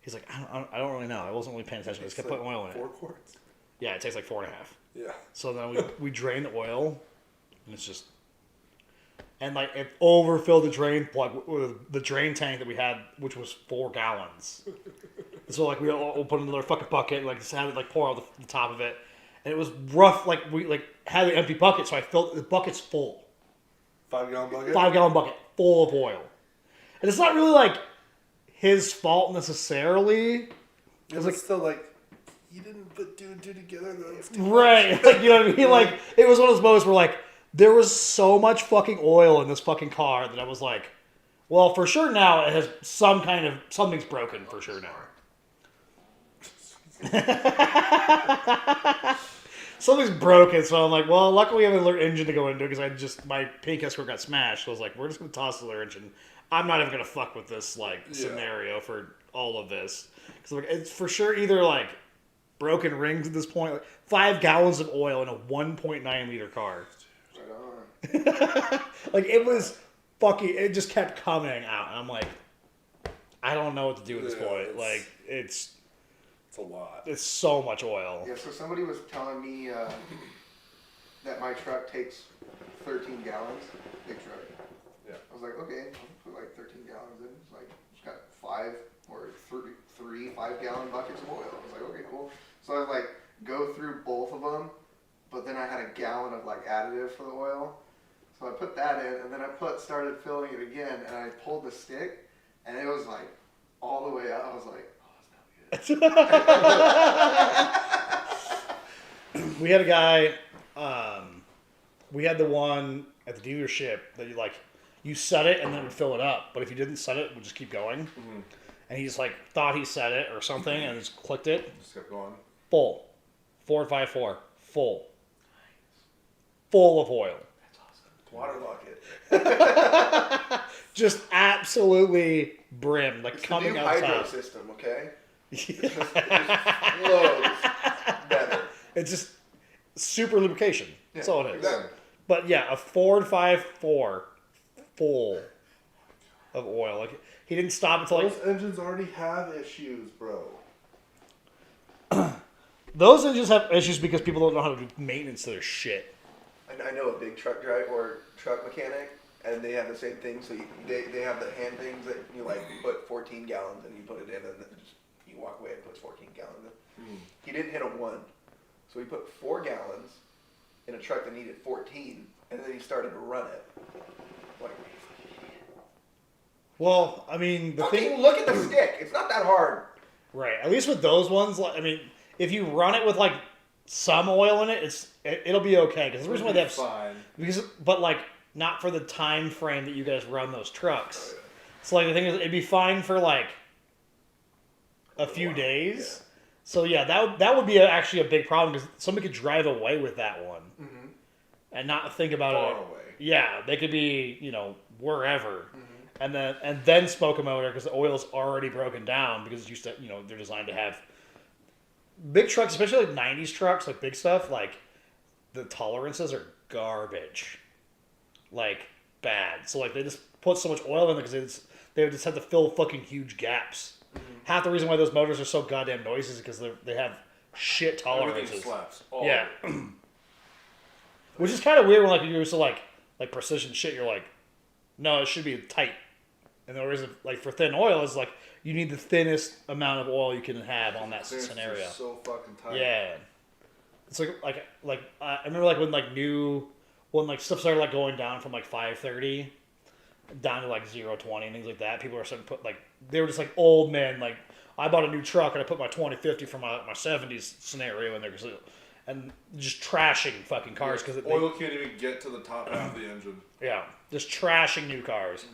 he's like, I don't really know. I wasn't really paying attention. I just kept putting oil in it. 4 quarts. Yeah, it takes like 4.5. Yeah. So then we drain the oil, and it's just, and like it overfilled the drain plug with the drain tank that we had, which was 4 gallons. And so like we opened another fucking bucket, and, like just had it like pour out the top of it, and it was rough. Like we like had an empty bucket, so I filled the bucket's full. 5-gallon bucket. 5-gallon bucket full of oil, and it's not really like his fault necessarily. It's like still like you didn't put 2 and 2 together. Right, like, you know what I mean? Like, it was one of those moments where, like, there was so much fucking oil in this fucking car that I was like, well, for sure now it has some kind of, something's broken for sure now. Something's broken, so I'm like, well, luckily we have an alert engine to go into, because my pink Escort got smashed, so I was like, we're just going to toss the alert engine. I'm not even going to fuck with this, like, scenario for all of this. Because, like, it's for sure either, like, broken rings at this point. Like 5 gallons of oil in a 1.9 liter car. Right on. Like, it was fucking, it just kept coming out. And I'm like, I don't know what to do at this Yeah, point. it's- Like, it's a lot. it's so much oil. Yeah, so somebody was telling me that my truck takes 13 gallons. Big truck. Yeah. I was like, okay, I'll put like 13 gallons in. It's like, it's got 5-gallon buckets of oil. I was like, okay, cool. So I was like, go through both of them, but then I had a gallon of like additive for the oil. So I put that in, and then I started filling it again, and I pulled the stick, and it was like all the way up. I was like, oh, it's not good. We had a guy, we had the one at the dealership that you set it and then it would fill it up. But if you didn't set it, it would just keep going. Mm-hmm. And he just like thought he set it or something and just clicked it. Just kept going. Full. 454. Full. Full of oil. Water bucket. Just absolutely brimmed. Like It's the coming new out hydro top. system, okay? It just flows better. It's just super lubrication. That's all it is. Exactly. But yeah, a Ford 5.4 full of oil. Like he didn't stop until Those engines already have issues, bro. those engines have issues because people don't know how to do maintenance to their shit. I know a big truck driver or truck mechanic, and they have the same thing. So they have the hand things that you like put 14 gallons and you put it in, and then just, you walk away and puts 14 gallons in. He didn't hit a 1, so he put 4 gallons in a truck that needed 14, and then he started to run it. Like, Well, I mean, the fucking thing, look at the stick. It's not that hard. right? At least with those ones, like, I mean, if you run it with like some oil in it, it'll be okay. Because the reason why they have fine. but like not for the time frame that you guys run those trucks. So like the thing is, it'd be fine for like a few days. So yeah, that would be actually a big problem because somebody could drive away with that one and not think about Far it. away. Yeah, they could be wherever, and then smoke a motor because the oil's already broken down because it's used to they're designed to have big trucks, especially like '90s trucks, like big stuff. Like the tolerances are garbage, like bad. So like they just put so much oil in there because they would just have to fill fucking huge gaps. Half the reason why those motors are so goddamn noisy is because they have shit Everything tolerances. slaps. All Yeah. of it. Which is kind of weird when like you're used to like precision shit. You're like, no, it should be tight. And the reason like for thin oil is like you need the thinnest amount of oil you can have on that Clearances are scenario. so fucking tight. Yeah. It's like I remember like when like stuff started like going down from like 530 down to like 020 and things like that. People are starting to put like they were just like old men. Like I bought a new truck and I put my 2050 from my 70s scenario in there and just trashing fucking cars because oil can't even get to the top half of the engine. yeah, just trashing new cars.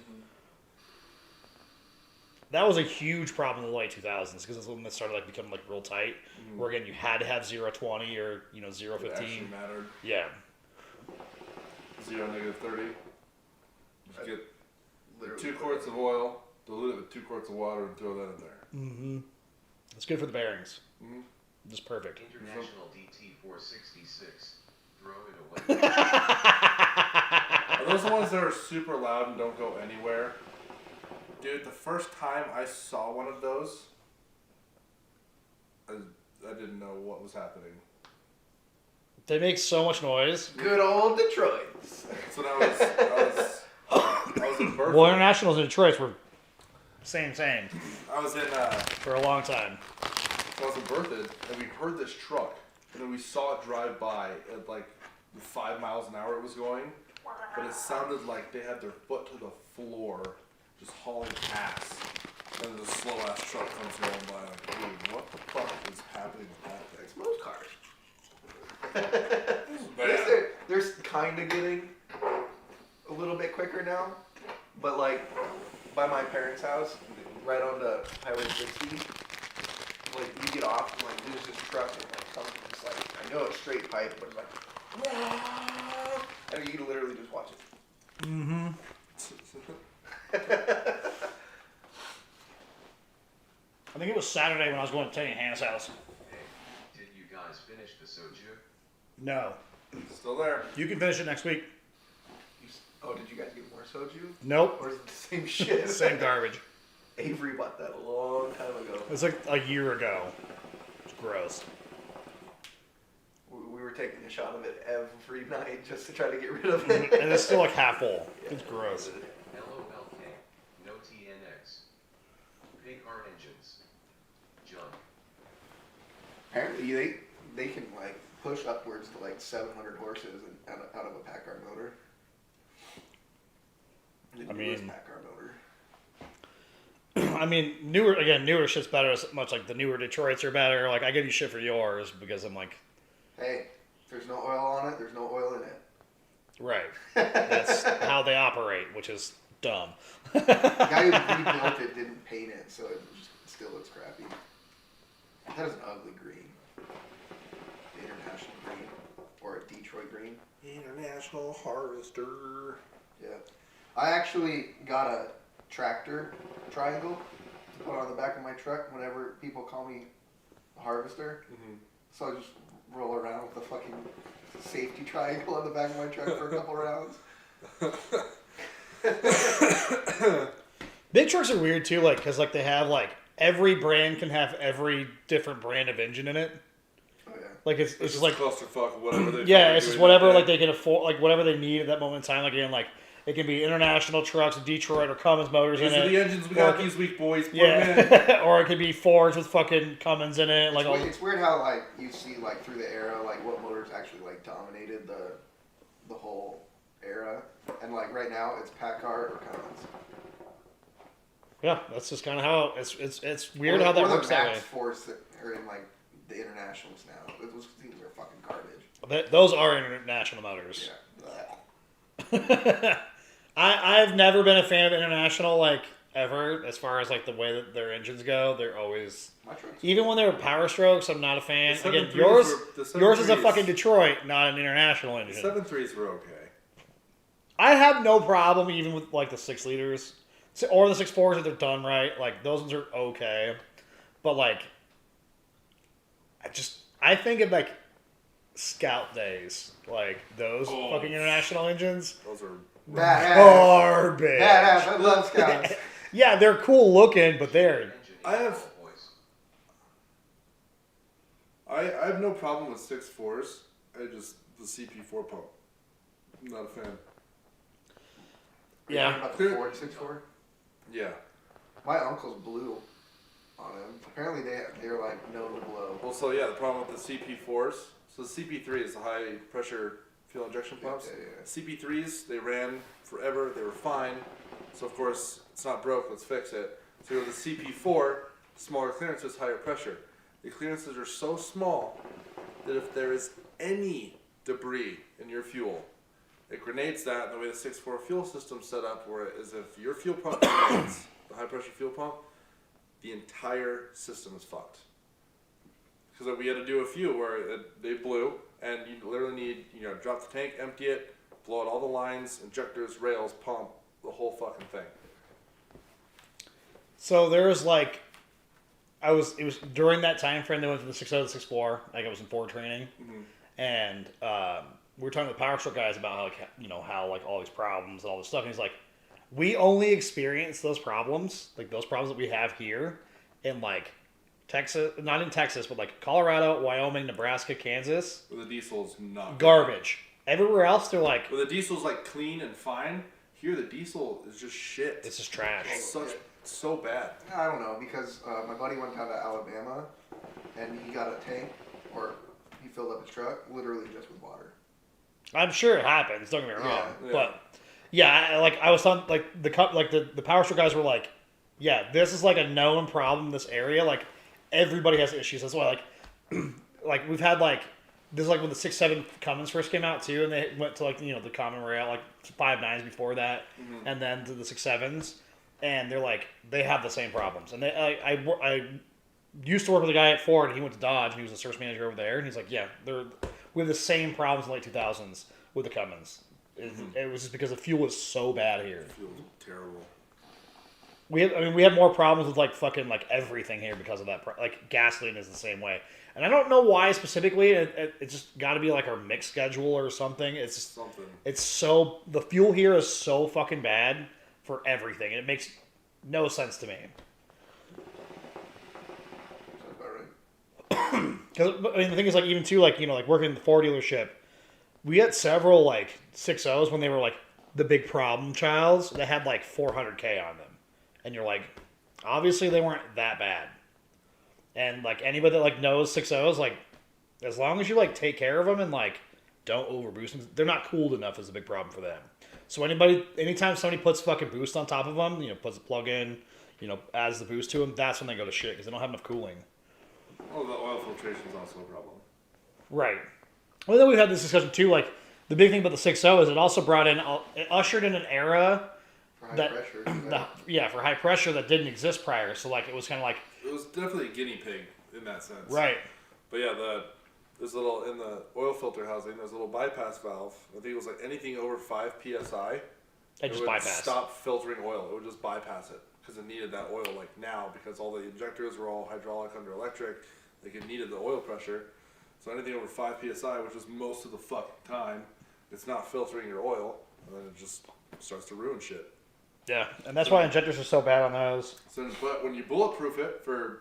That was a huge problem in the late 2000s because that's when it started like becoming like real tight. Where again you had to have 020 or 015. It actually mattered. Yeah. 0 -30. Just get Literally. 2 quarts of oil, dilute it with 2 quarts of water, and throw that in there. Mm-hmm. It's good for the bearings. Mhm. Just perfect. International DT 466. Throw it away. Are those the ones that are super loud and don't go anywhere? Dude, the first time I saw one of those, I didn't know what was happening. They make so much noise. Good old Detroit. So I was in Berkeley. Well, Internationals in Detroit were same I was in for a long time. I was in Berthoud, and we heard this truck, and then we saw it drive by at like 5 miles an hour it was going, but it sounded like they had their foot to the floor, just hauling ass. And then the slow ass truck comes rolling by, like, dude, what the fuck is happening with that thing? It's most cars. Bad. They're kind of getting a little bit quicker now, but like by my parents' house, right on the Highway 60, like you get off and like there's this truck and like comes and it's like I know it's straight pipe, but it's like and you can literally just watch it. Mm-hmm. I think it was Saturday when I was going to Teddy and Hannah's house. Hey, did you guys finish the soju? No. Still there. You can finish it next week. Oh, did you guys get more soju? Nope. Or is it the same shit? Same garbage. Avery bought that a long time ago. It was like a year ago. It's gross. We were taking a shot of it every night just to try to get rid of it. And it's still like half full. It's gross. LOLK. No TNX. Pig heart engines. Jump. Apparently, they can like push upwards to like 700 horses out of a Packard motor. The newest Packard motor. I mean, newer shit's better. As much like the newer Detroits are better. Like I give you shit for yours because I'm like, hey, if there's no oil on it, there's no oil in it. right. That's how they operate, which is dumb. The guy who rebuilt it didn't paint it, so it still looks crappy. That is an ugly green. The international green. Or a Detroit green. International Harvester. Yeah. I actually got a tractor triangle to put on the back of my truck whenever people call me a harvester. Mm-hmm. So I just roll around with the fucking safety triangle on the back of my truck for a couple rounds. Big trucks are weird too, like because like they have like every brand can have every different brand of engine in it. Oh yeah. Like it's It's just just like clusterfuck, whatever they. yeah, fucking it's do just in whatever that like day. they can afford, like whatever they need at that moment in time. Like again, like it can be international trucks, Detroit or Cummins motors These in are it. the engines we got these week, boys. Put 'em in. Yeah, or it could be Fords with fucking Cummins in it. Like all, It's weird how like you see like through the era like what motors actually like dominated the whole era, and like right now it's Packard or Cummins. yeah, that's just kind of how it's weird Or how that or works the that Max way. Force that are in like the internationals now. Those things are fucking garbage. Those are international motors. Yeah. I've never been a fan of international like ever as far as like the way that their engines go. They're always My truck's even when they were Power Strokes. I'm not a fan. The Again, 7.3s yours were- the yours is a 7.3s fucking Detroit, not an international The engine. 7.3s were okay. I have no problem even with like the 6 liters or the 6.4s if they're done right. Like those ones are okay, but like I think of like Scout days, like those Oh. fucking international engines. Those are. badass. Garbage. Badass. I love Scouts. Yeah, they're cool looking, but they're Engine I have- voice. I have no problem with 6.4s. I just the CP4 pump. I'm not a fan. yeah. About the Ford 6.4. Yeah. My uncle's blew on him. Apparently they're like known to blow. Well, so yeah, the problem with the CP4s. So the CP3 is the high pressure fuel injection pumps. Yeah. CP3s, they ran forever. They were fine. So of course it's not broke. Let's fix it. So with the CP4, smaller clearances, higher pressure. The clearances are so small that if there is any debris in your fuel, it grenades that. The way the 6.4 fuel system's set up, where it is if your fuel pump grenades, the high pressure fuel pump, the entire system is fucked. Because we had to do a few where they blew, and you literally need, drop the tank, empty it, blow out all the lines, injectors, rails, pump, the whole fucking thing. So there's like, it was during that time frame they went from the 6.0 to the 6.4. Like I was in Ford training, and we were talking to the Power Stroke guys about how like how like all these problems and all this stuff. And he's like, we only experience those problems that we have here in like Texas, not in Texas, but like Colorado, Wyoming, Nebraska, Kansas. Where the diesel's not good. Garbage. Everywhere else, they're like, Where the diesel's like clean and fine. Here, the diesel is just shit. it's just trash. It's so bad. I don't know because my buddy went down to Alabama and he got a tank or he filled up his truck literally just with water. I'm sure it happens. Don't get me wrong, Yeah. but yeah, I was on like the Power Stroke guys were like, yeah, this is like a known problem in this area. Like everybody has issues. That's why like we've had like this is like when the 6.7 Cummins first came out too, and they went to like the common rail like 5.9s before that, and then to the 6.7s, and they're like they have the same problems. And I used to work with a guy at Ford, and he went to Dodge, and he was the service manager over there, and he's like, yeah, we have the same problems in the late 2000s with the Cummins. It was just because the fuel is so bad here. It feels terrible. We have more problems with like fucking like everything here because of that. Like gasoline is the same way. And I don't know why specifically. It's just got to be like our mix schedule or something. It's just, Something. it's so the fuel here is so fucking bad for everything. It makes no sense to me. Because I mean, the thing is, like, even too, like, you know, like working in the Ford dealership, we had several like 6.0s when they were like the big problem childs that had like 400K on them, and you're like, obviously they weren't that bad. And like anybody that like knows 6.0s, like as long as you like take care of them and like don't overboost them, they're not cooled enough is a big problem for them. So anytime somebody puts fucking boost on top of them, you know, puts a plug in, you know, adds the boost to them, that's when they go to shit because they don't have enough cooling. Well, the oil filtration is also a problem. Right. Well, then we've had this discussion too. Like the big thing about the 6.0 is it also brought in, it ushered in an era For high that, pressure. for high pressure that didn't exist prior. So like it was kind of like It was definitely a guinea pig in that sense. right. But yeah, there's a little in the oil filter housing. There's a little bypass valve. I think it was like anything over 5 psi. It just would bypassed. stop filtering oil. It would just bypass it because it needed that oil like now because all the injectors were all hydraulic under electric. Like it needed the oil pressure. So anything over 5 psi, which is most of the fucking time, it's not filtering your oil, and then it just starts to ruin shit. Yeah, and that's why injectors are so bad on those. So, but when you bulletproof it for,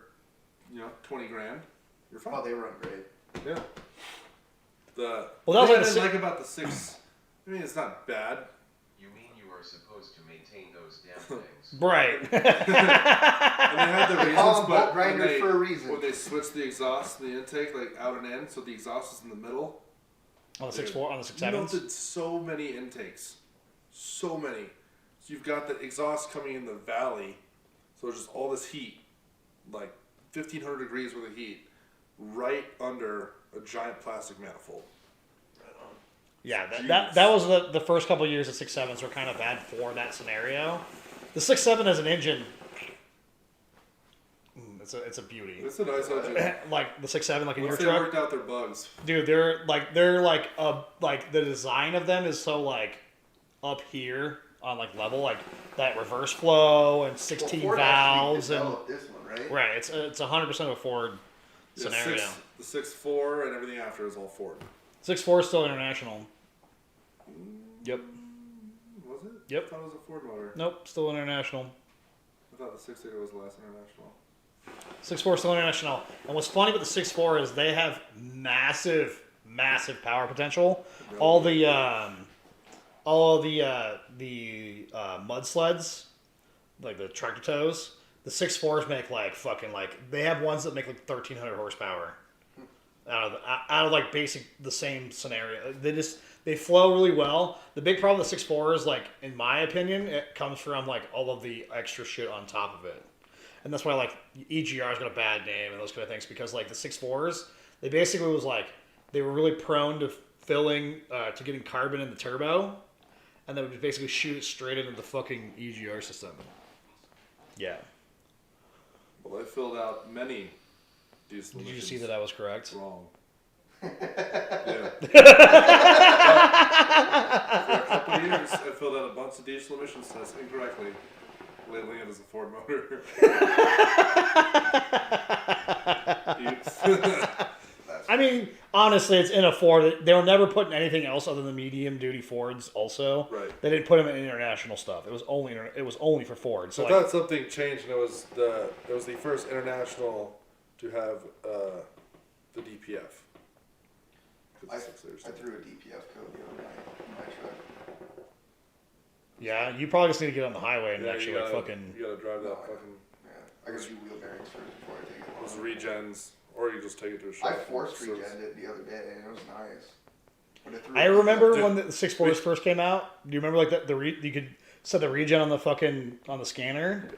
you know, 20 grand, you're fine. Oh, they run great. Yeah. Well, that The was thing like I the didn't like about the 6. I mean, it's not bad. You mean you are supposed to maintain those damn things? Right. And they had the They call reasons, them bolt but when grinders they, for a reason. when they switched the exhaust and the intake like out and in, so the exhaust is in the middle. On the 6.4, on the 6.7s. Melted so many intakes, so many. So you've got the exhaust coming in the valley, so there's just all this heat, like 1,500 degrees worth of heat, right under a giant plastic manifold. Yeah, that was the first couple of years of 6.7s were kind of bad for that scenario. The 6.7 as an engine, it's a beauty. It's a nice engine. Like the 6.7, like in your Once they truck, worked out their bugs. dude, they're like the design of them is so like up here on like level, like that reverse flow and 16 Ford valves actually and developed this one, right? right. It's 100% a Ford scenario. The 6.4 and everything after is all Ford. 6.4 is still international. Yep. Was it? Yep. I thought it was a Ford motor. Nope, still international. I thought the 6.8 was the last international. 6.4 still international. And what's funny about the 6.4 is they have massive power potential. All the mud sleds, like the tractor tows, the 6.4s make like fucking like they have ones that make like 1,300 horsepower. Out of like basic the same scenario. They flow really well. The big problem with 6.4 is like, in my opinion, it comes from like all of the extra shit on top of it. And that's why like EGR's got a bad name and those kind of things because like the 6.4s, they basically was like they were really prone to to getting carbon in the turbo, and they would basically shoot it straight into the fucking EGR system. Yeah. Well, they filled out many diesel Did you emissions see that I was correct? wrong. Yeah. For a couple of years, I filled out a bunch of diesel emissions tests incorrectly, labeling it as a Ford motor. Oops. I mean, honestly, it's in a Ford. They were never putting anything else other than medium-duty Fords. Also, Right. They didn't put them in international stuff. It was only for Ford. So I like, thought something changed, and it was the first international to have the DPF. I threw a DPF code the other night in my truck. yeah, you probably just need to get on the highway and actually you like gotta, fucking. You gotta drive that No, fucking Yeah, I gotta do wheel bearings first before I take it. those regens, or you just take it to a shop. I forced Service. regened it the other day, and it was nice. But it threw I a- remember Dude, when the 6.4s first came out. Do you remember like you could set the regen on the scanner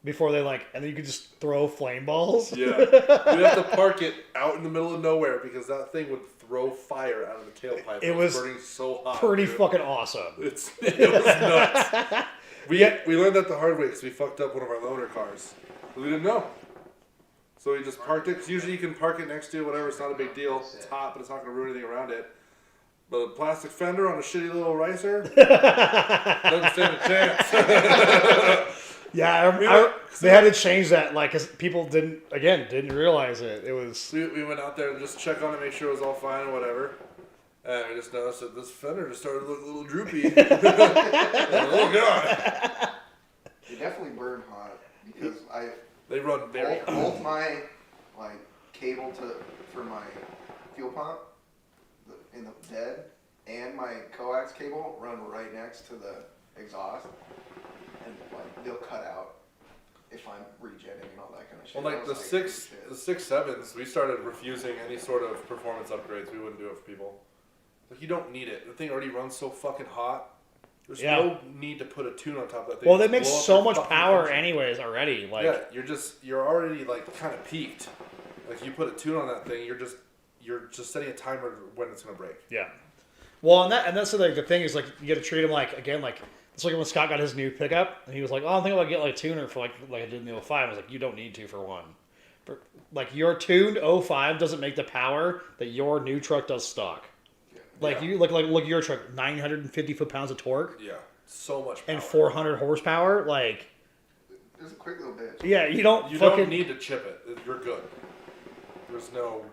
before they like, and then you could just throw flame balls. Yeah, you have to park it out in the middle of nowhere because that thing would throw fire out of the tailpipe. It was burning so hot. Pretty dude. fucking awesome. It was nuts. We learned that the hard way because we fucked up one of our loaner cars. We didn't know. So we just parked it. 'Cause usually you can park it next to whatever. It's not a big deal. It's hot, but it's not going to ruin anything around it. But a plastic fender on a shitty little ricer doesn't stand a chance. Yeah, they had to change that, like, because people didn't realize it. It was... We went out there to just check on it, make sure it was all fine or whatever. And we just noticed that this fender just started to look a little droopy. Oh, God. They definitely burn hot because They run very both my cable for my fuel pump in the bed and my coax cable run right next to the exhaust, and they'll cut out if I'm regenning and all that kind of shit. Well, like the 6.7s, we started refusing any sort of performance upgrades. We wouldn't do it for people. Like, you don't need it. The thing already runs so fucking hot. There's no need to put a tune on top of that thing. Well, they make so much power anyways already. Like, yeah, you're already like kind of peaked. Like, you put a tune on that thing, you're just setting a timer when it's gonna break. Yeah. Well, and that's the thing is, like, you got to treat him like it's like when Scott got his new pickup and he was like, "Oh, I'm thinking about getting like a tuner for like I did in the 05." I was like, "You don't need to for one. Like, your tuned 05 doesn't make the power that your new truck does stock." Like, you look at your truck, 950 foot-pounds of torque. Yeah, so much power. And 400 horsepower. Like, it's a quick little bitch. Yeah, you don't need to chip it. You're good. There's no.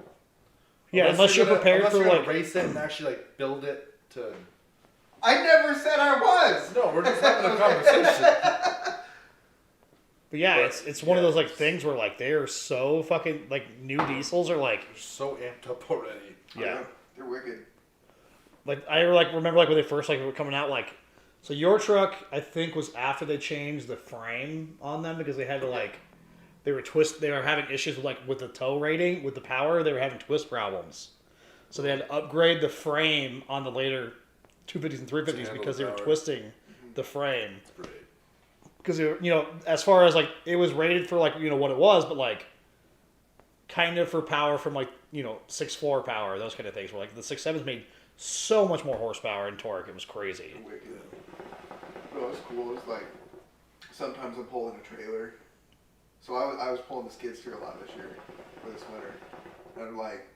Yeah, unless you're prepared for like race it and actually like build it to. I never said I was. No, we're just having a conversation. But yeah, it's one of those like things where like they are so fucking like new diesels are like they're so amped up already. Yeah, they're wicked. Like I remember like when they first like were coming out, like, so your truck I think was after they changed the frame on them because they had to like they were having issues with the tow rating with the power. They were having twist problems, so they had to upgrade the frame on the later 250s and 350s because they were twisting the frame. Because as far as like it was rated for like what it was, but like kind of for power from like 6.4 power, those kind of things. Where like the 6.7s made so much more horsepower and torque. It was crazy. Wicked. What was cool is like sometimes I'm pulling a trailer. So I was pulling the skid steer a lot this year for this winter, and like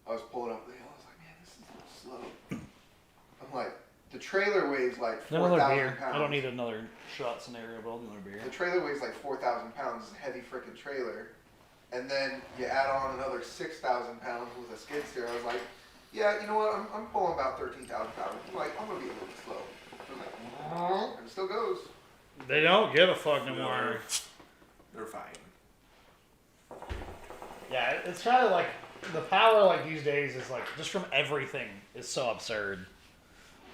I was pulling up the hill. I was like, man, this is a little slow. I'm like, the trailer weighs like 4,000 pounds. I don't need another shot scenario, but I'll do another beer. The trailer weighs like 4,000 pounds. It's a heavy freaking trailer, and then you add on another 6,000 pounds with a skid steer. I was like, yeah, you know what? I'm pulling about 13,000 pounds. I'm like, I'm gonna be a little slow. I was like, and it still goes. They don't give a fuck no more. They're fine. Yeah, it's kind of like the power like these days is like just from everything is so absurd.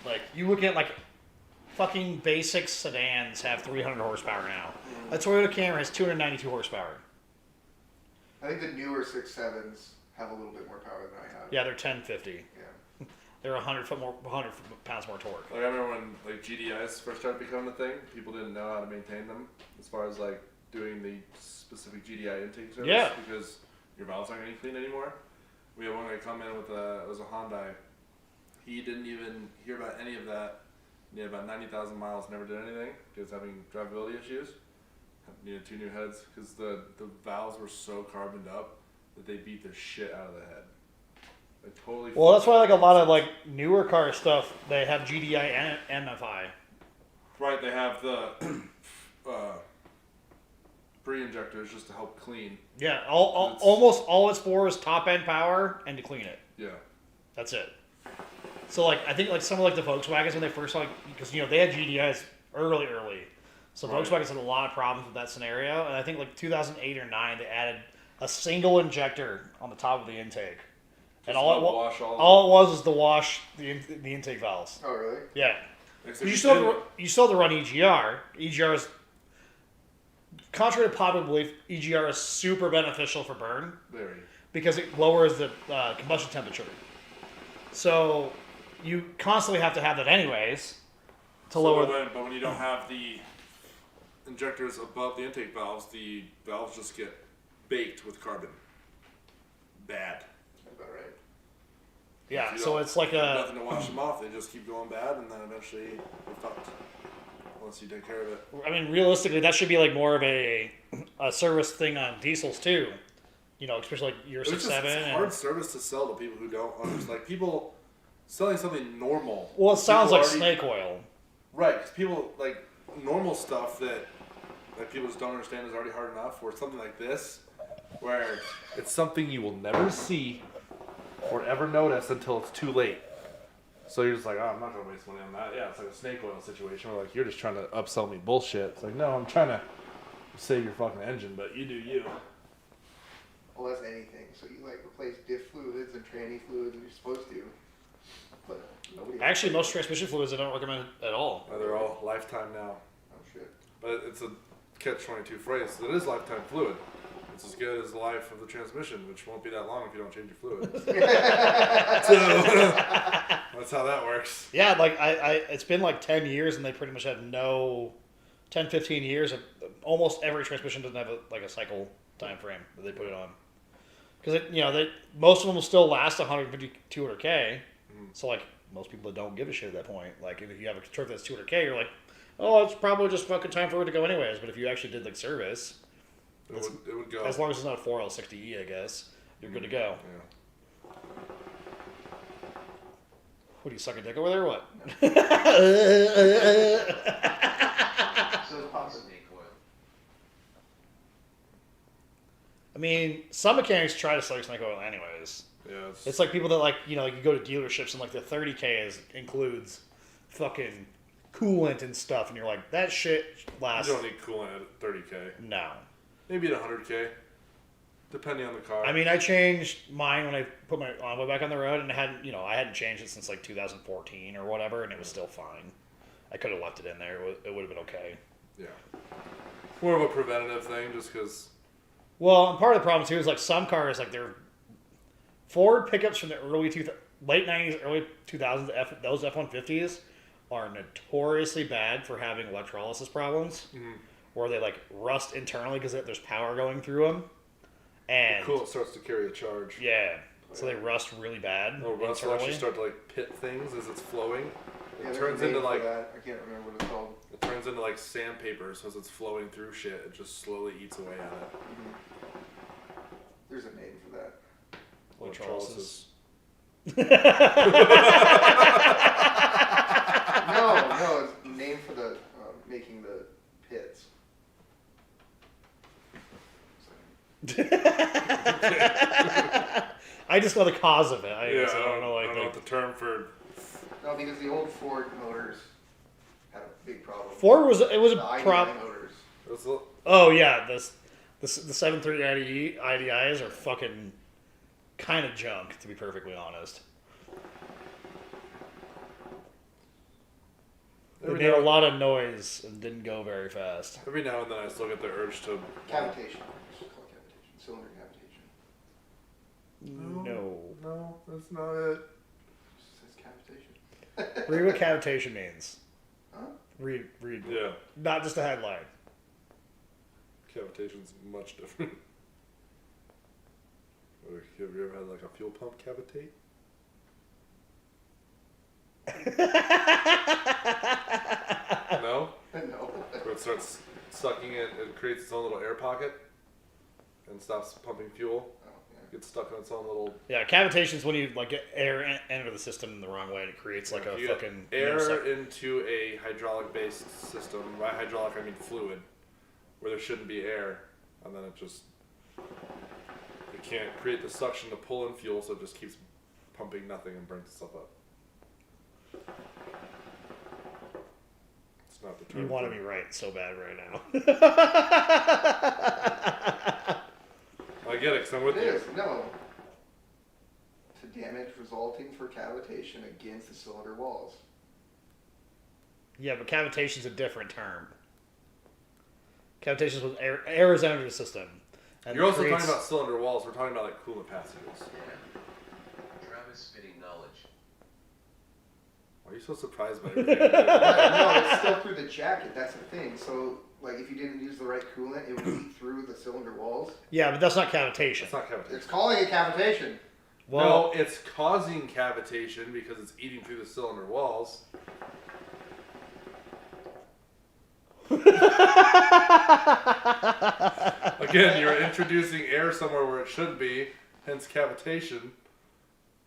Like you look at like fucking basic sedans have 300 horsepower now. A Toyota Camry has 292 horsepower. I think the newer 6.7s have a little bit more power than I have. Yeah, they're 1050. Yeah. They're 100 pounds more torque. Like I remember when like GDIs first started becoming a thing, people didn't know how to maintain them as far as like doing the specific GDI intake service. Yeah. Because your valves aren't getting clean anymore. We had one guy come in with it was a Hyundai. He didn't even hear about any of that. He had about 90,000 miles, never did anything. He was having drivability issues. Needed 2 new heads because the valves were so carboned up that they beat the shit out of the head. Like totally. Well, that's why like a lot of like newer car stuff they have GDI and MFI. Right, they have the pre-injectors just to help clean. Yeah, almost all it's for is top end power and to clean it. Yeah. That's it. So like I think like some of like the Volkswagens when they first like because they had GDIs early. So Right. Volkswagens had a lot of problems with that scenario, and I think like 2008 or 9 they added a single injector on the top of the intake, and all it was to wash the intake valves. Oh really? Yeah. You still have to run EGR. EGR is, contrary to popular belief, EGR is super beneficial for burn. Very. Because it lowers the combustion temperature. So you constantly have to have that anyways to lower. But when you don't have the injectors above the intake valves, the valves just get baked with carbon. Bad. That's about right. Yeah, so it's like nothing to wash them off. They just keep going bad, and then eventually they're fucked. Unless you take care of it. I mean, realistically, that should be like more of a service thing on diesels too. Especially like your 6.7. It's hard service to sell to people who don't understand. Like people selling something normal. Well, it sounds like snake oil. Right, because people like normal stuff that that people just don't understand is already hard enough, or something like this, where it's something you will never see or ever notice until it's too late. So you're just like, oh, I'm not gonna waste money on that. Yeah, it's like a snake oil situation where like you're just trying to upsell me bullshit. It's like, no, I'm trying to save your fucking engine, but you do you. Well, that's anything. So you like replace diff fluids and tranny fluids, and you're supposed to. But nobody. Actually, most transmission fluids I don't recommend at all. They're all lifetime now. Oh shit. But it's a catch-22 phrase. It is lifetime fluid. It's as good as the life of the transmission, which won't be that long if you don't change your fluid. So that's how that works. Yeah, like I it's been like 10 years and they pretty much have 10, 15 years of almost every transmission doesn't have a cycle time frame that they put it on. Because most of them will still last 150, 200K. So like most people don't give a shit at that point. Like if you have a truck that's 200K, you're like, oh, it's probably just fucking time for it to go anyways. But if you actually did like service, It would go. as long as it's not a 4L60E, I guess, you're good to go. Yeah. What, do you suck a dick over there or what? So it's popping. Snake oil. I mean, some mechanics try to sell snake oil anyways. Yeah. It's like people that like you go to dealerships and like the 30K includes fucking coolant and stuff, and you're like, that shit lasts. You don't need coolant at 30K. No. Maybe at 100K, depending on the car. I mean, I changed mine when I put my Envoy back on the road, and I hadn't changed it since like 2014 or whatever, and it was still fine. I could have left it in there; it would have been okay. Yeah. More of a preventative thing, just because. Well, and part of the problem too is like some cars, like they're Ford pickups from the late 90s, early 2000s. Those F-150s are notoriously bad for having electrolysis problems. Mm-hmm. Where they like rust internally because there's power going through them, and Cool, it starts to carry a charge. yeah, so they rust really bad. No, rust will internally. actually start to like pit things as it's flowing. Yeah, It there's turns a name into for like that. I can't remember what it's called. it turns into like sandpaper. So as it's flowing through shit, it just slowly eats away at it. There's a name for that. Electrolysis. No, it's a name for the making the pits. I just know the cause of it. I Yeah, guess I don't know I don't know what the term for. No, because the old Ford motors had a big problem. Ford was the a IDI problem. motors. It's a, Oh yeah, the 7.3 IDIs are fucking kind of junk, to be perfectly honest. They every made a now, lot of noise and didn't go very fast. every now and then I still get the urge to. Cavitation. It's just called cavitation. Cylinder cavitation. No. That's not it. It says cavitation. Read what cavitation means. Huh? Read. Yeah, Not just a headline. cavitation's much different. Have you ever had like a fuel pump cavitate? No? No. Where it starts sucking it and creates its own little air pocket and stops pumping fuel. Oh, yeah. Gets stuck in its own little. Yeah, cavitation is when you like get air enter the system in the wrong way and it creates like a You get fucking air into a hydraulic based system. By hydraulic I mean fluid, where there shouldn't be air, and then it can't create the suction to pull in fuel, so it just keeps pumping nothing and burns itself up. It's not the term. You want to for- be right so bad right now. I get it, because I'm with It you. is. No. To damage resulting for cavitation against the cylinder walls. Yeah, but cavitation's a different term. Cavitation's when air is entered the system. And You're also creates- talking about cylinder walls. We're talking about like coolant passages. Yeah. Travis spitting knowledge. Why are you so surprised by everything? No, it's still through the jacket. That's the thing. So, like, if you didn't use the right coolant, it would eat through the cylinder walls. Yeah, but that's not cavitation. It's not cavitation. It's calling it cavitation. Well, no, it's causing cavitation because it's eating through the cylinder walls. Again, you're introducing air somewhere where it should be, hence cavitation.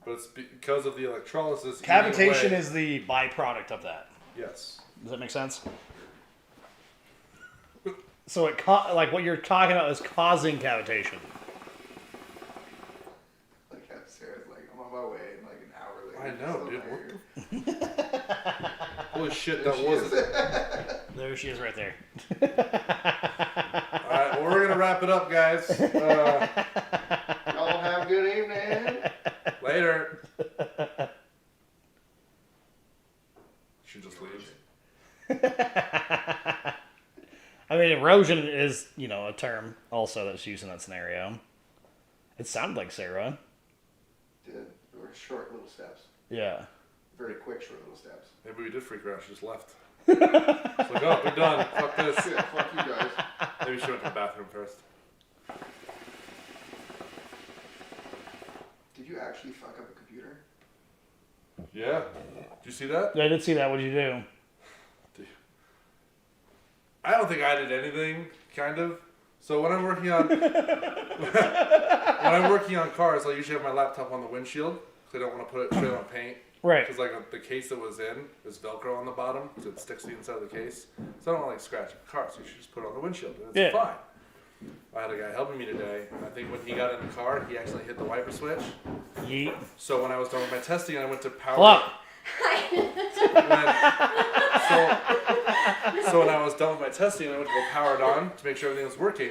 But it's because of the electrolysis. cavitation eating away. is the byproduct of that. Yes. Does that make sense? So it like what you're talking about is causing cavitation. Like that Sarah's like, I'm on my way in like an hour later. I know, Still dude. not What here. the? Holy shit, There that she wasn't. is. There she is, right there. All right, well, we're gonna wrap it up, guys. Y'all have a good evening. Later. She just leaves. I mean, erosion is, a term also that's used in that scenario. It sounded like Sarah. Did. They were short little steps. Yeah. Very quick short little steps. Maybe we did freak her out. She just left. It's like, oh, we're done. Fuck this. Yeah, fuck you guys. Maybe she went to the bathroom first. Did you actually fuck up a computer? Yeah. Did you see that? Yeah, I did see that. What did you do? I don't think I did anything, kind of. So when I'm working on cars, I usually have my laptop on the windshield because I don't want to put it straight on paint. Right. Because like the case that was in is Velcro on the bottom, so it sticks to the inside of the case. So I don't want to like scratch the car, so you should just put it on the windshield, and it's fine. I had a guy helping me today, and I think when he got in the car, he accidentally hit the wiper switch. Yeet. So when I was done with my testing, I went to power. Hello. So when I was done with my testing, I went to go power it on to make sure everything was working.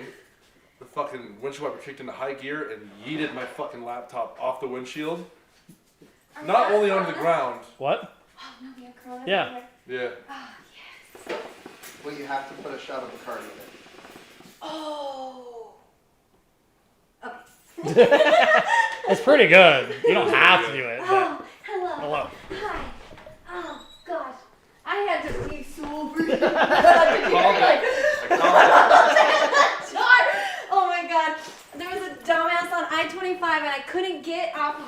The fucking windshield wiper kicked into high gear and yeeted my fucking laptop off the windshield. Not only onto the ground. What? Oh, no, we have Corona. Yeah. Yeah. Oh, yes. Well, you have to put a shot of Bacardi in it. Oh. Okay. It's pretty good. You don't have to do it. But... Oh, hello. Hello. Hi. Oh, gosh. I had to be super. Oh my god. There was a dumbass on I-25 and I couldn't get off of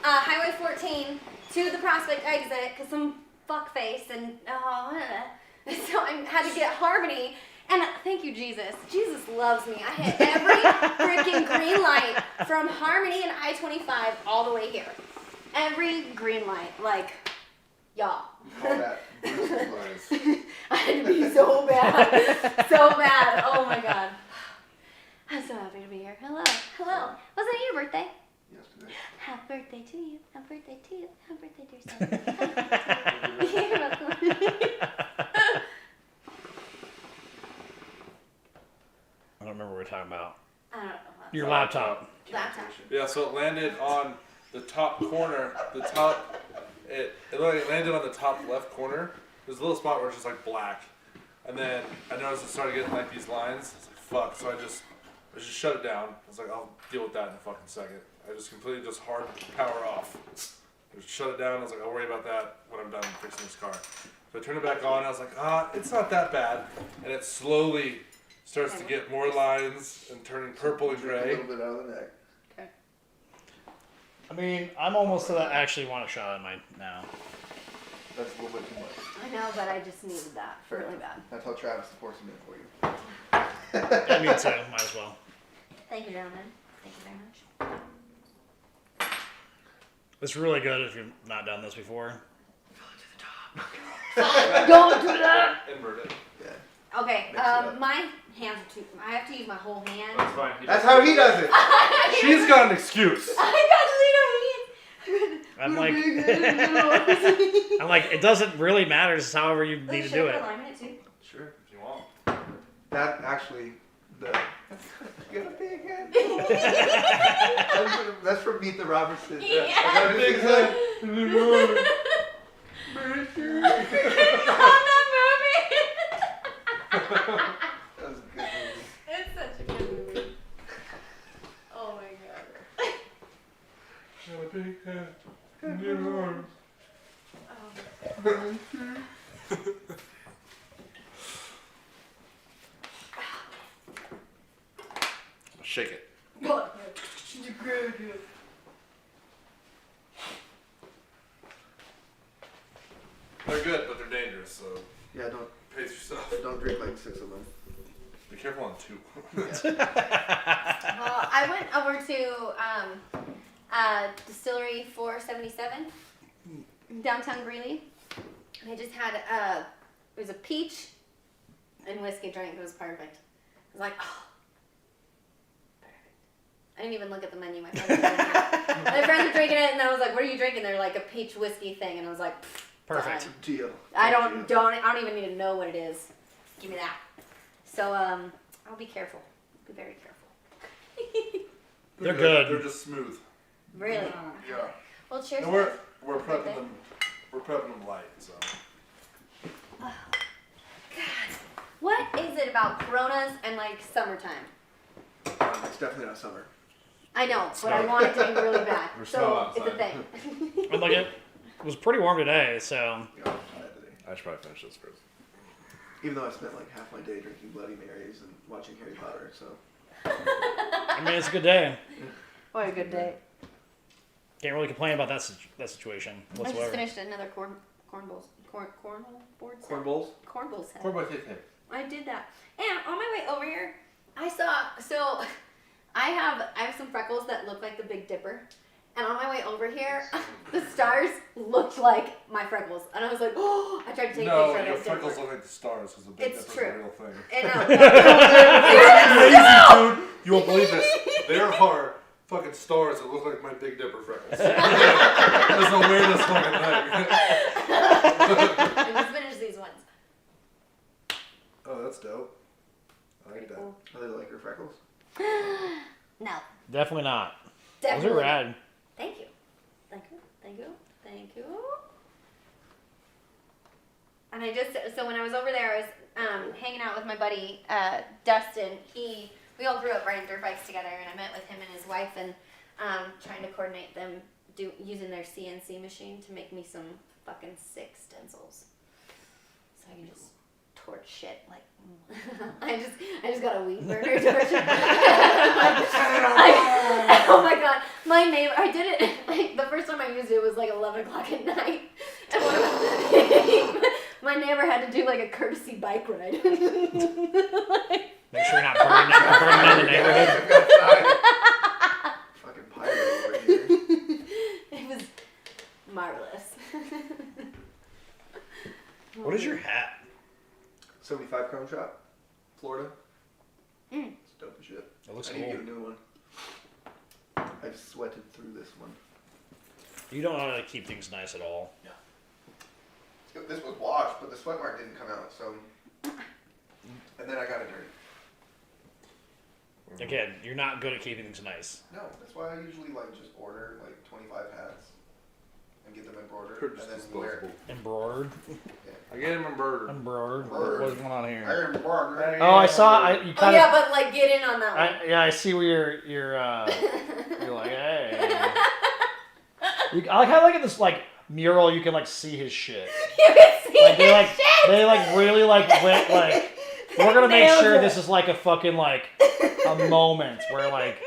Highway 14 to the Prospect exit because some fuckface and so I had to get Harmony. And thank you, Jesus. Jesus loves me. I hit every freaking green light from Harmony and I-25 all the way here. Every green light, like, y'all. Call that Bruce lines. I had to be so bad. So bad. Oh my god. I'm so happy to be here. Hello. Hello. Wasn't it your birthday? Yesterday. Happy birthday to you. Happy birthday to you. Happy birthday, dear son. You're welcome. I don't remember what we're talking about. I don't know. Your laptop. Laptop. Yeah, so it landed on the top corner. It landed on the top left corner. There's a little spot where it's just like black. And then I noticed it started getting like these lines. I was like, fuck. So I just shut it down. I was like, I'll deal with that in a fucking second. I just completely just hard power off. I just shut it down. I was like, I'll worry about that when I'm done fixing this car. So I turned it back on. I was like, it's not that bad. And it slowly starts to get more lines and turning purple and Drink a gray. little bit out of the neck. I mean, I'm almost to that. I actually want a shot at mine now. That's a little bit too much. I know, but I just needed that really bad. That's how Travis supports him in for you. Yeah, me too. Might as well. Thank you, gentlemen. Thank you very much. It's really good if you've not done this before. Don't do that. Invert it. Yeah. Okay, Mix it up. my hands are too. I have to use my whole hand. That's fine. That's how he does it. She's got an excuse. I got to leave I'm like, it doesn't really matter. It's however you need to do it. Lime in it too? Sure, if you want. That actually, got a big head. That's from Meet the Robertsons. Yeah. I got a big head. I'm not moving. That was a good movie. It's such a good movie. Oh my god. Got a big head in your arms. Shake it. They're good, but they're dangerous, so Yeah, don't pace yourself. drink like 6 of them. Be careful on 2. Well, I went over to Distillery 477 downtown Greeley. They just had it was a peach and whiskey drink. It was perfect. was like, oh, perfect. I didn't even look at the menu. My friends were drinking it. My friends were drinking it, and I was like, what are you drinking? They're like a peach whiskey thing, and I was like, Perfect. done. Deal. I don't even need to know what it is. Give me that. So I'll be careful. Be very careful. They're good. They're just smooth. Really? Yeah. Well, cheers. And we're prepping them. We're prepping them light. So. God, what is it about Coronas and like summertime? It's definitely not summer. I know, but I want it to be really bad. We're So still it's a outside. thing. But like it was pretty warm today, so Yeah, I'm tired today. I should probably finish this first. Even though I spent like half my day drinking Bloody Marys and watching Harry Potter, so. I mean it's a good day. What a good day. Can't really complain about that situation I just whatsoever. finished another cornhole board set. Corn bowls? Cornball set. What about you? I did that. And on my way over here, I have some freckles that look like the Big Dipper. And on my way over here, the stars looked like my freckles. And I was like, oh, I tried to take a No, picture of your it. freckles look like the stars because the Big It's Dipper's true. a real thing. And, Crazy, dude. You won't believe this. There are fucking stars that look like my Big Dipper freckles. That's the weirdest fucking thing. I just finished these ones. Oh, that's dope. I like that. Cool. Are they like your freckles? No, Definitely not. definitely. Those are not. rad. Thank you. Thank you. Thank you. Thank you. And so when I was over there, I was hanging out with my buddy Dustin. We all grew up riding dirt bikes together, and I met with him and his wife, and trying to coordinate them using their CNC machine to make me some fucking sick stencils, so I can just torch shit like. I just got a weed burner torch. Oh my god, my neighbor! I did it. The first time I used it was like 11 o'clock at night, and my neighbor had to do like a courtesy bike ride. Make sure you're not burning down the neighborhood. Fucking pirate over here. It was marvelous. What is your hat? 75 Chrome Shop, Florida. Mm. It's dope as shit. It looks I need to cool. get a new one. I've sweated through this one. You don't know how to keep things nice at all. This was washed, but the sweat mark didn't come out, so. And then I got it dirty. Again, you're not good at keeping things nice. No, that's why I usually like just order like 25 hats and get them embroidered They're and just then wear. disposable. Embroidered. I get him embroidered. Embroidered. Embroidered. What's going on here? I embroidered. Oh, I saw. You Oh kind yeah, of. but like get in on that one. Yeah, I see where you're like, hey. I like how like in this like mural you can like see his shit. You can see Like his shit. they like really like went like we're gonna make Nailed sure it. this is like a fucking like a moment where like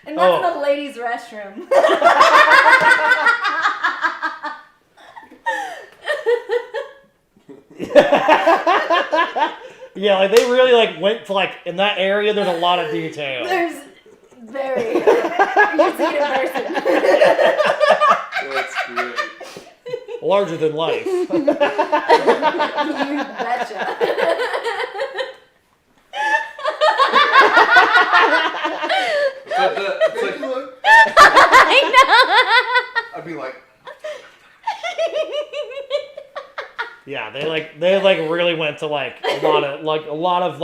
And that's Oh. the ladies' restroom. yeah, like they really like went to like in that area. There's a lot of detail. There's very. You should see it in person. That's great. Larger than life. You betcha. It's like, Look. I I'd be like, Yeah, they really went to like a lot of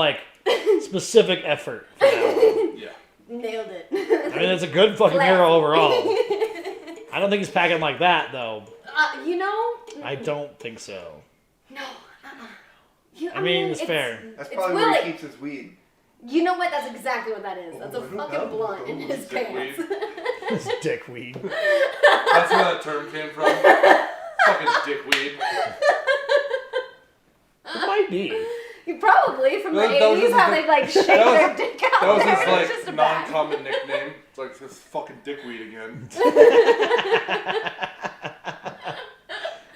specific effort for that one. yeah. know. Nailed it. I mean, it's a good fucking hero overall. I don't think he's packing like that though. You know. I don't think so. No. I mean, it's fair. that's It's probably where Willie. he keeps his weed. You know what? That's exactly what that is. That's a Oh, I don't fucking know. blunt in his Dickweed. pants. It's dickweed. That's where that term came from. Fucking dickweed. It might be. You probably from the That was 80s his- how they like shake that was- their dick out That was there. his It's just a like bag. non-common nickname. It's like this fucking dickweed again.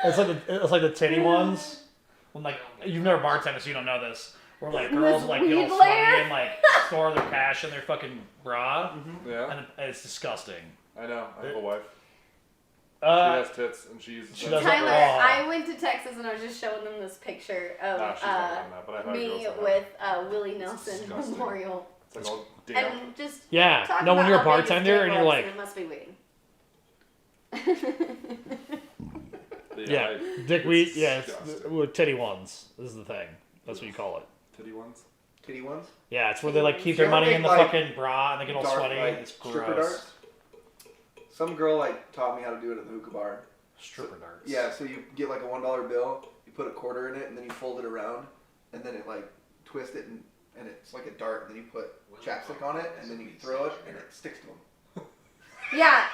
It's like the titty ones. When like you've never bartended, so you don't know this. Where like girls like get all Weed sweaty layer? and like store their cash in their fucking bra, Yeah, and it's disgusting. I know. I have a wife. She has tits, and she uses She them. doesn't- Tyler, Oh. I went to Texas and I was just showing them this picture of Nah, she's not done that, but I thought me girls done with Willie Nelson disgusting. Memorial. It's like all damp. And just Yeah. talking No, when about you're a how big his bartender dick and you're was, like, it must be weed. yeah, I- dick weed. it's Yeah, disgusting. with titty ones. This is the thing. That's what you call it. Titty ones? Kitty ones. Yeah, it's where they like keep You their ever money make, in the like, fucking bra and they get all Dart, sweaty. like, It's stripper gross. darts. Some girl like taught me how to do it at the hookah bar. Stripper darts. Yeah, so you get like a $1 bill, you put a quarter in it, and then you fold it around, and then it like twist it, and it's like a dart, and then you put chapstick on it, and then you throw it, and it sticks to them. Yeah,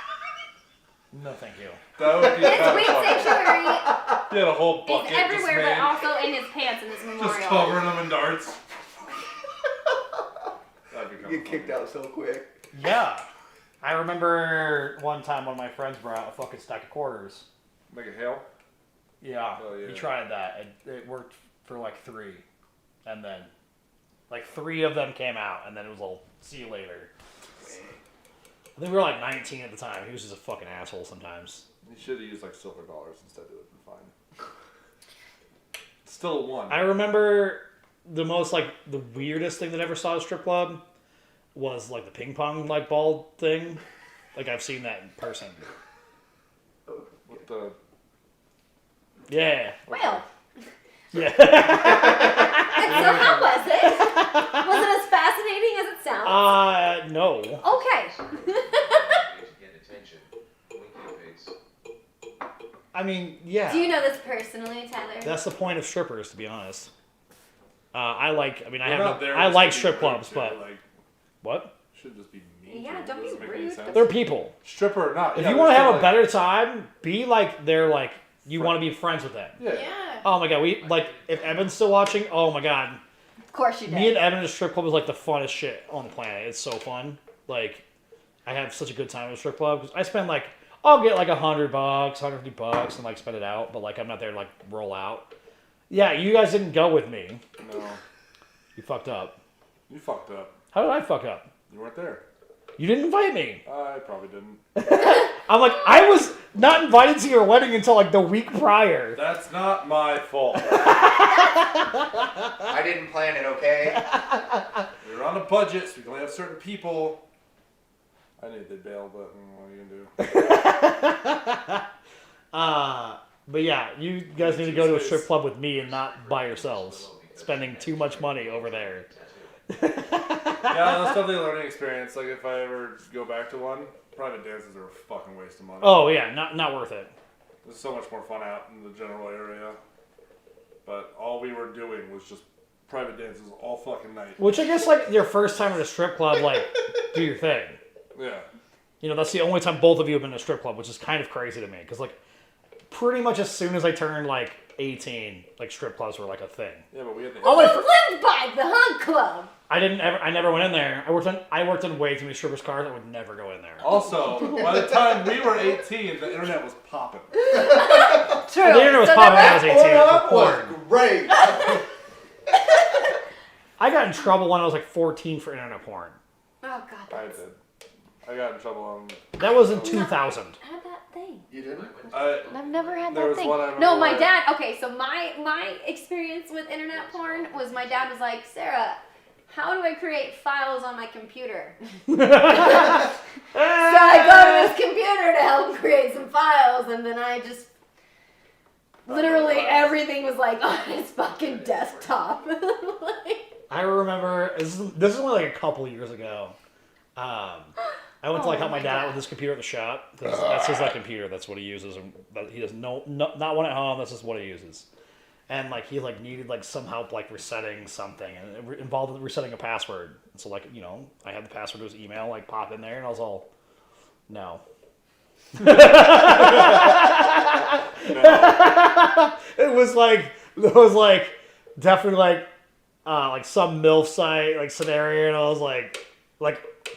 No, thank you. That would be it's kind weed of funny. sanctuary. You had a whole bucket It's everywhere, just but made, also in his pants in this memorial. just covering them in darts. That'd be You kind get of kicked out so quick. Yeah. I remember one time one of my friends brought out a fucking stack of quarters. Make it hail? Yeah. Oh, yeah. He tried that. It worked for like 3. And then like 3 of them came out and then it was all see you later. I think we were like 19 at the time. He was just a fucking asshole sometimes. You should have used like silver dollars instead. It would have been fine. Still a 1. I remember the most like the weirdest thing that I ever saw at a strip club was like the ping pong like ball thing. Like I've seen that in person. With the... Yeah. Well, Yeah. and so how was it? Was it as fascinating as it sounds? No. Okay. To get attention. Winky face. I mean, yeah. Do you know this personally, Tyler? That's the point of strippers, to be honest. I like We're like just strip being clubs, rude, but too, like, what? should just be mean. Yeah, to them. don't be Doesn't make any rude. sense. They're people. Stripper or not. If yeah, you want to they're have still, a better time, be like they're like you want to be friends with them. Yeah. Yeah. Oh my god, we like if Evan's still watching. Oh my god, Of course you did. me and Evan at a strip club is like the funnest shit on the planet. It's so fun. Like I have such a good time at a strip club because I spend like I'll get like $100, $150, and like spend it out. But like I'm not there to like roll out. Yeah, you guys didn't go with me. No. You fucked up. You fucked up. How did I fuck up? You weren't there. You didn't invite me. I probably didn't. I'm like, I was not invited to your wedding until like the week prior. That's not my fault. I didn't plan it, okay? We were on a budget, so we can only have certain people. I knew they'd bail, but what are you gonna do? But yeah, you guys need to go to a strip club with me and not by yourselves. Spending too much money over there. Yeah, that's definitely a learning experience. Like, if I ever go back to one, private dances are a fucking waste of money. Oh yeah, not worth it. There's so much more fun out in the general area. But all we were doing was just private dances all fucking night. Which I guess like your first time at a strip club, like do your thing. Yeah. You know, that's the only time both of you have been to a strip club, which is kind of crazy to me. Because like, pretty much as soon as I turned like 18, like strip clubs were like a thing. Yeah, but we had the... You lived by the Hunt Club. I never went in there. I worked in way too many strippers' cars. I would never go in there. Also, by the time we were 18, the internet was popping. True. The internet was So popping when I there was were- 18 for Up was porn. great. I got in trouble when I was like 14 for internet porn. Oh God. I that's- did. I got in trouble on... That was in 2000. I had that thing. You didn't? I've never had There that was thing. one I No, remember my where- dad. Okay, so my experience with internet porn was my dad was like, Sarah, how do I create files on my computer? So I go to his computer to help create some files, and then I just literally everything was like on his fucking desktop. Like, I remember this is only like a couple years ago. I went to like Oh help my my dad out God. with his computer at the shop because that's his like computer. That's what he uses. And he does not one at home. That's just what he uses. And like he like needed like some help like resetting something, and it involved resetting a password. And so like I had the password to his email like pop in there, and I was all, no. It was like definitely like some MILF site like scenario, and I was like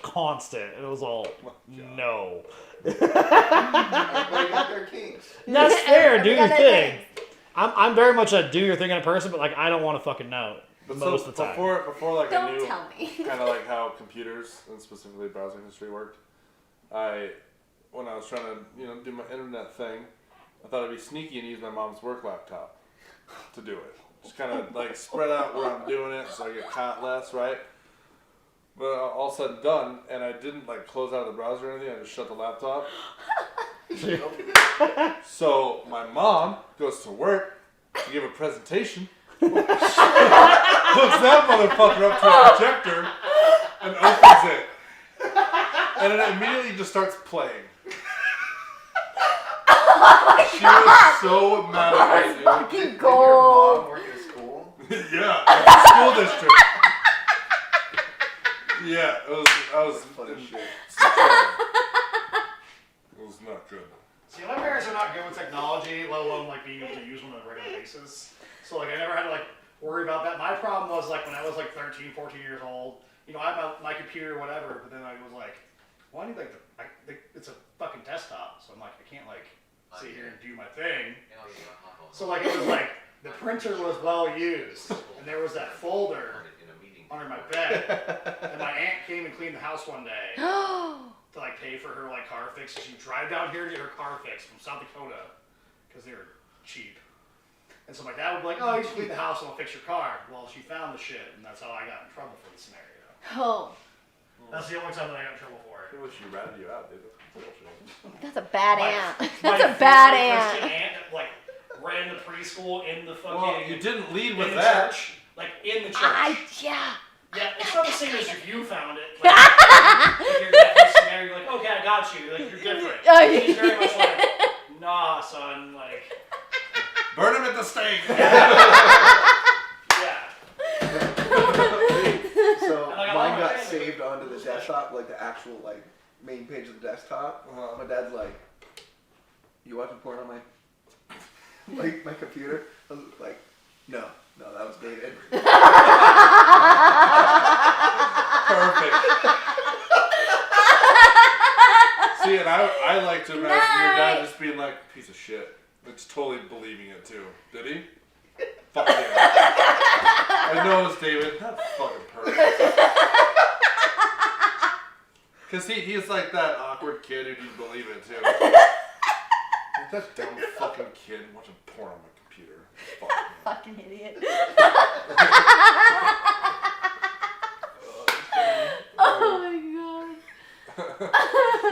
constant, and it was all no. Everybody got their kinks. That's fair. Do Everybody your got their thing. things. I'm very much a do your thing in person, but like I don't want to fucking know But most so of the time. Before like I Don't knew tell me. kind of like how computers and specifically browsing history worked, I when I was trying to, do my internet thing, I thought I'd be sneaky and use my mom's work laptop to do it. Just kind of like spread out where I'm doing it so I get caught less, right? But all said and done, and I didn't like close out of the browser or anything. I just shut the laptop. So my mom goes to work to give a presentation. Hooks that motherfucker up to a projector and opens it. And it immediately just starts playing. She was so mad at me, dude. Fucking Did your gold. mom work at a school? Yeah, at the school district. Yeah, I was Funny shit. It was not good. See, my parents are not good with technology, let alone like being able to use one on a regular basis. So like I never had to like worry about that. My problem was like when I was like 13, 14 years old, I had my computer or whatever, but then I was like, well, I need like it's a fucking desktop, so I'm like I can't like sit here and do my thing. So like it was like the printer was well used, and there was that folder under my bed, and my aunt came and cleaned the house one day to like pay for her like car fix. So she'd drive down here to get her car fixed from South Dakota because they were cheap. And so my dad would be like, "Oh, you should clean the house and I'll fix your car." Well, she found the shit, and that's how I got in trouble for the scenario. Oh, That's the only time that I got in trouble for it. I wish you ratted you out, dude. Bullshit. that's a bad My- aunt. My That's a bad favorite aunt. Christian aunt that like ran the preschool in the fucking Well, you didn't lead with in the that. church, like in the church. Yeah. Yeah, it's not the same as if you found it. Like, if you're that scenario, you're like, okay, I got you. Like, you're different. Oh, yeah. She's very much like, nah, son. Like, Burn him at the stake. yeah. So And, like, I mine love got my family. saved onto the desktop, like the actual like main page of the desktop. My dad's like, "You watching porn on my my computer?" I was like, "No, that was David." Perfect. See, and I like to imagine your dad just being like, piece of shit. It's totally believing it too. Did he? Fuck yeah. I know it's David. That fucking perfect. Because he's like that awkward kid who didn't believe it too. Like that dumb fucking kid watching porn on my computer. Fuck him. Fucking idiot. Oh my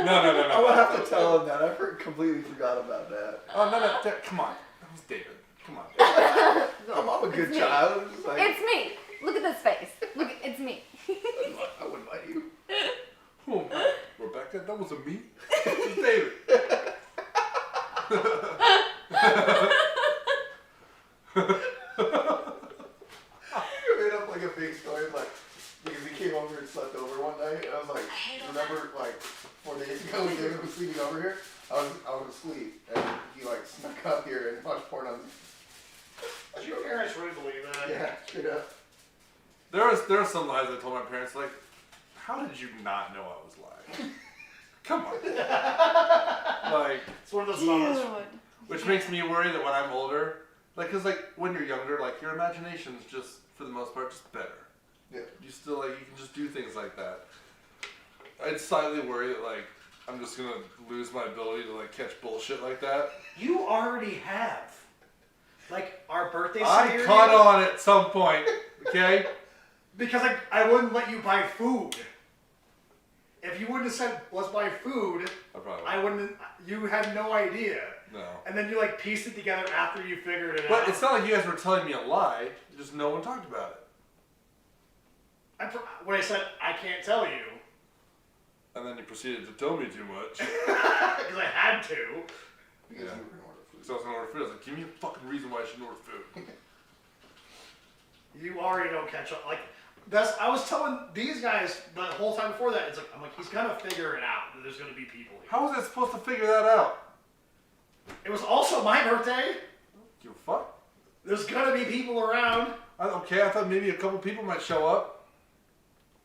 No. I would have to tell him that. I completely forgot about that. Oh, no, come on. That was David. Come on, David. I'm a good me. child. I'm just like, It's me. Look at this face. Look, it's me. I wouldn't bite you. Oh, Rebecca, that wasn't me. It was David. You made up like a big story, like because he came over and slept over one night, and I was like, remember like 4 days ago when David was sleeping over here? I was asleep, and he like snuck up here and watched porn on. Did your parents really believe that? Yeah, straight up. There are some lies I told my parents, like, how did you not know I was lying? Come on. Like, It's one of those moments. which makes me worry that when I'm older, like, cause like when you're younger, like your imagination's just, for the most part, just better. Yeah. You still, like, you can just do things like that. I'd slightly worry that, like, I'm just gonna lose my ability to, like, catch bullshit like that. You already have. Like, our birthday I scenario. caught on at some point, okay? Because I wouldn't let you buy food. If you wouldn't have said, let's buy food, I probably I wouldn't, you had no idea. No. And then you like pieced it together after you figured it out. But it's not like you guys were telling me a lie, just no one talked about it. When I said, I can't tell you, And then you proceeded to tell me too much. because I had to. Because Yeah. you were gonna order food. So I was gonna order food. I was like, give me a fucking reason why I shouldn't order food. You already don't catch up. Like, I was telling these guys the whole time before that, I'm like, he's gonna figure it out. That there's gonna be people here. How was I supposed to figure that out? It was also my birthday. Give a fuck? There's gonna be people around. Okay, I thought maybe a couple people might show up.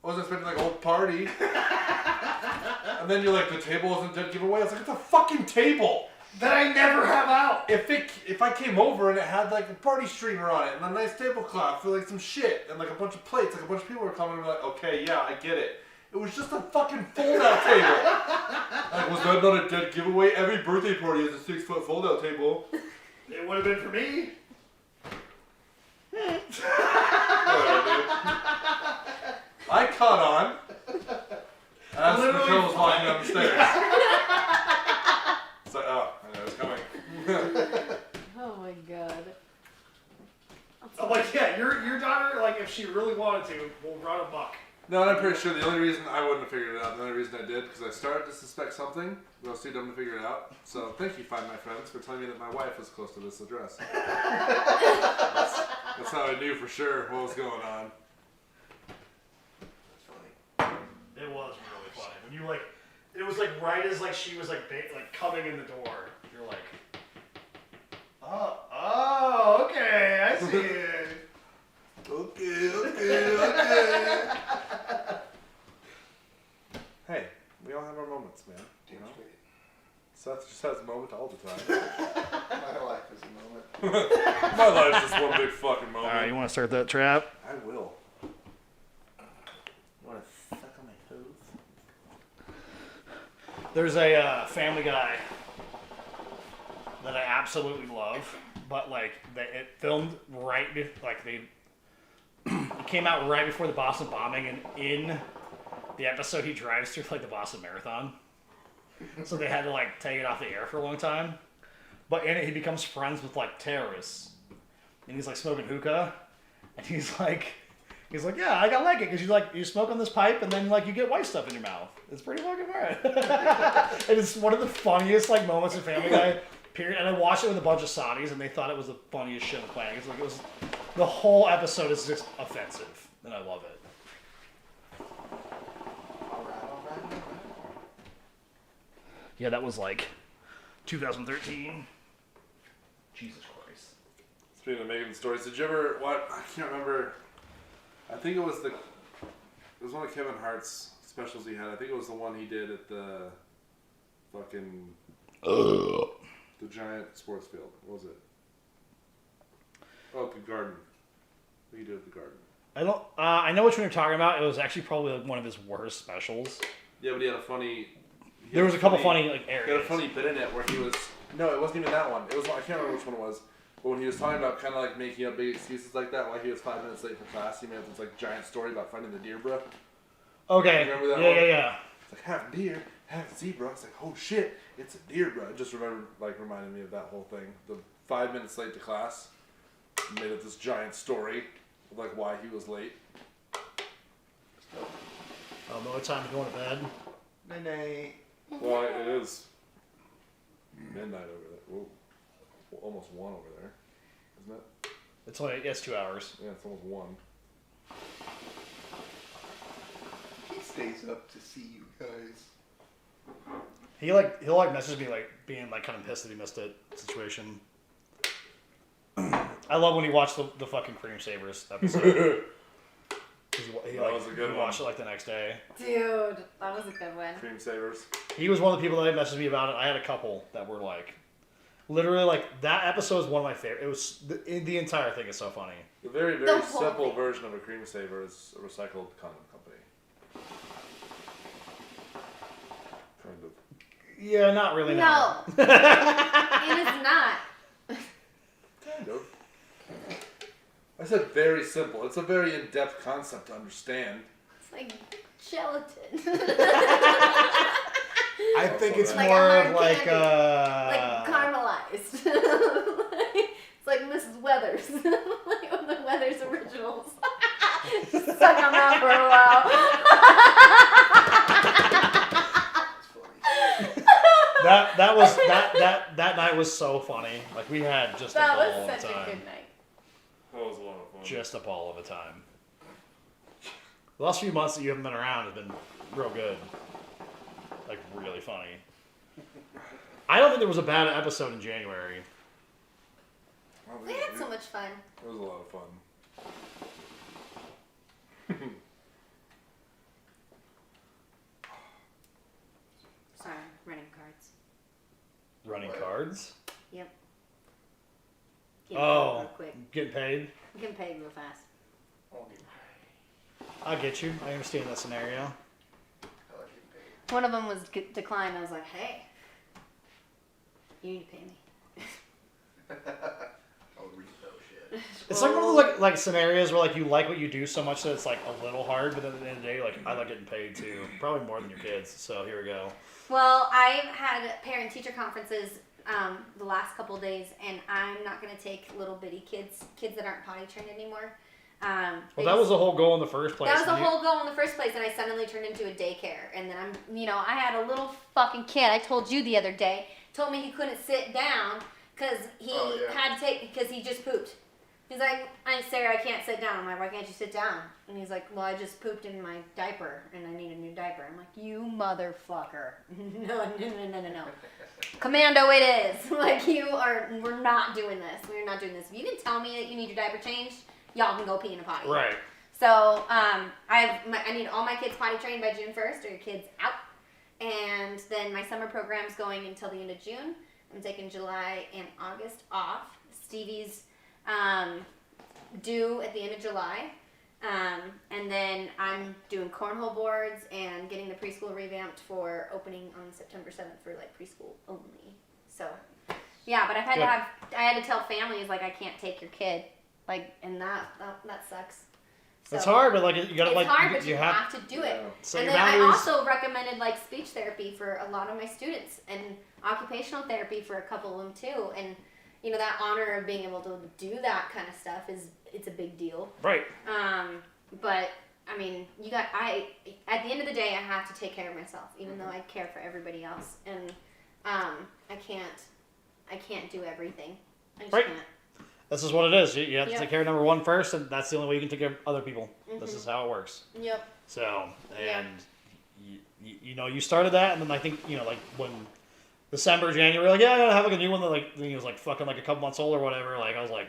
I wasn't expecting like a whole party. And then you're like, the table wasn't dead giveaway. I was like, it's a fucking table. That I never have out. If I came over and it had like a party streamer on it and a nice tablecloth for like some shit and like a bunch of plates, like a bunch of people were coming and be like, okay, yeah, I get it. It was just a fucking fold-out table. Like, was that not a dead giveaway? Every birthday party has a 6-foot fold-out table. It would have been for me. Whatever, dude. I caught on. As Nicole was walking down the stairs. It's like, oh, I know it's coming. Oh my god. I'm like, yeah, your daughter, like, if she really wanted to, will run amok. No, and I'm pretty sure the only reason I wouldn't have figured it out, the only reason I did, because I started to suspect something, but I was too dumb to figure it out. So thank you, Find My Friends, for telling me that my wife was close to this address. That's how I knew for sure what was going on. That's funny. It was really funny. When you, like, it was, like, right as, like, she was, like, coming in the door. You're like, oh, okay, I see it. Okay. Hey, we all have our moments, man. You know? Seth just has a moment all the time. My life is a moment. My life's just one big fucking moment. Alright, you want to start that trap? I will. You want to suck on my toes? There's a Family Guy that I absolutely love, but like it filmed right it came out right before the Boston bombing, and in the episode he drives through like the Boston Marathon, so they had to like take it off the air for a long time. But in it he becomes friends with like terrorists, and he's like smoking hookah, and he's like, yeah, I like it because you smoke on this pipe and then like you get white stuff in your mouth. It's pretty fucking bad. And it's one of the funniest like moments in Family Guy. Period. And I watched it with a bunch of Saudis, and they thought it was the funniest shit on the planet. It's like the whole episode is just offensive, and I love it. All right. Yeah, that was like 2013. Jesus Christ. Speaking of making stories, did you ever what? I can't remember. I think it was one of Kevin Hart's specials he had. I think it was the one he did at the fucking the giant sports field. What was it? Oh, the Garden. What he did at the Garden. I know which one you're talking about. It was actually probably like one of his worst specials. Yeah, but he had a funny. There was a couple funny like areas. He had a funny bit in it where he was. No, it wasn't even that one. It was. I can't remember which one it was. But when he was talking about kind of like making up big excuses like that, like he was 5 minutes late for class, he made up this like giant story about finding the deer, bro. Okay. Remember that yeah, one? yeah. It's like half deer, half zebra. It's like, oh shit, it's a deer, bro. It just reminded me of that whole thing. The 5 minutes late to class, he made up this giant story of like why he was late. No time to go to bed. Night. Well, it is midnight over there. Whoa. Almost 1 over there, isn't it? It's 2 hours. Yeah, it's almost 1. He stays up to see you guys. He'll message me like being like kind of pissed that he missed it situation. I love when he watched the fucking Cream Savers episode. He was a good one. Watched it like the next day. Dude, that was a good one. Cream Savers. He was one of the people that messaged me about it. I had a couple that were like, literally like that episode is one of my favorite. It was the entire thing is so funny. The very, The very whole simple thing. version of a cream saver is a recycled condom company. Kind of. Yeah, not really. No. It is not. Kind of. I said very simple. It's a very in-depth concept to understand. It's like gelatin. I think it's Like a more hard of like candy. Like caramelized. It's like Mrs. Weathers. Like one of the Weathers originals. Stuck on that for a while. that night was so funny. Like we had just That a ball was of a such a time. good night. That was a lot of fun. Just a ball of a time. The last few months that you haven't been around have been real good. Like really funny. I don't think there was a bad episode in January. We had so much fun. It was a lot of fun. Sorry, running cards. Running What? cards? Yep. Getting paid Oh, real quick. getting paid? I'm getting paid real fast. I get you. I understand that scenario. One of them was declined. I was like, hey, you need to pay me. Oh, shit. It's like one of those like scenarios where like you like what you do so much that it's like a little hard, but then at the end of the day, like I like getting paid too, probably more than your kids. So here we go. Well, I've had parent-teacher conferences the last couple of days, and I'm not going to take little bitty kids that aren't potty trained anymore. Well, that was the whole goal in the first place. That was the whole goal in the first place, and I suddenly turned into a daycare. And then I had a little fucking kid. I told you the other day, told me he couldn't sit down because he had to because he just pooped. He's like, Sarah, I can't sit down. I'm like, why can't you sit down? And he's like, well, I just pooped in my diaper, and I need a new diaper. I'm like, you motherfucker. No. Commando it is. Like, we're not doing this. We're not doing this. If you can tell me that you need your diaper changed, y'all can go pee in a potty. Right. So, I need all my kids potty trained by June 1st, or your kids out. And then my summer program's going until the end of June. I'm taking July and August off. Stevie's due at the end of July. And then I'm doing cornhole boards and getting the preschool revamped for opening on September 7th for like preschool only. So, yeah, but I had to tell families like I can't take your kid, like, and that sucks. So, it's hard, but like you gotta it's hard, but you have to do it. So and then I also recommended like speech therapy for a lot of my students and occupational therapy for a couple of them too. And that honor of being able to do that kind of stuff it's a big deal. Right. But I mean, at the end of the day, I have to take care of myself, even though I care for everybody else, and I can't do everything. I just can't. This is what it is. You have to take care of number one first, and that's the only way you can take care of other people. Mm-hmm. This is how it works. Yep. So, and you started that, and then I think like when December, January, like I gotta have like a new one that like was like fucking like a couple months old or whatever. Like I was like,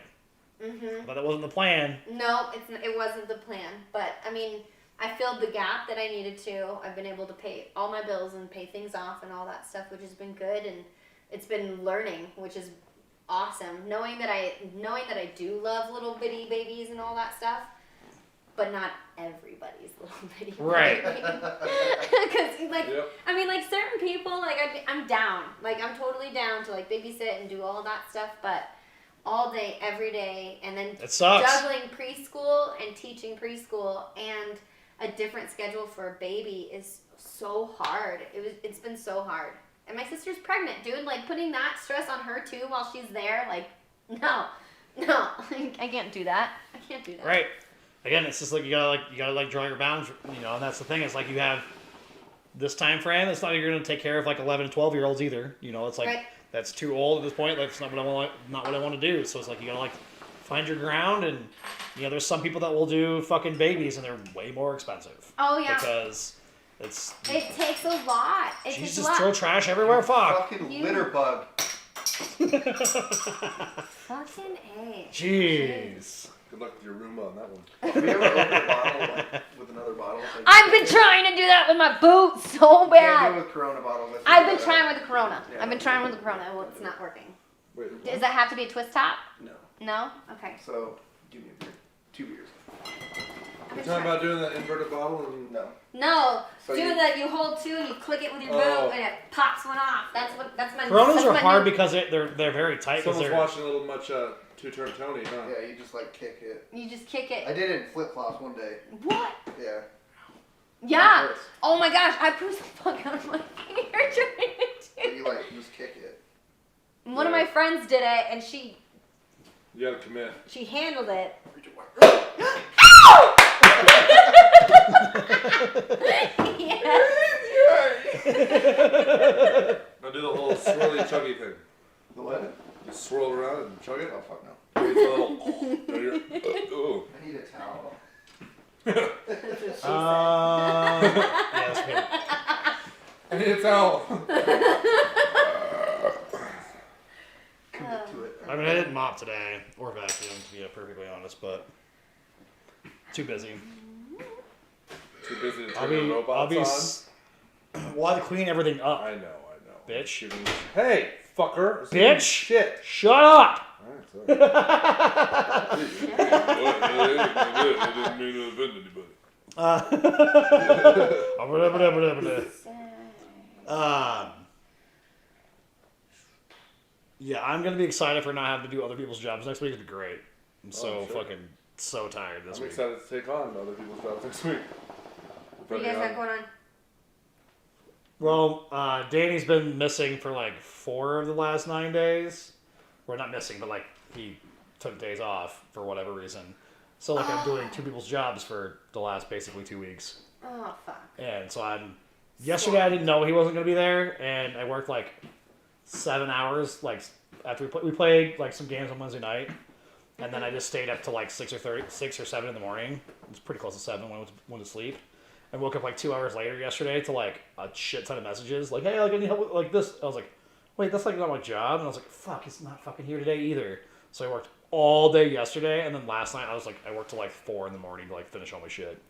but that wasn't the plan. No, it wasn't the plan. But I mean, I filled the gap that I needed to. I've been able to pay all my bills and pay things off and all that stuff, which has been good, and it's been learning, which is awesome. Knowing that I do love little bitty babies and all that stuff, but not everybody's little bitty right. baby. Because I mean, like certain people, like I'm down, like I'm totally down to like babysit and do all that stuff, but all day, every day, and then it sucks. Juggling preschool and teaching preschool and a different schedule for a baby is so hard. It's been so hard. And my sister's pregnant, dude. Like, putting that stress on her, too, while she's there, like, no. I can't do that. I can't do that. Right. Again, it's just like you gotta draw your bounds, and that's the thing. It's like you have this time frame. It's not like you're going to take care of, like, 11 and 12-year-olds either. It's like, that's too old at this point. Like, it's not what I want to do. So it's like you got to, like, find your ground. And, there's some people that will do fucking babies, and they're way more expensive. Oh, yeah. Because... It takes a lot. Jesus, throw trash everywhere. Fuck. Fucking litter bug. Fucking A. Jeez. Good luck with your Roomba on that one. Have you ever opened a bottle with another bottle? I've been trying to do that with my boots so bad. Can't do it with Corona bottles. I've been trying with the Corona. Yeah. I've been trying with the Corona. Well, it's not working. Wait, does that have to be a twist top? No. No? Okay. So, give me a beer. 2 beers. You're talking about doing that inverted bottle? No. No. So do that. You hold two and you click it with your boot and it pops one off. That's my. Coronas are hard because they're very tight. Someone's watching a little much Two-Turn Tony, huh? Yeah, you just like kick it. You just kick it. I did it in flip-flops one day. What? Yeah. Yeah. Oh my gosh, I pushed the fuck out of my finger trying to do it. You like just kick it. One of my friends did it and she. You gotta commit. She handled it. Now do the whole swirly chuggy thing. The what? You swirl around and chug it? Oh, fuck no. It's a little, I need a towel. Yes, okay. I need a towel. Commit to it. I mean, I didn't mop today or vacuum, to be perfectly honest, but too busy. Too busy to turn the robots on? We'll have to clean everything up. I know. Bitch. Hey, fucker. Bitch. Shit. Shut up. Alright, sorry. I didn't mean to offend anybody. Yeah, I'm gonna be excited for not having to do other people's jobs next week. It'll be great. I'm sure. so tired this I'm week. excited to take on other people's jobs next week. What do you guys got going on? Well, Danny's been missing for like 4 of the last 9 days. We're not missing, but like he took days off for whatever reason. So like I'm doing 2 people's jobs for the last basically 2 weeks. Oh, fuck. And so yesterday I didn't know he wasn't going to be there, and I worked like 7 hours, like after we played like some games on Wednesday night, and then I just stayed up till like 6 or 7 in the morning. It was pretty close to 7 when I went to sleep, and woke up like 2 hours later yesterday to like a shit ton of messages like, hey, like I need help with like this. I was like, wait, that's like not my job, and I was like, fuck, he's not fucking here today either. So I worked all day yesterday, and then last night I worked till like 4 in the morning to like finish all my shit.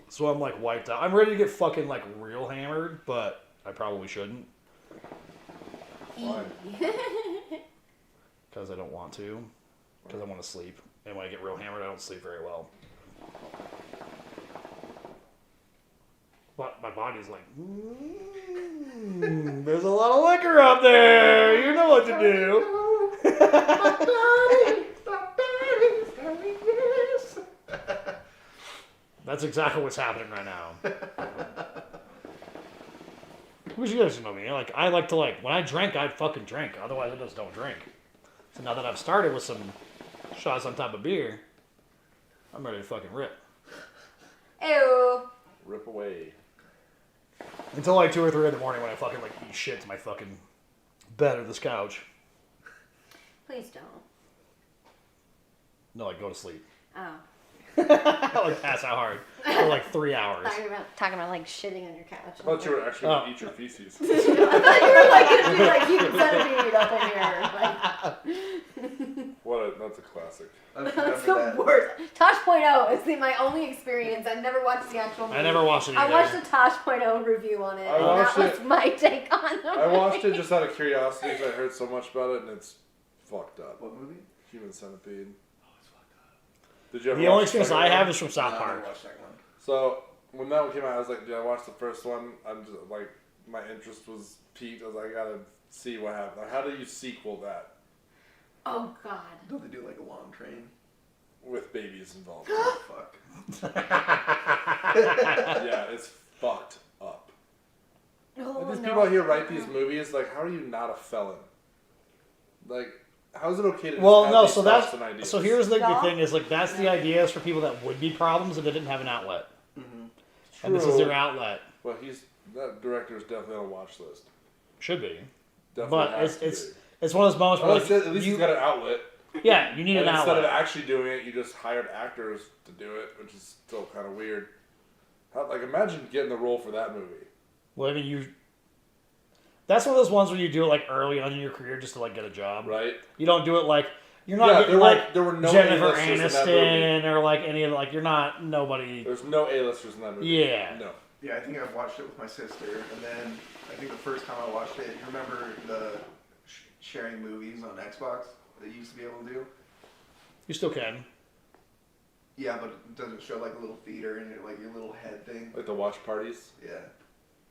So I'm like wiped out. I'm ready to get fucking like real hammered, but I probably shouldn't. Why? Because I don't want to. Because I want to sleep. And when I get real hammered, I don't sleep very well. But my body's like, there's a lot of liquor out there. You know what to do. That's exactly what's happening right now. Which you guys know me. Like I like to when I drink, I fucking drink. Otherwise, I just don't drink. So now that I've started with some shots on top of beer, I'm ready to fucking rip. Ew. Rip away. Until like 2 or 3 in the morning when I fucking like eat shit to my fucking bed or this couch. Please don't. No, like go to sleep. Oh. Like pass out hard for like 3 hours. Talking about like shitting on your couch. I thought you were actually going to eat your feces. I thought you were like going to be like human centipede up in here. Like. That's a classic. That's the worst. Tosh.0 is my only experience. I've never watched the actual movie. I never watched it either. I watched the Tosh.0 review on it. I And watched that was it. my take on it. I watched it just out of curiosity because I heard so much about it, and it's fucked up. What movie? Human Centipede. Did you ever The watch only experience second I one? have is from South I Park. watched that one. So when that one came out, I was like, dude, I watched the first one. I'm just like, my interest was piqued. I was like, I gotta see what happened. Like, how do you sequel that Oh God. Don't they do like a long train? with babies involved? Oh, fuck. Yeah, it's fucked up. Oh, Like, these no. people out here write these movies. Like, how are you not a felon? Like, how is it okay to just Well, have no, these so thoughts that's and ideas? so here's the Stop. thing is like that's the ideas for people that would be problems if they didn't have an outlet, Mm-hmm. and this is their outlet. Well, that director is definitely on a watch list. Should be, Definitely but has to it's one of those moments be. where Well, like, at least you, he's got an outlet. yeah, you need And an instead outlet. of actually doing it, you just hired actors to do it, which is still kind of weird. Like, imagine getting the role for that movie. Well, I mean, that's one of those ones where you do it like early on in your career just to like get a job. Right? You don't do it like you're not Yeah, getting like there were no Jennifer A-listers in that movie. Aniston or like any of like you're not nobody. There's no A-listers in that movie. Yeah. No. Yeah, I think I watched it with my sister, and then I think the first time I watched it, you remember the sharing movies on Xbox that you used to be able to do? You still can. Yeah, but it doesn't show like a little theater and like your little head thing. Like the watch parties. Yeah.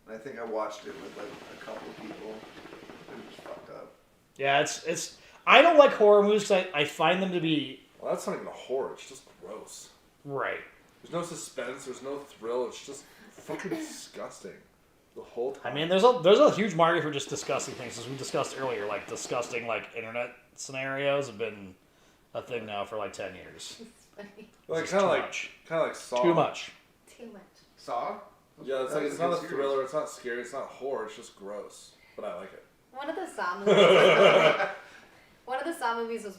And I think I watched it with like a couple of people. It was just fucked up. Yeah, it's. I don't like horror movies because I find them to be Well, that's not even a horror. It's just gross. right. There's no suspense. There's no thrill. It's just fucking disgusting. The whole time. I mean, there's a huge market for just disgusting things, as we discussed earlier. Like disgusting like internet scenarios have been a thing now for like 10 years. like It's kind of too like much. Saw. Too much. Too much. Saw? Yeah, it's That like was it's a not good a series. thriller. It's not scary. It's not horror. It's just gross. But I like it. One of the Saw movies. One of the Saw movies was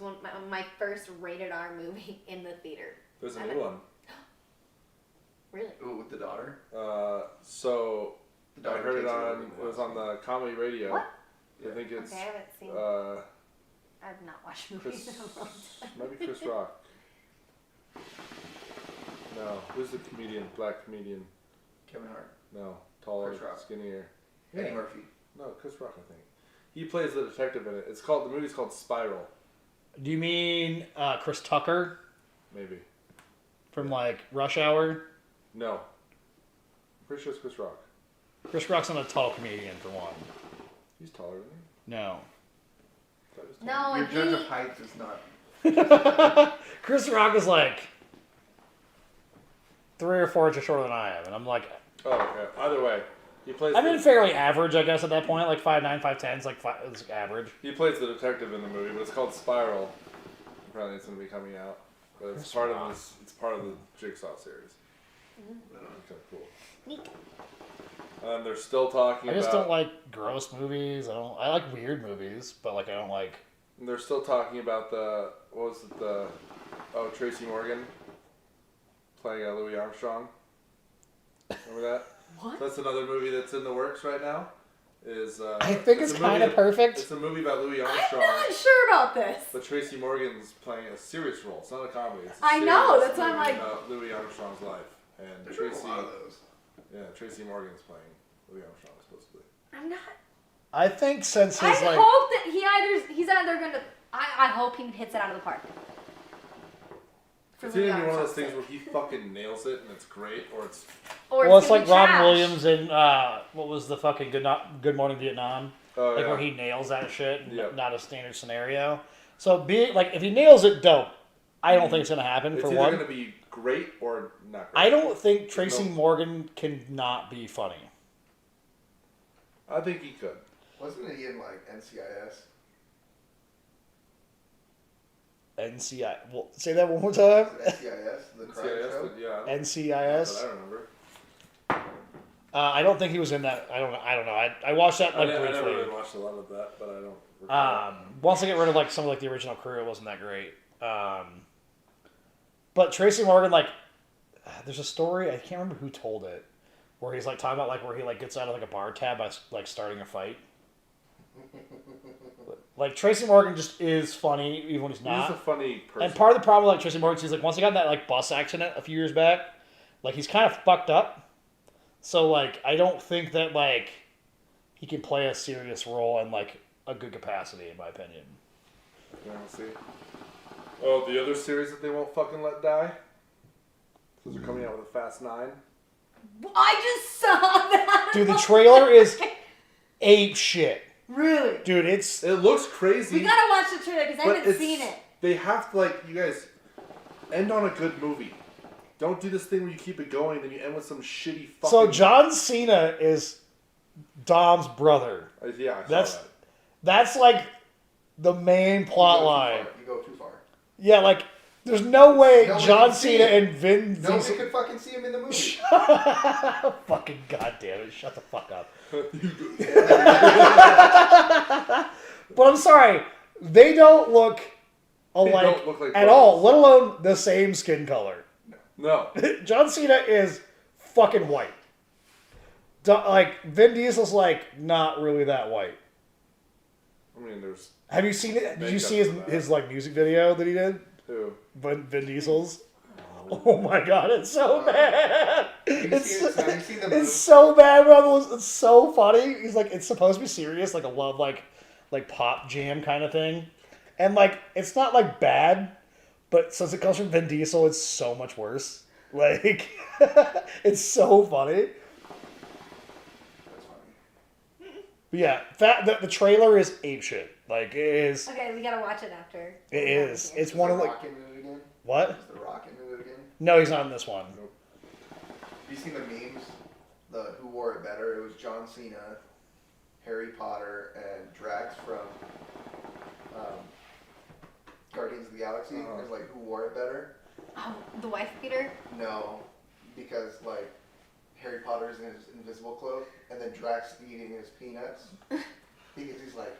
my first rated R movie in the theater. There's a And new one. Really? Ooh, with the daughter? So The I daughter heard it takes on. over It was on the comedy radio. What? I think it's Okay, I haven't seen. I've not watched movies Chris. in a long time. Maybe Chris Rock. No, who's the comedian? Black comedian. Kevin Hart. No, taller, Chris Rock. skinnier. Eddie Murphy. No, Chris Rock, I think. He plays the detective in it. The movie's called Spiral. Do you mean Chris Tucker Maybe. from like Rush Hour? No. I'm pretty sure it's Chris Rock. Chris Rock's not a tall comedian, for one. He's taller than me. No. I thought he was taller. No, Your and judge he. of heights is not. Chris Rock is like 3 or 4 inches shorter than I am, and I'm like, Oh, okay. Either way, he plays. I'm in fairly average, I guess, at that point. Like 5'9", 5'10", it's average. He plays the detective in the movie, but it's called Spiral. Apparently, it's going to be coming out, but it's part of this. It's part of the Jigsaw series. Kind of cool. Neat. They're still talking. I just about, don't like gross movies. I like weird movies, but like I don't like. They're still talking about Tracy Morgan playing Louis Armstrong. Remember that? What? That's another movie that's in the works right now. I think it's kind of perfect. It's a movie about Louis I'm Armstrong, not sure about this. but Tracy Morgan's playing a serious role. It's not a comedy. It's a I know, serious that's why I'm movie like- about Louis Armstrong's life. And There's Tracy, a lot of those. Tracy Morgan's playing Louis Armstrong supposedly. I'm not. I think since I his like. hope that he's either gonna. I hope he hits it out of the park. For It's Louis either one of those Armstrong's things where he fucking nails it and it's great, or it's Or Well, it's gonna like be Robin trash. Williams in what was the fucking Good Morning Vietnam, like yeah. where he nails that shit, Yep. not a standard scenario. So if he nails it, dope. I don't think it's gonna happen. It's for either one, going to be great or not great. I don't think There's Tracy no- Morgan can not be funny. I think he could. Wasn't he in like NCIS? NCI. Well, say that one more time. NCIS, the crime CIS, show. but yeah. NCIS. But I remember. I don't think he was in that. I don't know. I watched that like I never briefly. really watched a lot of that, but I don't recall. Once I get rid of like some of like the original crew, it wasn't that great. But Tracy Morgan, like, there's a story, I can't remember who told it, where he's like talking about like where he like gets out of like a bar tab by like starting a fight. Like Tracy Morgan just is funny even when he's not. He's a funny person. And part of the problem with like Tracy Morgan is like once he got in that like bus accident a few years back, like he's kind of fucked up. So like I don't think that like he can play a serious role in like a good capacity in my opinion. Yeah, we'll see. Oh, the other series that they won't fucking let die? So they're coming out with a Fast 9. I just saw that. Dude, the trailer is ape shit. Really? Dude, it's It looks crazy. We gotta watch the trailer because I but haven't it's- seen it. They have to, like, you guys, end on a good movie. Don't do this thing where you keep it going, then you end with some shitty fucking... so John Cena is Dom's brother. Yeah, I saw That's- that. That's like the main plot line. You go too far. Yeah, like there's no way No one John can see Cena it. and Vin Nobody Diesel. could fucking see him in the movie. Fucking goddamn it! Shut the fuck up. But I'm sorry, they don't look alike don't look like at brothers. all. Let alone the same skin color. No. John Cena is fucking white. Like Vin Diesel's like not really that white. I mean, there's... Have you seen it? Did you Makeup see for that. his like music video that he did? Who? Vin Diesel's. Oh my god, it's so bad. Have you seen the movie? It's so bad, bro. It's so funny. He's like, it's supposed to be serious, like a love, like pop jam kind of thing, and like it's not like bad, but since it comes from Vin Diesel, it's so much worse. Like, it's so funny. That's funny. But yeah, the trailer is apeshit. Like it is. Okay, we gotta watch it after. It is. It's Is one The of like Rock in it again? what? Is The Rock in it again? No, he's not in this one. Have you seen the memes? The Who Wore It Better? It was John Cena, Harry Potter, and Drax from Guardians of the Galaxy. Uh-huh. It was like Who Wore It Better? Oh, the wife beater. No, because like Harry Potter's in his invisible cloak, and then Drax eating his peanuts. Because he's like,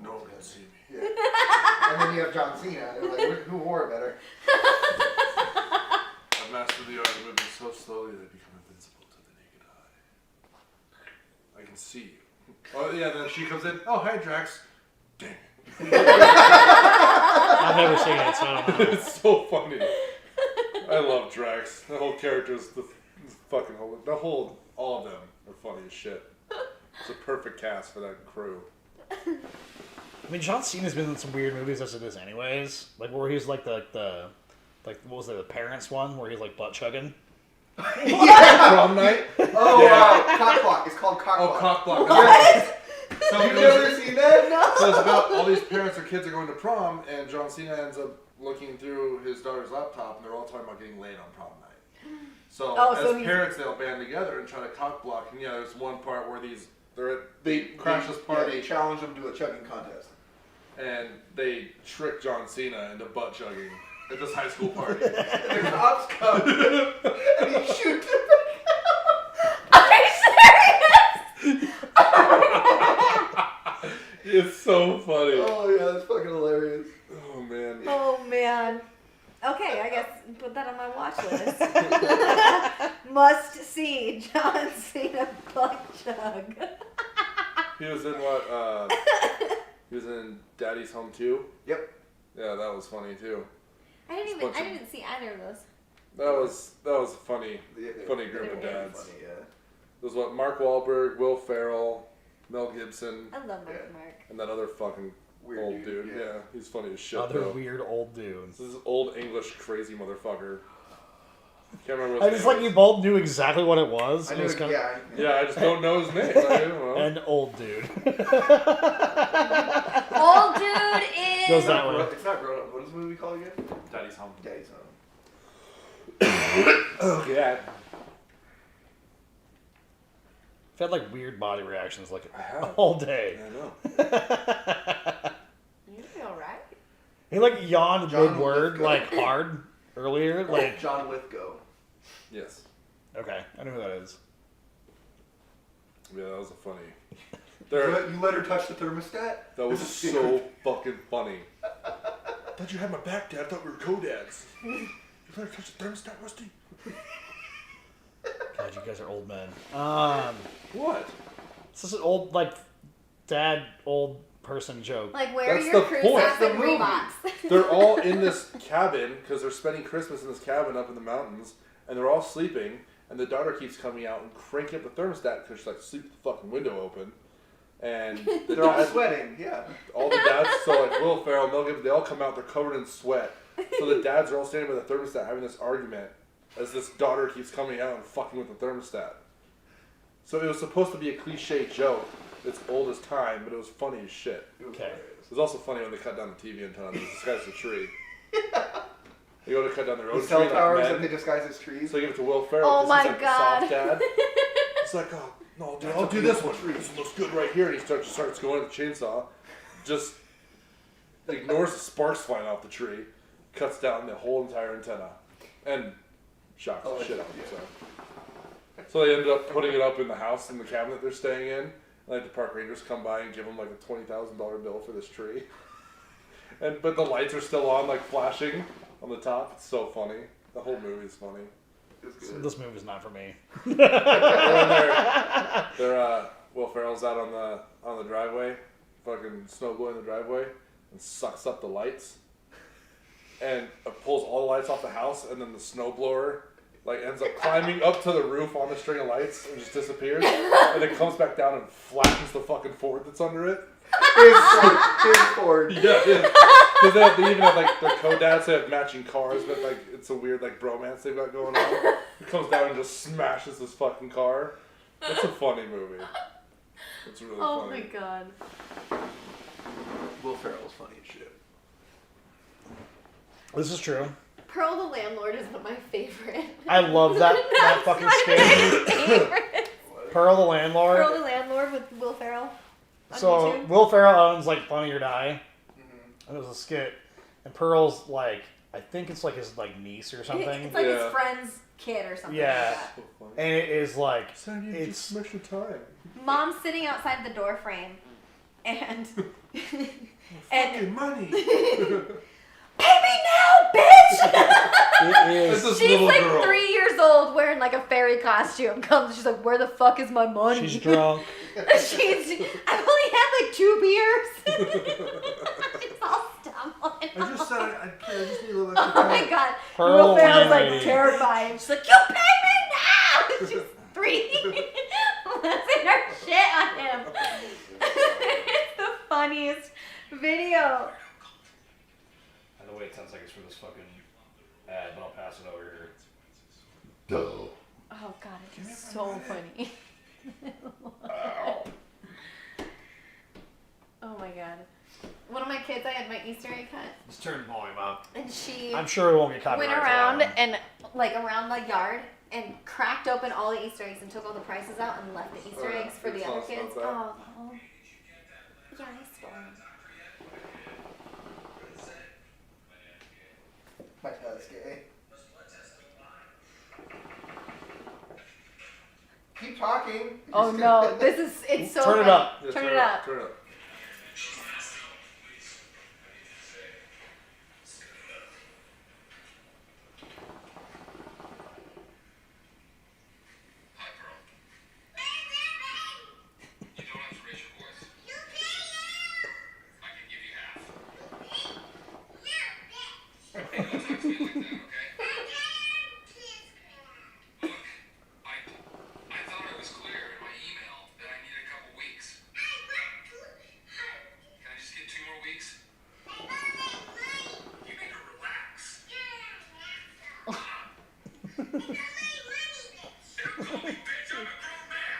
No one can see me. yeah. And then you have John Cena. And they're like, who wore it better? I've mastered the art of moving so slowly they become invincible to the naked eye. I can see you. Oh, yeah, then she comes in. Oh, hi, Drax. Dang it. I've never seen it, so I don't know. It's so funny. I love Drax. The whole character is all of them are funny as shit. It's a perfect cast for that crew. I mean, John Cena's been in some weird movies as it is, anyways. Like where he's like the what was it, the Parents one, where he's like butt chugging. Yeah. Prom night. Oh, Yeah. cock block. It's called cock Oh, block. cock block. What? So You've never seen that? No. So it's about all these parents or kids are going to prom, and John Cena ends up looking through his daughter's laptop, and they're all talking about getting laid on prom night. So as parents, they'll band together and try to cock block. And yeah, there's one part where they crash this party. Yeah, they challenge them to a chugging contest. And they trick John Cena into butt chugging at this high school party. And the cops come and he shoots him. Are you serious? It's so funny. Oh yeah, that's fucking hilarious. Oh man. Oh man. Okay, I guess put that on my watch list. Must see John Cena butt chug. He was in what? He was in Daddy's Home 2. Yep. Yeah, that was funny too. I didn't see either of those. That was funny. Funny group of dads. Funny, yeah. It was what? Mark Wahlberg, Will Ferrell, Mel Gibson, I love Mark. and that other fucking Weird old dude. Yeah, he's funny as shit. Other though. weird old dudes. This is old English crazy motherfucker. Can't remember what I his just name like you is. both knew exactly what it was. I It knew was it, kinda- yeah. Yeah, I just don't know his name. I don't know. An old dude. Old dude is. Goes that way. It's not grown up. What is the movie called again? Daddy's Home. Daddy's Home. Oh, yeah. I've had like weird body reactions like I have. all day. I know. You feel right? He like yawned John mid-word Lithgow. like hard earlier. Like John Lithgow. Yes. okay, I know who that is. Yeah, that was a funny. You let her touch the thermostat? That was This is so secret. fucking funny. I thought you had my back, Dad. I thought we were co-dads. You let her touch the thermostat, Rusty? God, you guys are old men. What? This is an old like dad old person joke. Like, where That's are your the crew point. socks That's and the movie. Reeboks? They're all in this cabin because they're spending Christmas in this cabin up in the mountains, and they're all sleeping. And the daughter keeps coming out and cranking up the thermostat because she's like, sleep with the fucking window open. And the They're all dad, sweating, yeah. all the dads, so like Will Ferrell, Mel Gibson, they all come out, they're covered in sweat. So the dads are all standing by the thermostat having this argument as this daughter keeps coming out and fucking with the thermostat. So it was supposed to be a cliche joke that's old as time, but it was funny as shit. Okay. It was also funny when they cut down the TV and tell them this guy's a tree. They go to cut down their own The tree cell like towers men. that they disguise as trees. So they give it to Will Ferrell Oh because my he's like God. a soft dad. It's like, oh, no, dude, That's I'll a do this beautiful one. tree. This one looks good right here. And he starts going with the chainsaw. Just ignores the sparks flying off the tree. Cuts down the whole entire antenna. And shocks the shit out of himself. So they ended up putting it up in the house, in the cabinet they're staying in. And like the park rangers come by and give them like a $20,000 bill for this tree. But the lights are still on, like flashing on the top. It's so funny. The whole movie is funny. It's good. This movie's not for me. Will Ferrell's out on the driveway, fucking snow blowing the driveway, and sucks up the lights, and pulls all the lights off the house, and then the snowblower like ends up climbing up to the roof on the string of lights and just disappears, and then comes back down and flattens the fucking Ford that's under it. His Ford. Yeah, because they even have like their co-dads. They have matching cars, but like it's a weird like bromance they've got going on. He comes down and just smashes this fucking car. It's a funny movie. It's really Oh funny. my god. Will Ferrell's funny as shit. This is true. Pearl the Landlord is one of my favorite. I love that fucking skit. favorite. Pearl the Landlord. Pearl the Landlord with Will Ferrell. On So YouTube. Will Ferrell owns like Funny or Die, and there's a skit, and Pearl's like I think it's like his like niece or something, It's like Yeah. his friend's kid or something Yeah. like that. So funny. and it is like Son, you it's just smashed your time. Mom's sitting outside the door frame, and Fucking money. pay me now, bitch! it is This is She's little like girl. 3 years old wearing like a fairy costume. Comes, she's like, where the fuck is my money? she's drunk. I've only had like 2 beers. She's all stumbling. I just said I just need a little Oh my god. Pearl Will Ferrell's like Landlady. terrified. She's like, you pay me now! She's 3. Losing her shit on him. It's the funniest video. I had to wait 10 seconds for this fucking ad, but I'll pass it over here. Oh god, it's so funny. Oh my god. One of my kids, I had my Easter egg hunt, Just turn the volume up. and she I'm sure it won't get copyrighted. went for that around one. and like around the yard and cracked open all the Easter eggs and took all the prices out and left the Easter eggs for the other kids. Oh, yeah, I stole them. My dad's gay. Keep talking. Oh no, it's so Turn it funny. up. Yeah, Turn it up. Turn it up. Hi, Pearl. You don't have to raise your voice. I can give you half. Hey, don't talk to me like that, okay? Look, I thought I was clear in my email that I need a couple weeks. Can I just get 2 more weeks? You need to relax. Don't call me bitch, I'm a grown man.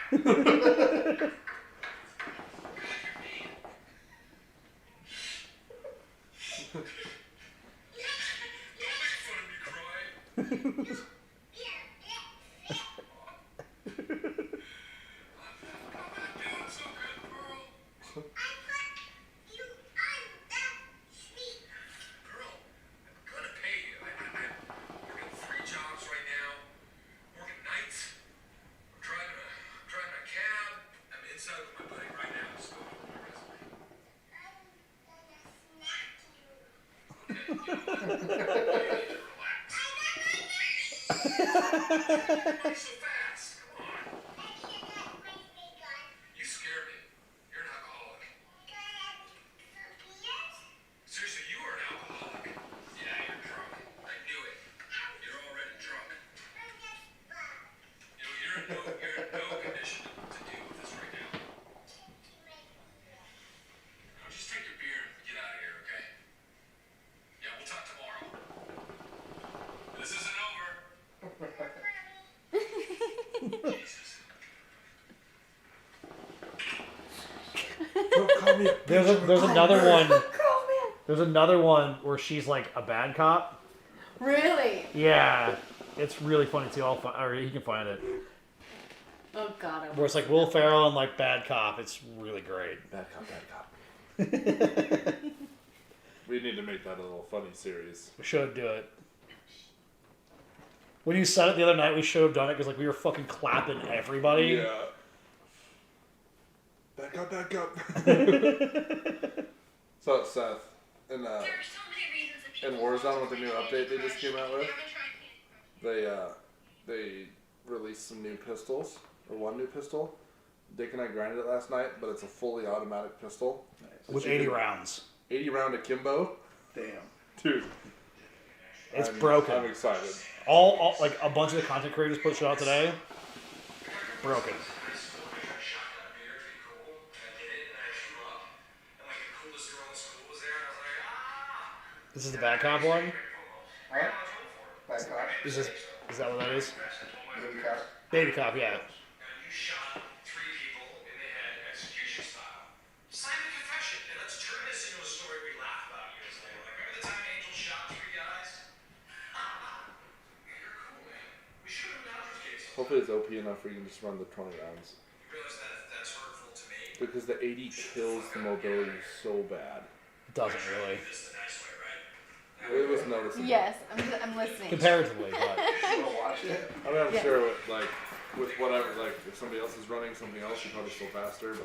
God, you're mean. Don't make fun of me crying. I'm doing so good, Pearl. Pearl, I'm gonna pay you. I'm working 3 jobs right now. I'm working nights. I'm driving a cab. I'm inside with my buddy right now. Just going over my resume. Okay, you know what? You need to relax. Why so fast? Come on. You scare me. You're an alcoholic. Seriously, you are an alcoholic. Yeah, you're drunk. I knew it. You're already drunk. You know, you're in no condition to deal with this right now. Now, just take your beer and get out of here, okay? Yeah, we'll talk tomorrow. This isn't over. Jesus. Don't call me a There's another one. Girl, man. There's another one where she's like a bad cop. Really? Yeah, it's really funny too. Or you can find it. Oh god. Where it's like Will Ferrell and like bad cop. It's really great. Bad cop. We need to make that a little funny series. We should do it. When you said it the other night, we should have done it because like we were fucking clapping everybody. Yeah. Back up, back up. So it's Seth. And in Warzone with the new update they just came out with, they released some new pistols, or one new pistol. Dick and I grinded it last night, but it's a fully automatic pistol. With 80 rounds. 80 round akimbo. Damn. Dude. It's broken. I'm excited. All like a bunch of the content creators put shit out today. Broken. This is the bad cop one. Huh? Bad cop. Is that what that is? Baby cop. Baby cop, yeah. You shot 3 people in the head, execution style. Sign the confession, and let's turn this into a story we laugh about years later. Like, remember the time Angel shot 3 guys? You're cool, man. We should have done case. Hopefully it's OP enough where you can just run the 20 rounds. You realize that's hurtful to me? Because the 80 kills the mobility so bad. It doesn't really. This the nice way, right? It was noticeable. Yes, I'm listening. Comparatively, but You wanna watch it? I mean, I'm Yes. sure with whatever, like, if somebody else is running something else, you probably still faster, but. All I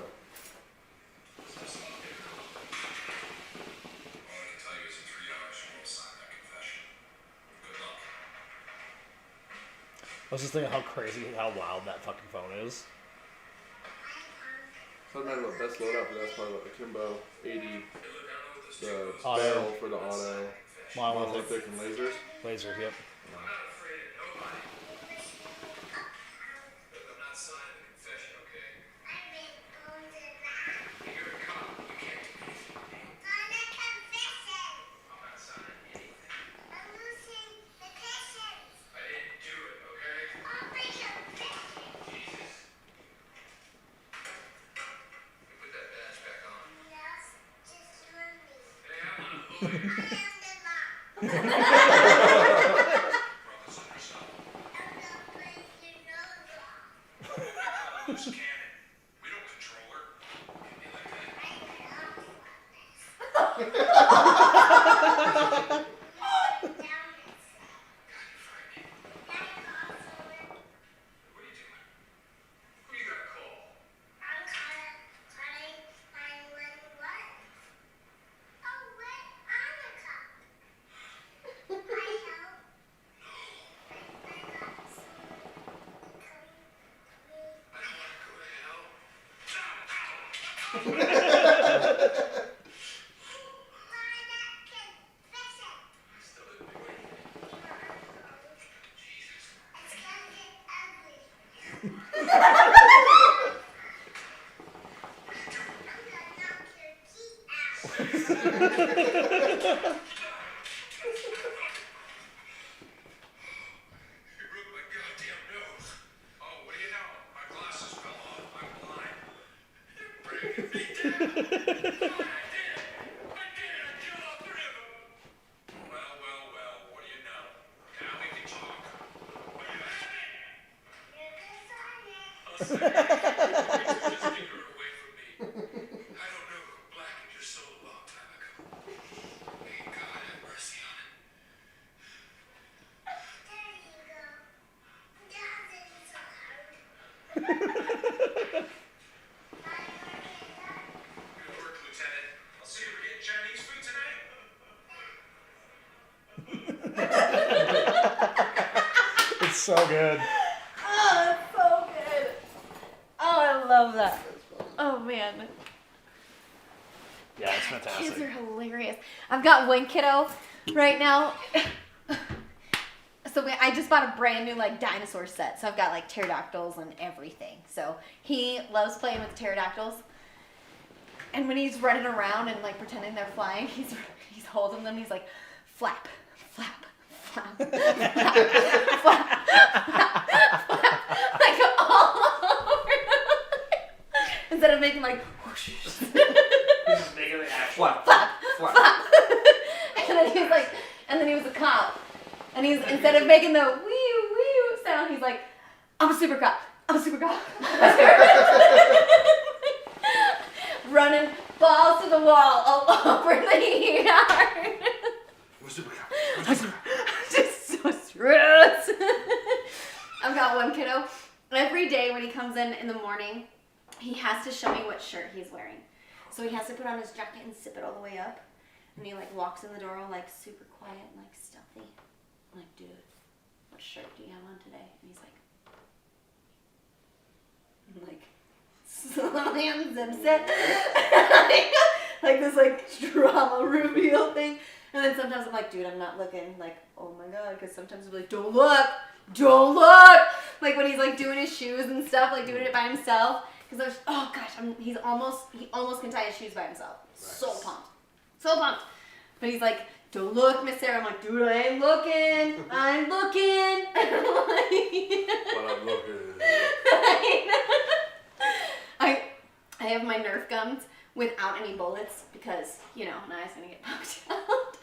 can tell you is in 3 hours you will sign that confession. Good luck. I was just thinking how crazy, how wild that fucking phone is. So I'm not about best loadout, but that's probably what Akimbo, 80, the Auto. barrel for the auto, Monolithic. monolithic, and lasers. Laser, yep. I'm not afraid of nobody. But I'm not signing the confession, okay? You're a cop. You can't do anything. I'm not signing anything. I didn't do it, okay? Loose cannon. We don't control her. Can't be like that. What are you doing? Who you gotta call? I don't want to go to hell. I still didn't do anything. Jesus. You broke my goddamn nose. Oh, what do you know? My glasses fell off. I'm blind. You're breaking me down. I did it. I killed all three of them. Well, what do you know? Now we can talk. Are you happy? I'll say it. Just take her away from me. I don't know who blackened your soul a long time ago. May God have mercy on it. Good work, Lieutenant. I'll see you getting Chinese food tonight. It's so good. Oh, that's so good. Oh, I love that. Oh man, Yeah, it's kids fantastic. are hilarious. I've got one kiddo right now. So I just bought a brand new like dinosaur set. So I've got like pterodactyls and everything. So he loves playing with pterodactyls. And when he's running around and like pretending they're flying, he's holding them. He's like, flap, flap, flap, flap, flap, flap, like all over. Instead of making like whoosh. He's just making the actual. Flap. Flap, Flap. flap. And then he was a cop. And he's, instead of making the wee wee sound, he's like, I'm a super cop. I'm a super cop. Running balls to the wall all over the yard. Just so stressed. I've got one kiddo. Every day when he comes in the morning, he has to show me what shirt he's wearing. So he has to put on his jacket and zip it all the way up. And he like walks in the door all like super quiet and like stealthy. I'm like, dude, what shirt do you have on today? And he's like, slowly unzips it. Like this like drama reveal thing. And then sometimes I'm like, dude, I'm not looking. Like, oh my god, because sometimes he'll be like, don't look. Like when he's like doing his shoes and stuff, like doing it by himself. Because I was, oh gosh, he almost can tie his shoes by himself. Nice. So pumped. But he's like, don't look, Miss Sarah. I'm like, dude, I ain't looking. I'm looking. But I'm looking. I have my Nerf guns without any bullets because, you know, an eye's gonna get poked out.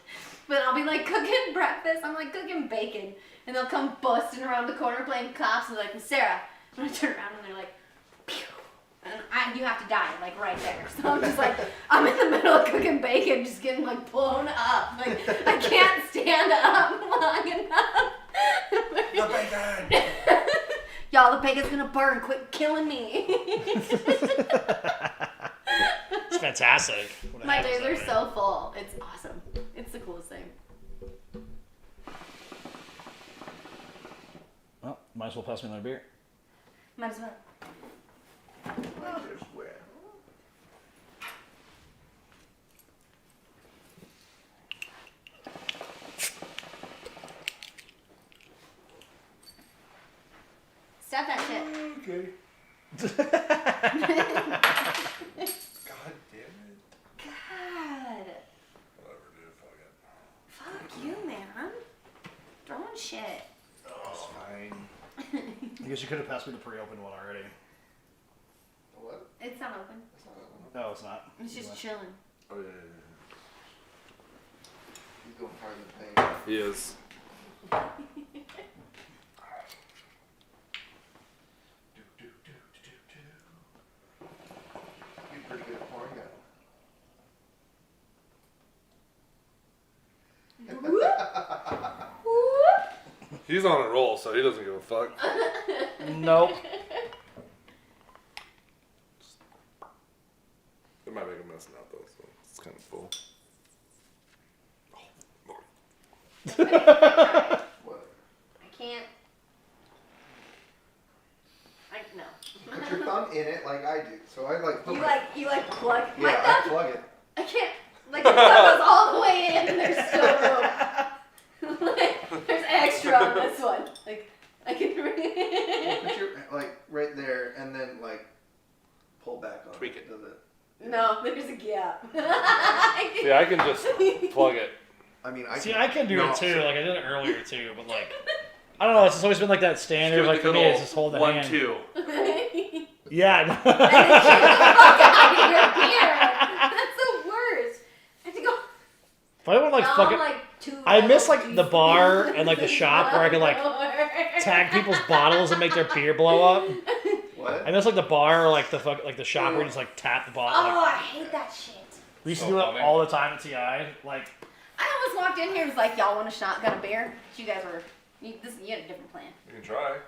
But I'll be like cooking breakfast. I'm like cooking bacon. And they'll come busting around the corner playing cops and they're like, Miss Sarah. And I turn around and they're like, pew. And you have to die, like right there. So I'm just like, I'm in the middle of cooking bacon, just getting like blown up. Like, I can't stand up long enough. The bacon! Y'all, the bacon's gonna burn. Quit killing me. It's fantastic. when it My happens days that are way. so full. It's awesome. It's the coolest thing. Well, might as well pass me another beer. Might as well. Stop that shit. Okay. God damn it. God. Whatever, dude. Fuck it. Fuck you, man. Throwing shit. It's fine. I guess you could have passed me the pre-opened one already. What? It's not open. That's not that one. No, it's not. It's just chilling. Oh, yeah. He's going harder than pain. He is. He's pretty good at pouring out. He's on a roll, so he doesn't give a fuck. Nope. It might make a mess now, though, so it's kind of full. What? I can't. No. Put your thumb in it like I do. So I like. You plug my Yeah, I thumb. plug it. I can't. Like the thumb goes all the way in, and there's still room. Like, there's extra on this one. Like I can. Put your like right there, and then like pull back on Tweak it. it. Does it? No, there's a gap. Yeah, I can just plug it. I mean, See, I can do no, it too. so- Like I did it earlier too, but like I don't know. It's just always been like that standard. Like for me, it's just hold the hand. 1-2. Yeah. And then shoot the fuck out of your beer. That's the worst. I have to go. If I want like down, fucking, like, 2 I miss like levels the deep. bar and like the shop where I can like tag people's bottles and make their beer blow up. What? I miss like the bar or like the like the shop where you just like tap the bottle. Oh, Like, I hate that shit. we used to So do it funny. all the time at TI. Like, I almost walked in here and was like, y'all want a shotgun a beer? You guys were, you had a different plan. You can try.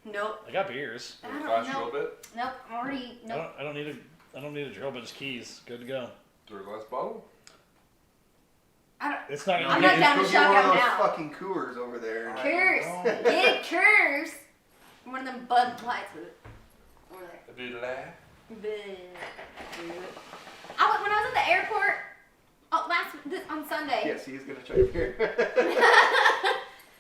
Nope. I got beers. I Can don't it cost you a know. little bit? Nope, I'm already, nope. I don't need a drill, but just keys. Good to go. Through a glass bottle? I don't, It's not. I'm you not get- down to Go get one of shotgun those now. fucking Coors over there. Curse. Get Curse. One of them Bud Lights with it. Over there. A bit of that. When I was at the airport on Sunday. Yes, he's gonna try beer.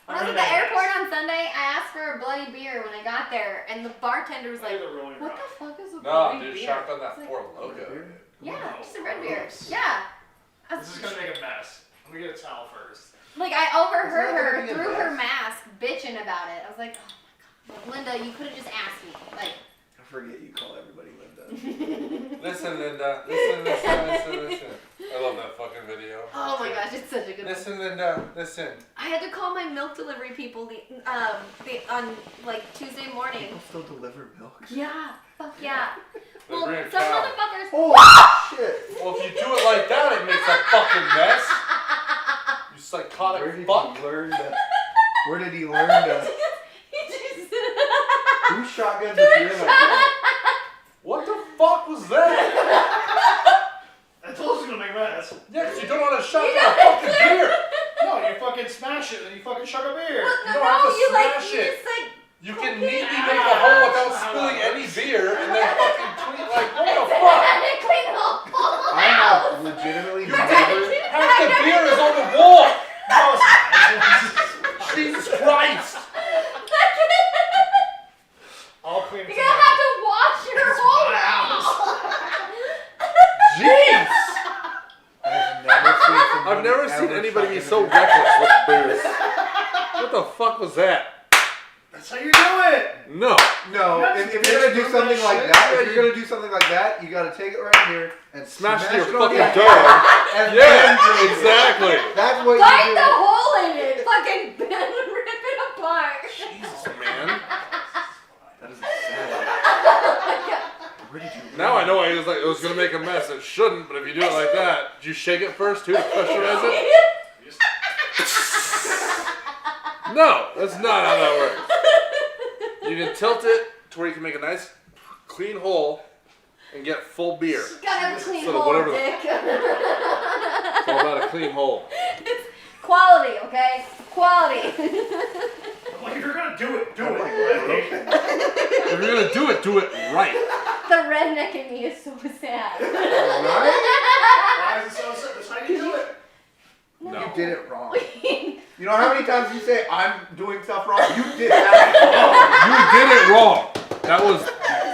When I was at the airport on Sunday, I asked for a bloody beer when I got there, and the bartender was like, "What the fuck is a No, bloody dude, beer?" shotgun that It's like, Ford logo. Yeah, just a red beer. Gross. Yeah. I was- This is gonna make a mess. I'm gonna get a towel first. Like I overheard It's not gonna her be a through her mess. mask bitching about it. I was like, "Oh my god, Linda, you could have just asked me." Like, I forget you call everybody Linda. Listen, Linda. Listen. I love that fucking video. oh my gosh, it's such a good one. Listen, Linda. Listen. I had to call my milk delivery people on like Tuesday morning. People still deliver milk. Yeah, fuck yeah. They Well, bring a some cow. motherfuckers. Holy shit! Well, if you do it like that, it makes a fucking mess. You Where psychotic did fuck. he learn to? Where did he learn to? He just. Who shotguns a beer like that? What the fuck was that? I told you it was gonna make a mess. Yeah, 'cause you don't want to shotgun a fucking beer. No, you fucking smash it and you fucking chug a beer. You don't have to you like smash you it. just like. You can neatly make a hole without spilling any beer and then fucking clean, like, what the fuck? Clean the whole I have legitimately never. Half the beer is on the wall. Jesus Christ. I'll clean it. You're gonna have to wash your whole Jeez. I've never seen anybody be so shotgun a beer. reckless with booze. What the fuck was that? That's how you do it. No. No, if you're gonna do something like that, if you're gonna do something like that, you gotta take it right here and Smash smash your it on fucking the dough. outside and then Yeah, drink it. exactly. That's what Bite you the do. hole in it. Fucking rip it apart. Jesus, man. That is sad. Where did you Now I know why he was like, it was gonna make a mess. It shouldn't, but if you do it like that, did you shake it first too to pressurize it? No, that's not how that works. You can tilt it to where you can make a nice, clean hole and get full beer. You gotta have a clean So hole, whatever the- dick. It's all about a clean hole. It's quality, okay? Quality. Well, if you're gonna do it, do Oh it. my Right? If you're gonna do it right. The redneck in me is so sad. Why is it so sad? That's how you do it. No. You did it wrong. You know how many times you say I'm doing stuff wrong? You did that You did it wrong. That was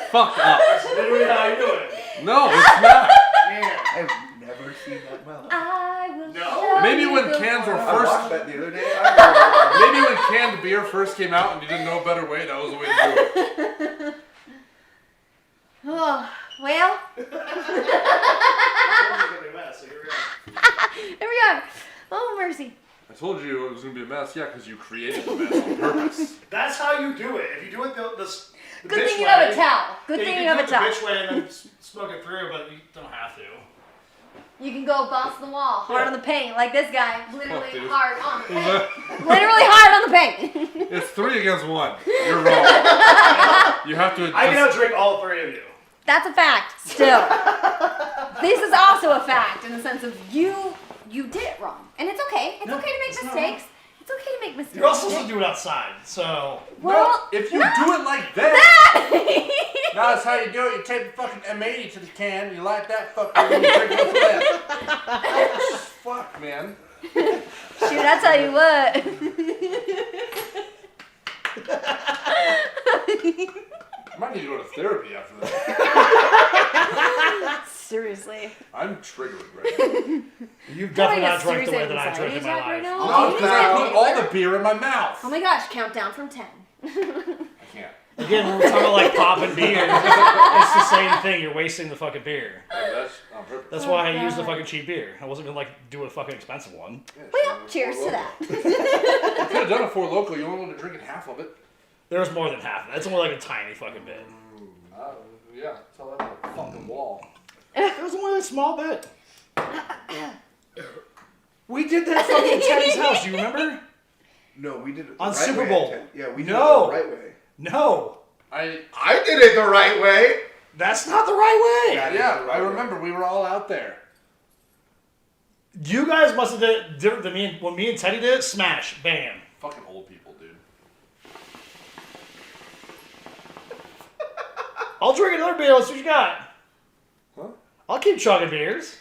fucked up. That's literally how you do it. No, it's not. Man. wrong. I've never seen that well. I will No. show Maybe you when the cans were world. I first- watched that the other day. I Maybe when canned beer first came out and you didn't know a better way, that was the way to do it. Oh, well, I told you it was gonna be a mess, so here we are. here we are. Oh, mercy. I told you it was gonna be a mess. Yeah, because you created the mess on purpose. That's how you do it. If you do it the Good bitch thing you way, have a towel. Good yeah, thing you you can have do a it the towel. bitch way and then smoke it through, but you don't have to. You can go boss the wall, hard on the paint, like this guy. Literally dude. hard on the paint. Literally hard on the paint. It's 3 against 1. You're wrong. You have to. I can outdrink all 3 of you. That's a fact, still. This is also a fact in the sense of you did it wrong. And it's okay. It's No, okay to make it's not mistakes. It's okay to make mistakes. You're also supposed to do it outside, so. Well, if you do it like that. Now that's how you do it. You take the fucking M80 to the can, you light that fucker, and you drink it with Fuck, man. Shoot, I tell you what. I might need to go to therapy after this. Seriously. I'm triggered right now. You've definitely Having not a drank the way serious that I drink in my anxiety attack life. right now? No, You because just I have put to all eat the beer in my mouth. Oh my gosh, countdown from 10. I can't. Again, when we're talking about like popping beer, it's the same thing. You're wasting the fucking beer. That's on purpose. That's Oh, why I use the God. fucking cheap beer. I wasn't gonna like do a fucking expensive one. Yeah, Well, so cheers Four to Loko. that. You could have done a Four Loco. You only wanted to drink half of it. There was more than half. That's only like a tiny fucking bit. Yeah, tell that on a fucking wall. It was only a small bit. We did that fucking Teddy's house. Do you remember? No, we did it the On right Super way. Bowl. Yeah, we did No. it the right way. No, I did it the right way. that's not the right way. That is Yeah, the right I way. remember. We were all out there. You guys must have did it different than me. When me and Teddy did it, smash, bam. Fucking old people, dude. I'll drink another beer. Let's see what you got. Huh? I'll keep chugging beers.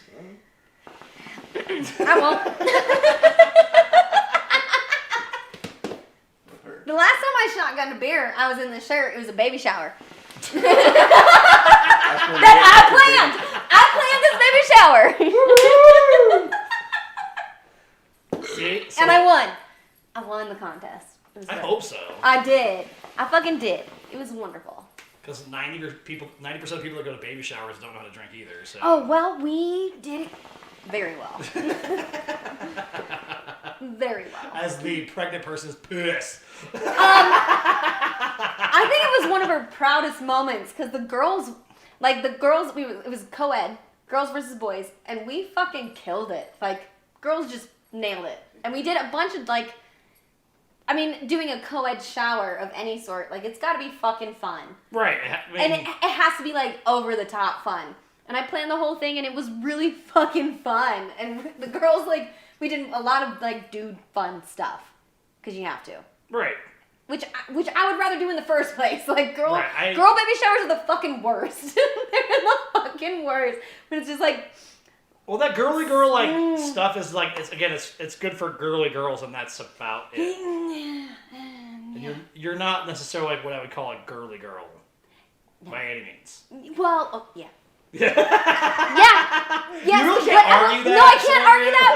I won't. The last time I shotgunned a beer, I was in the shirt. It was a baby shower. That I planned this baby shower. See? So And I won. I won the contest. It was I great. hope so. I did. I fucking did. It was wonderful. Because 90% of people that go to baby showers don't know how to drink either. So. Oh, well, we did it very well. Very well. As the pregnant person's piss. I think it was one of our proudest moments because the girls, it was co-ed, girls versus boys, and we fucking killed it. Like, girls just nailed it. And we did a bunch of, doing a co-ed shower of any sort, it's gotta be fucking fun. Right. And it has to be, over the top fun. And I planned the whole thing, and it was really fucking fun. And the girls, we did a lot of, dude fun stuff. Because you have to. Right. Which I would rather do in the first place. Girl baby showers are the fucking worst. They're the fucking worst. But it's just Well, that girly girl stuff is it's good for girly girls, and that's about it. And you're not necessarily what I would call a girly girl by any means. well, oh, yeah. Yeah. Yeah. Yes, You really can't argue that. No, I can't argue that,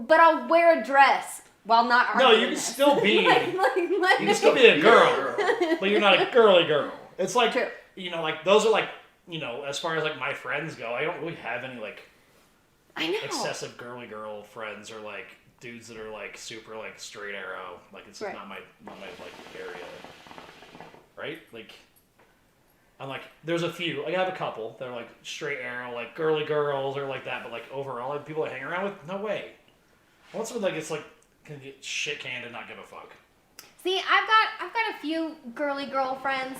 but I'll wear a dress while not arguing. No, you can still be. You You can still be a girl, but you're not a girly girl. It's True. Those are as far as my friends go, I don't really have any I know. excessive girly girl friends or dudes that are super straight arrow. It's just Right. not my area. Right? I'm there's a few. I have a couple that are straight arrow, girly girls or that, but overall people I hang around with, no way. I want someone can get shit canned and not give a fuck. See, I've got a few girly girl friends,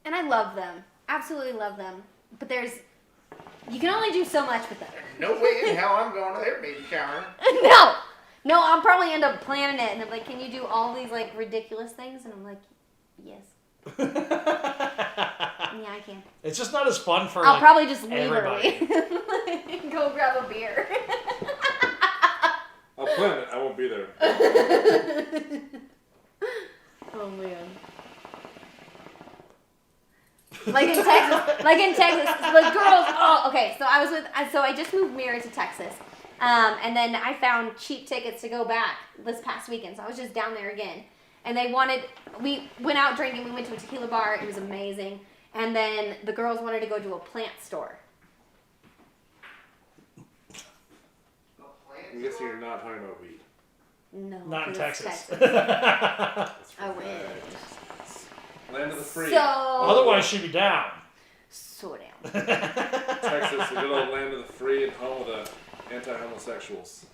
and I love them. Absolutely love them. But you can only do so much with them. No way in hell I'm going to their baby shower. No, I'll probably end up planning it, and I'm can you do all these ridiculous things? And I'm yes. Yeah, I can. It's just not as fun for I'll probably just leave everybody. early. Go grab a beer. I'll plan it. I won't be there. Oh man. In Texas, the girls. Oh, okay. So I just moved Mary to Texas, and then I found cheap tickets to go back this past weekend. So I was just down there again, and we went out drinking. We went to a tequila bar. It was amazing, and then the girls wanted to go to a plant store. I'm guessing you're not talking about weed. No. Not in 'cause it's Texas. That's I right. win. Land of the free. So. Otherwise, she'd be down. So down. Texas, the good old land of the free and home of the anti-homosexuals.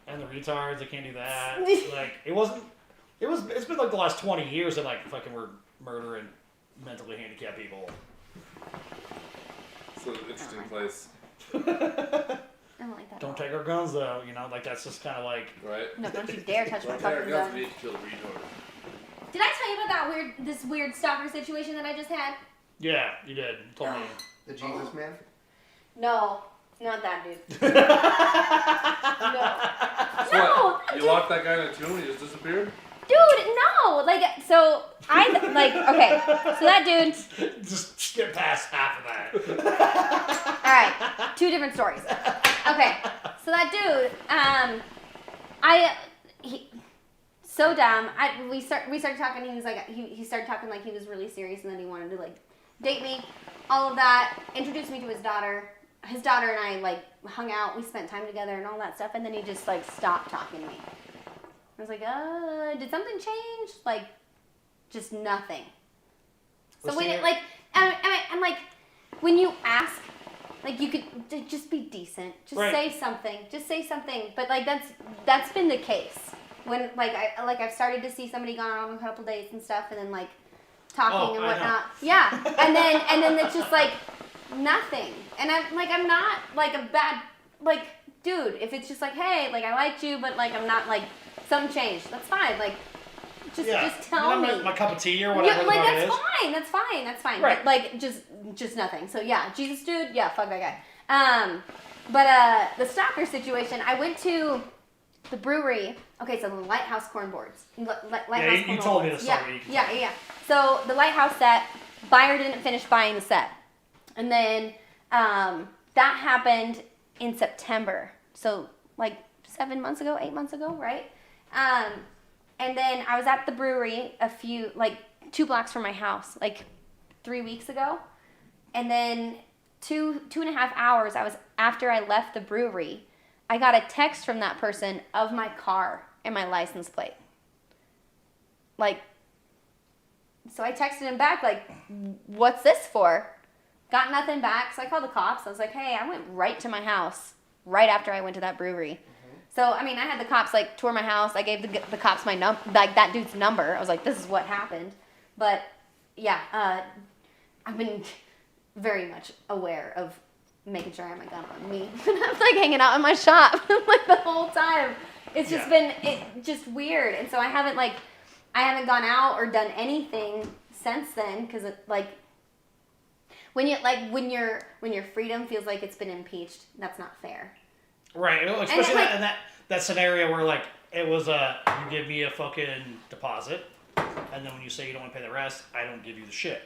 And the retards, they can't do that. Like, it's been like the last 20 years that like fucking we're murdering mentally handicapped people. It's an interesting place. I don't like that. Don't take our guns though, you know, like that's just kind of like. Right? No, don't you dare touch my Don't take our fucking guns, gun. we need to kill the retard. Did I tell you about that this weird stalker situation that I just had? Yeah, you did. You told me. The Jesus man? No, not that dude. So No, what, you locked that guy in a tomb and he just disappeared? dude, no. Like, so okay. So that dude. Just skip past half of that. All right, 2 different stories. Okay, so that dude, so dumb. We started talking. He was like, he started talking like he was really serious, and then he wanted to like date me, all of that. Introduced me to his daughter. His daughter and I like hung out. We spent time together and all that stuff. And then he just like stopped talking to me. I was like, did something change? Like, just nothing. So when it like, I'm like, when you ask, like you could just be decent, just Right. say something, But like that's been the case when like I've started to see somebody gone on a couple dates and stuff, and then like talking and I know. whatnot. Yeah, and then it's just like nothing. And I'm not like a bad like dude. If it's just like, hey, like I liked you, but like I'm not like something changed. That's fine. Like just tell me. My cup of tea or whatever. Yeah, like the fuck that's fine. Right. But, like just nothing. So yeah, Jesus dude, yeah, fuck that guy. But the stalker situation, I went to the brewery. Okay, so the Lighthouse cornboards. Lighthouse you told me the story. Yeah. So the Lighthouse set, buyer didn't finish buying the set. And then that happened in September. So like 8 months ago, right? And then I was at the brewery 2 blocks from my house, like 3 weeks ago. And then 2.5 hours after I left the brewery, I got a text from that person of my car and my license plate. Like, so I texted him back, like, what's this for? Got nothing back, so I called the cops. I was like, hey, I went right to my house right after I went to that brewery. So, I mean, I had the cops, like, tour my house. I gave the cops my that dude's number. I was like, this is what happened. But, yeah, I've been very much aware of making sure I have my gun on me. And I was, like, hanging out in my shop, like, the whole time. It's just been, just weird. And so I haven't gone out or done anything since then, because, like, when your freedom feels like it's been impeached, that's not fair. Right, especially in that scenario where like it was you give me a fucking deposit, and then when you say you don't want to pay the rest, I don't give you the shit.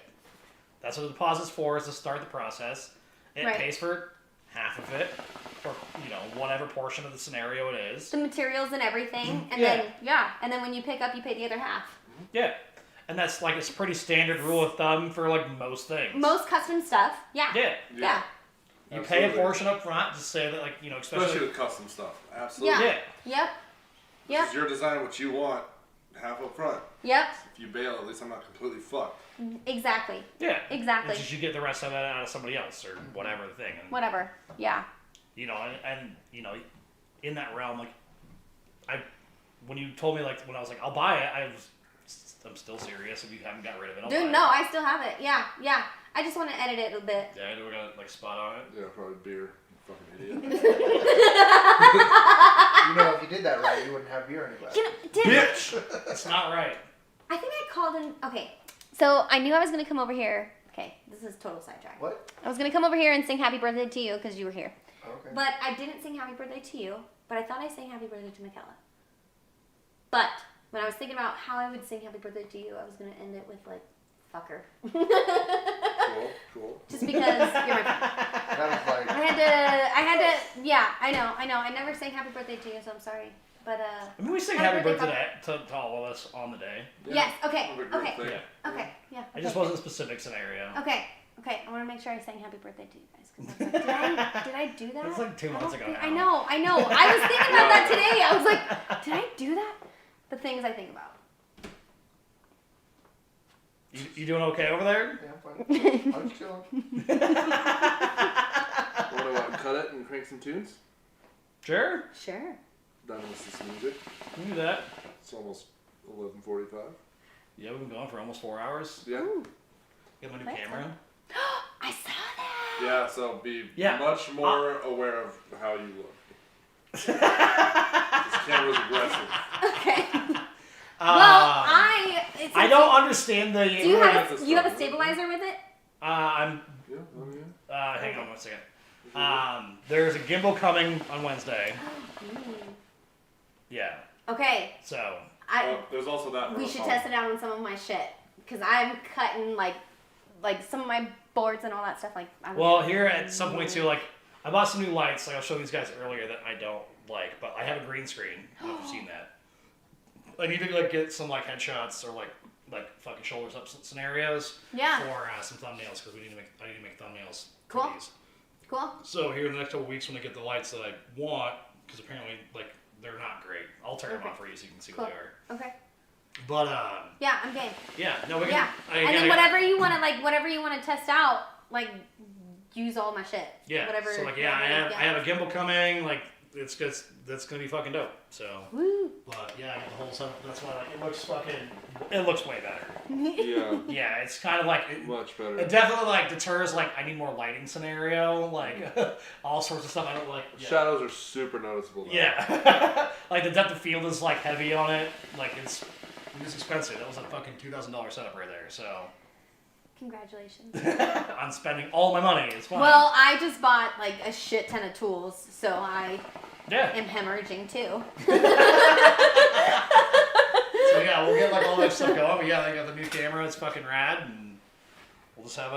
That's what the deposit's for, is to start the process. It Right. pays for half of it, or whatever portion of the scenario it is. The materials and everything, and Yeah. then when you pick up, you pay the other half. Yeah, and that's like it's a pretty standard rule of thumb for like most things. Most custom stuff, yeah. Yeah. You pay a portion up front to say that, like, Especially with custom stuff. Absolutely. Yeah. Yep. It's your design, what you want, half up front. Yep. If you bail, at least I'm not completely fucked. Exactly. Yeah. Exactly. It's just you get the rest of it out of somebody else or whatever the thing. And, Whatever. Yeah. and in that realm, like, when you told me, like, when I was like, I'll buy it, I'm still serious. If you haven't got rid of it, I'll buy Dude, it. no, I still have it. Yeah. I just want to edit it a bit. Yeah, we're gonna like spot on it. Yeah, probably beer. You fucking idiot. If you did that right, you wouldn't have beer anyway. Bitch! That's not right. I think I called in. Okay, so I knew I was gonna come over here. Okay, this is total sidetrack. What? I was gonna come over here and sing Happy Birthday to you because you were here. Okay. But I didn't sing Happy Birthday to you. But I thought I sang Happy Birthday to Michaela. But when I was thinking about how I would sing Happy Birthday to you, I was gonna end it with like fucker. Cool. Just because you're my friend. That was like. I had to. Yeah, I know. I never sang Happy Birthday to you, so I'm sorry. But I mean, we sing happy birthday to all of us on the day. Yeah. Yes. Okay. That'd be a great Okay. thing. Yeah. Okay. Yeah. It just wasn't a specific scenario. Okay. Okay, I want to make sure I sang happy birthday to you guys. 'Cause I was like, did I do that? That's like 2 months ago. I know. I was thinking about that today. I was like, did I do that? The things I think about. You doing okay over there? Yeah, I'm fine. I'm just chilling. Want to cut it and crank some tunes? Sure. Sure. Done with this music. We can do that. It's almost 11:45. Yeah, we've been going for almost 4 hours. Yeah. Ooh. Get my new That's camera. I saw that. Yeah, so be Yeah. much more aware of how you look. This camera's aggressive. Okay. Well, I don't understand the. Do you have a stabilizer with it? I'm. Yeah, oh yeah. Hang on 1 second. There's a gimbal coming on Wednesday. Yeah. Okay. So. There's also that. We should test it out on some of my shit because I'm cutting like some of my boards and all that stuff. Well, here at some point too, like I bought some new lights. Like I'll show these guys earlier that I don't like, but I have a green screen. I don't know if you've seen that. I need to like get some like headshots or like fucking shoulders up scenarios. Yeah. For some thumbnails because I need to make thumbnails Cool. for these. Cool. So here in the next couple weeks when I get the lights that I want, because apparently like they're not great. I'll turn them on for you so you can see what they are. Okay. But yeah, I'm game. yeah, no, we can. Yeah. And then whatever you want to test out, like use all my shit. Yeah. Whatever. So like I have a gimbal coming. Like it's good. That's gonna be fucking dope. So. Woo. But yeah, I got the whole setup. That's why like it looks way better. Yeah. Yeah, it's kind of like Much better. It definitely like deters like I need more lighting scenario, like all sorts of stuff. I don't like. Yeah. Shadows are super noticeable now. Yeah. Like the depth of field is like heavy on it. Like it's expensive. That was a fucking $2,000 setup right there. So. Congratulations. I'm spending all my money. It's fine. Well, I just bought like a shit ton of tools, so I yeah. am hemorrhaging too. So yeah, we'll get like all that stuff going. But yeah, I got the new camera. It's fucking rad, and we'll just have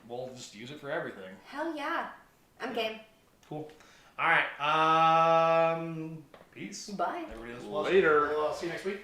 we'll just use it for everything. Hell yeah, I'm game. Cool. All right. Peace. Bye. Everybody else. Later. We'll see you next week.